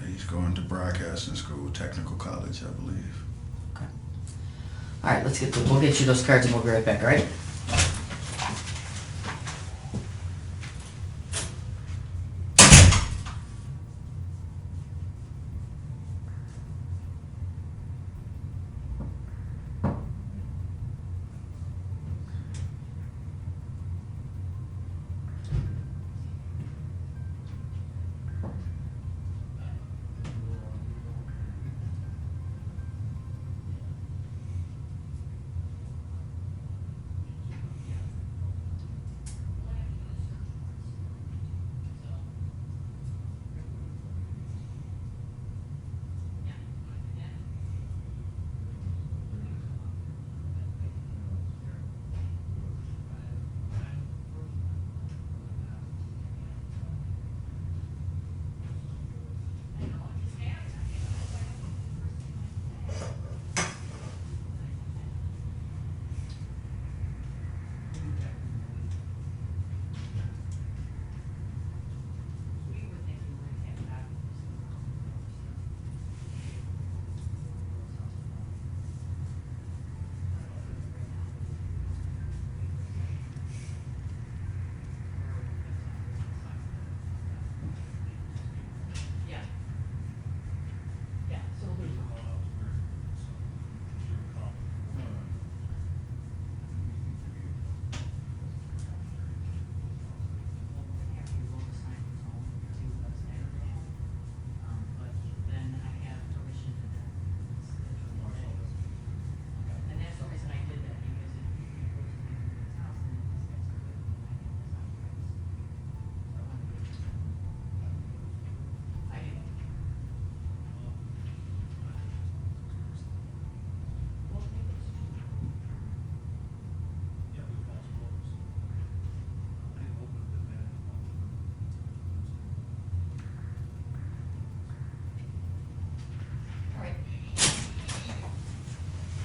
He's going to broadcasting school, technical college, I believe. All right, we'll get you those cards and we'll be right back, all right?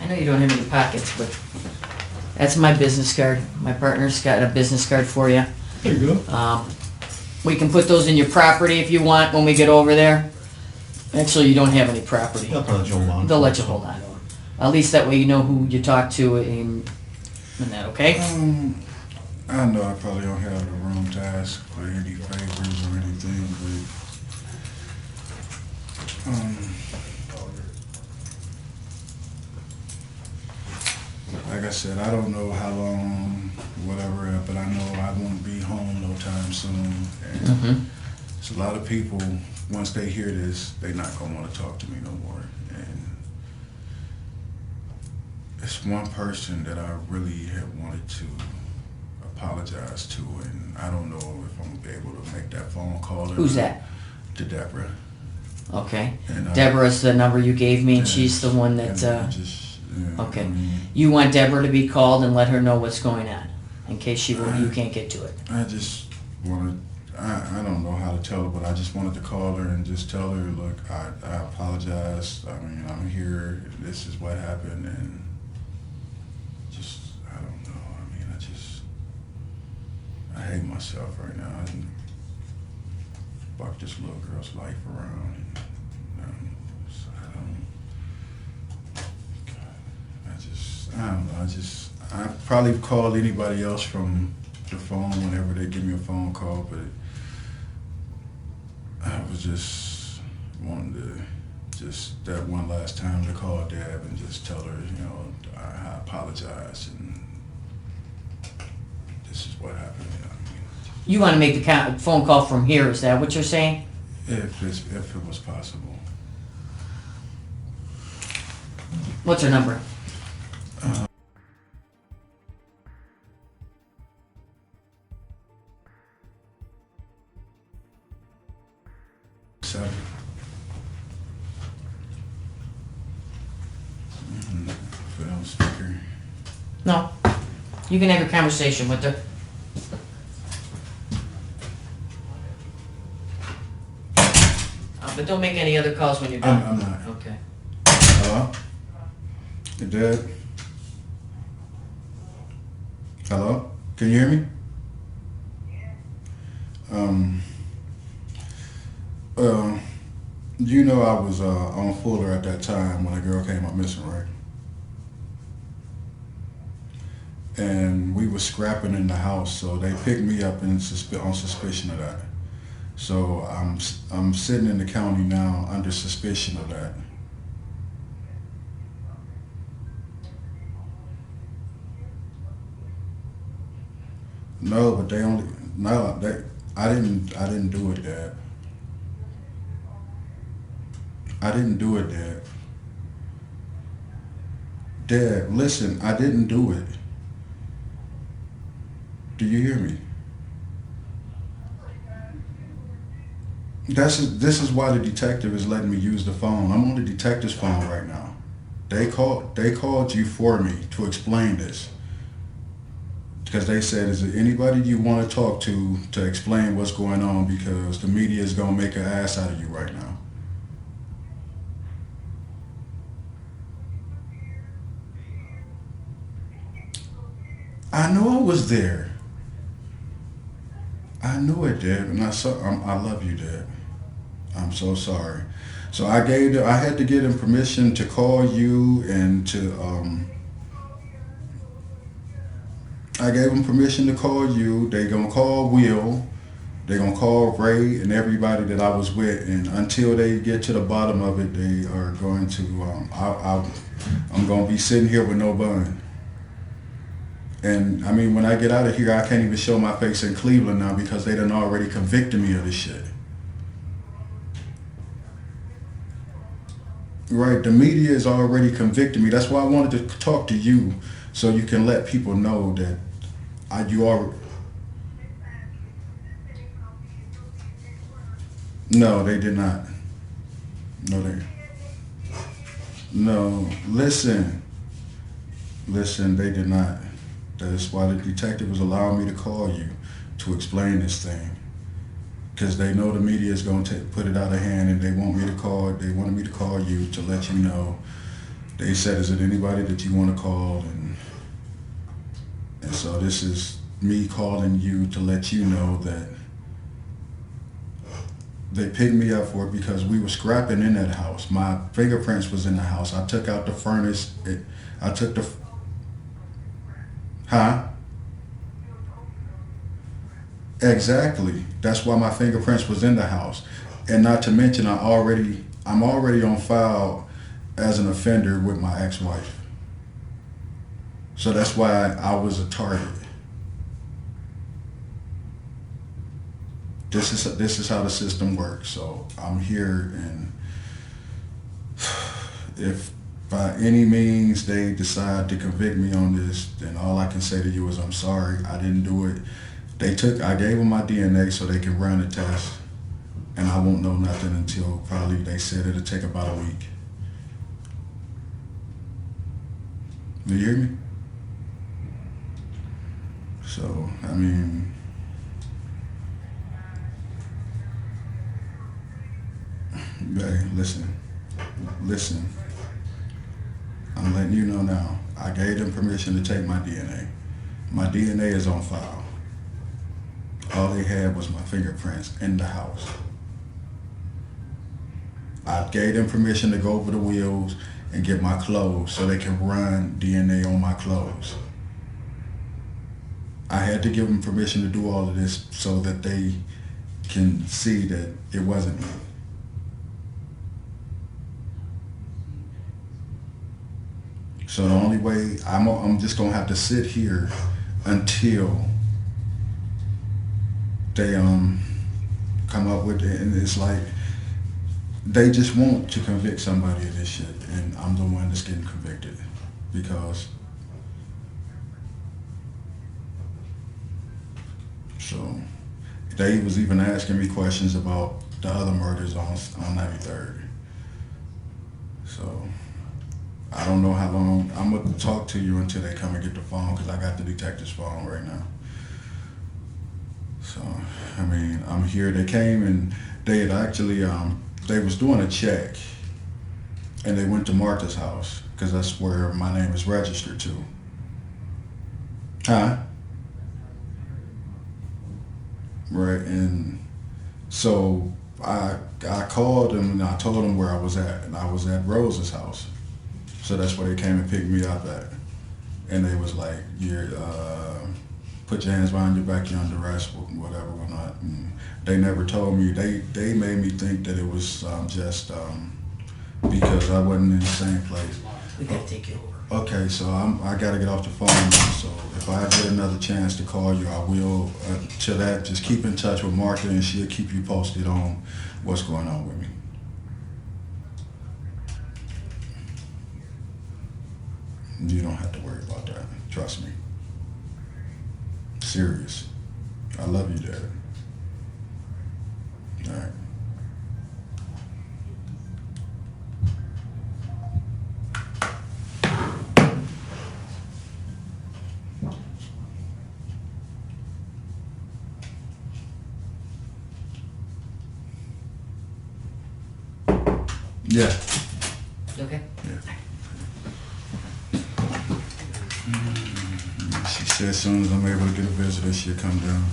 I know you don't have any pockets, but that's my business card. My partner's got a business card for you. There you go. We can put those in your property if you want when we get over there. Actually, you don't have any property. They'll probably let you hold on. They'll let you hold on. At least that way you know who you talk to and that, okay? I know I probably don't have the room to ask for any favors or anything, but like I said, I don't know how long, whatever, but I know I won't be home no time soon. And it's a lot of people, once they hear this, they're not gonna want to talk to me no more. And it's one person that I really have wanted to apologize to, and I don't know if I'm gonna be able to make that phone call. Who's that? To Deborah. Okay. And, Deborah's the number you gave me, and yeah, she's the one that, okay. You want Deborah to be called and let her know what's going on, in case you can't get to it. I just wanted, I don't know how to tell her, but I just wanted to call her and just tell her, look, I apologize. I mean, I'm here. This is what happened, and just, I don't know. I mean, I hate myself right now. I fucked this little girl's life around. And, so I don't know. I probably called anybody else from the phone whenever they give me a phone call, but I was just wanting to just that one last time to call Deb and just tell her, you know, I apologize and this is what happened. You know what I mean? You want to make the phone call from here, is that what you're saying? If it was possible. What's her number? Put on speaker. No. You can have your conversation with her. But don't make any other calls when you're done. I'm not. Okay. Hello? You Dad? Hello? Can you hear me? You know I was on Fuller at that time when a girl came up missing, right? And we were scrapping in the house, so they picked me up on suspicion of that. So I'm sitting in the county now under suspicion of that. No, but I didn't do it, Dad. I didn't do it, Dad. Dad, listen, I didn't do it. Do you hear me? This is why the detective is letting me use the phone. I'm on the detective's phone right now. They called you for me to explain this. Because they said, is there anybody you want to talk to explain what's going on, because the media is going to make an ass out of you right now. I know I was there. I knew it, Dad, and I love you, Dad. I'm so sorry. So I had to give him permission to call you and to I gave them permission to call you. They gonna call Will. They gonna call Ray and everybody that I was with. And until they get to the bottom of it, they are going to. I'm gonna be sitting here with no bun. And I mean, when I get out of here, I can't even show my face in Cleveland now because they done already convicted me of this shit. Right, the media is already convicting me. That's why I wanted to talk to you, so you can let people know that you are. No, they did not. No, listen, they did not. That's why the detective was allowing me to call you to explain this thing. Because they know the media is going to put it out of hand, and they wanted me to call you to let you know. They said, is it anybody that you want to call? And so this is me calling you to let you know that they picked me up for it because we were scrapping in that house. My fingerprints was in the house. I took out the furnace. Exactly. That's why my fingerprints was in the house. And not to mention, I'm already on file as an offender with my ex-wife. So that's why I was a target. This is how the system works. So I'm here, and if by any means they decide to convict me on this, then all I can say to you is I'm sorry. I didn't do it. I gave them my DNA so they can run the test, and I won't know nothing until probably they said it'll take about a week. Do you hear me? So, I mean, hey, listen. I'm letting you know now. I gave them permission to take my DNA. My DNA is on file. All they had was my fingerprints in the house. I gave them permission to go over the wheels and get my clothes so they can run DNA on my clothes. I had to give them permission to do all of this so that they can see that it wasn't me. So the only way, I'm just gonna have to sit here until they come up with it, and it's like they just want to convict somebody of this shit, and I'm the one that's getting convicted because. So they was even asking me questions about the other murders on 93rd. So I don't know how long I'm gonna talk to you until they come and get the phone, because I got the detective's phone right now. So I mean, I'm here. They came and they had actually they was doing a check, and they went to Martha's house because that's where my name is registered to. Huh? Right, and so I called them and I told them where I was at, and I was at Rose's house. So that's where they came and picked me up at. And they was like, "You're put your hands behind your back, you're under arrest, whatever, whatnot." And they never told me. They made me think that it was just because I wasn't in the same place. We gotta take you over. Okay, so I gotta get off the phone now. So if I get another chance to call you, I will. To that, just keep in touch with Martha, and she'll keep you posted on what's going on with me. You don't have to worry about that. Trust me. Serious. I love you, Dad. All right. Yeah. You okay? Yeah. She said as soon as I'm able to get a visitor, she'll come down.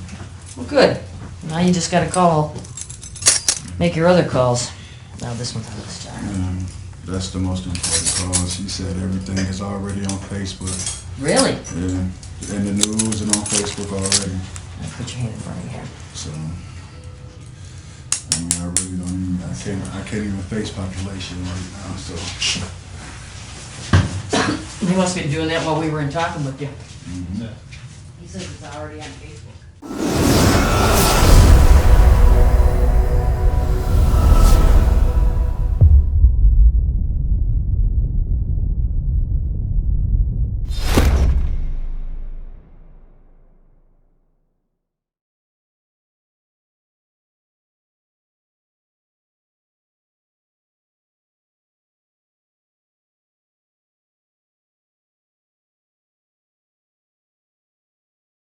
Well, good. Now you just gotta call. Make your other calls. Now this one's on this time. That's the most important call. She said everything is already on Facebook. Really? Yeah, in the news and on Facebook already. Now put your hand in front of your head. So, I mean, I really don't even, I can't even face population right now, so. You must be doing that while we were in talking with you. Mm-hmm. He says it's already on Facebook.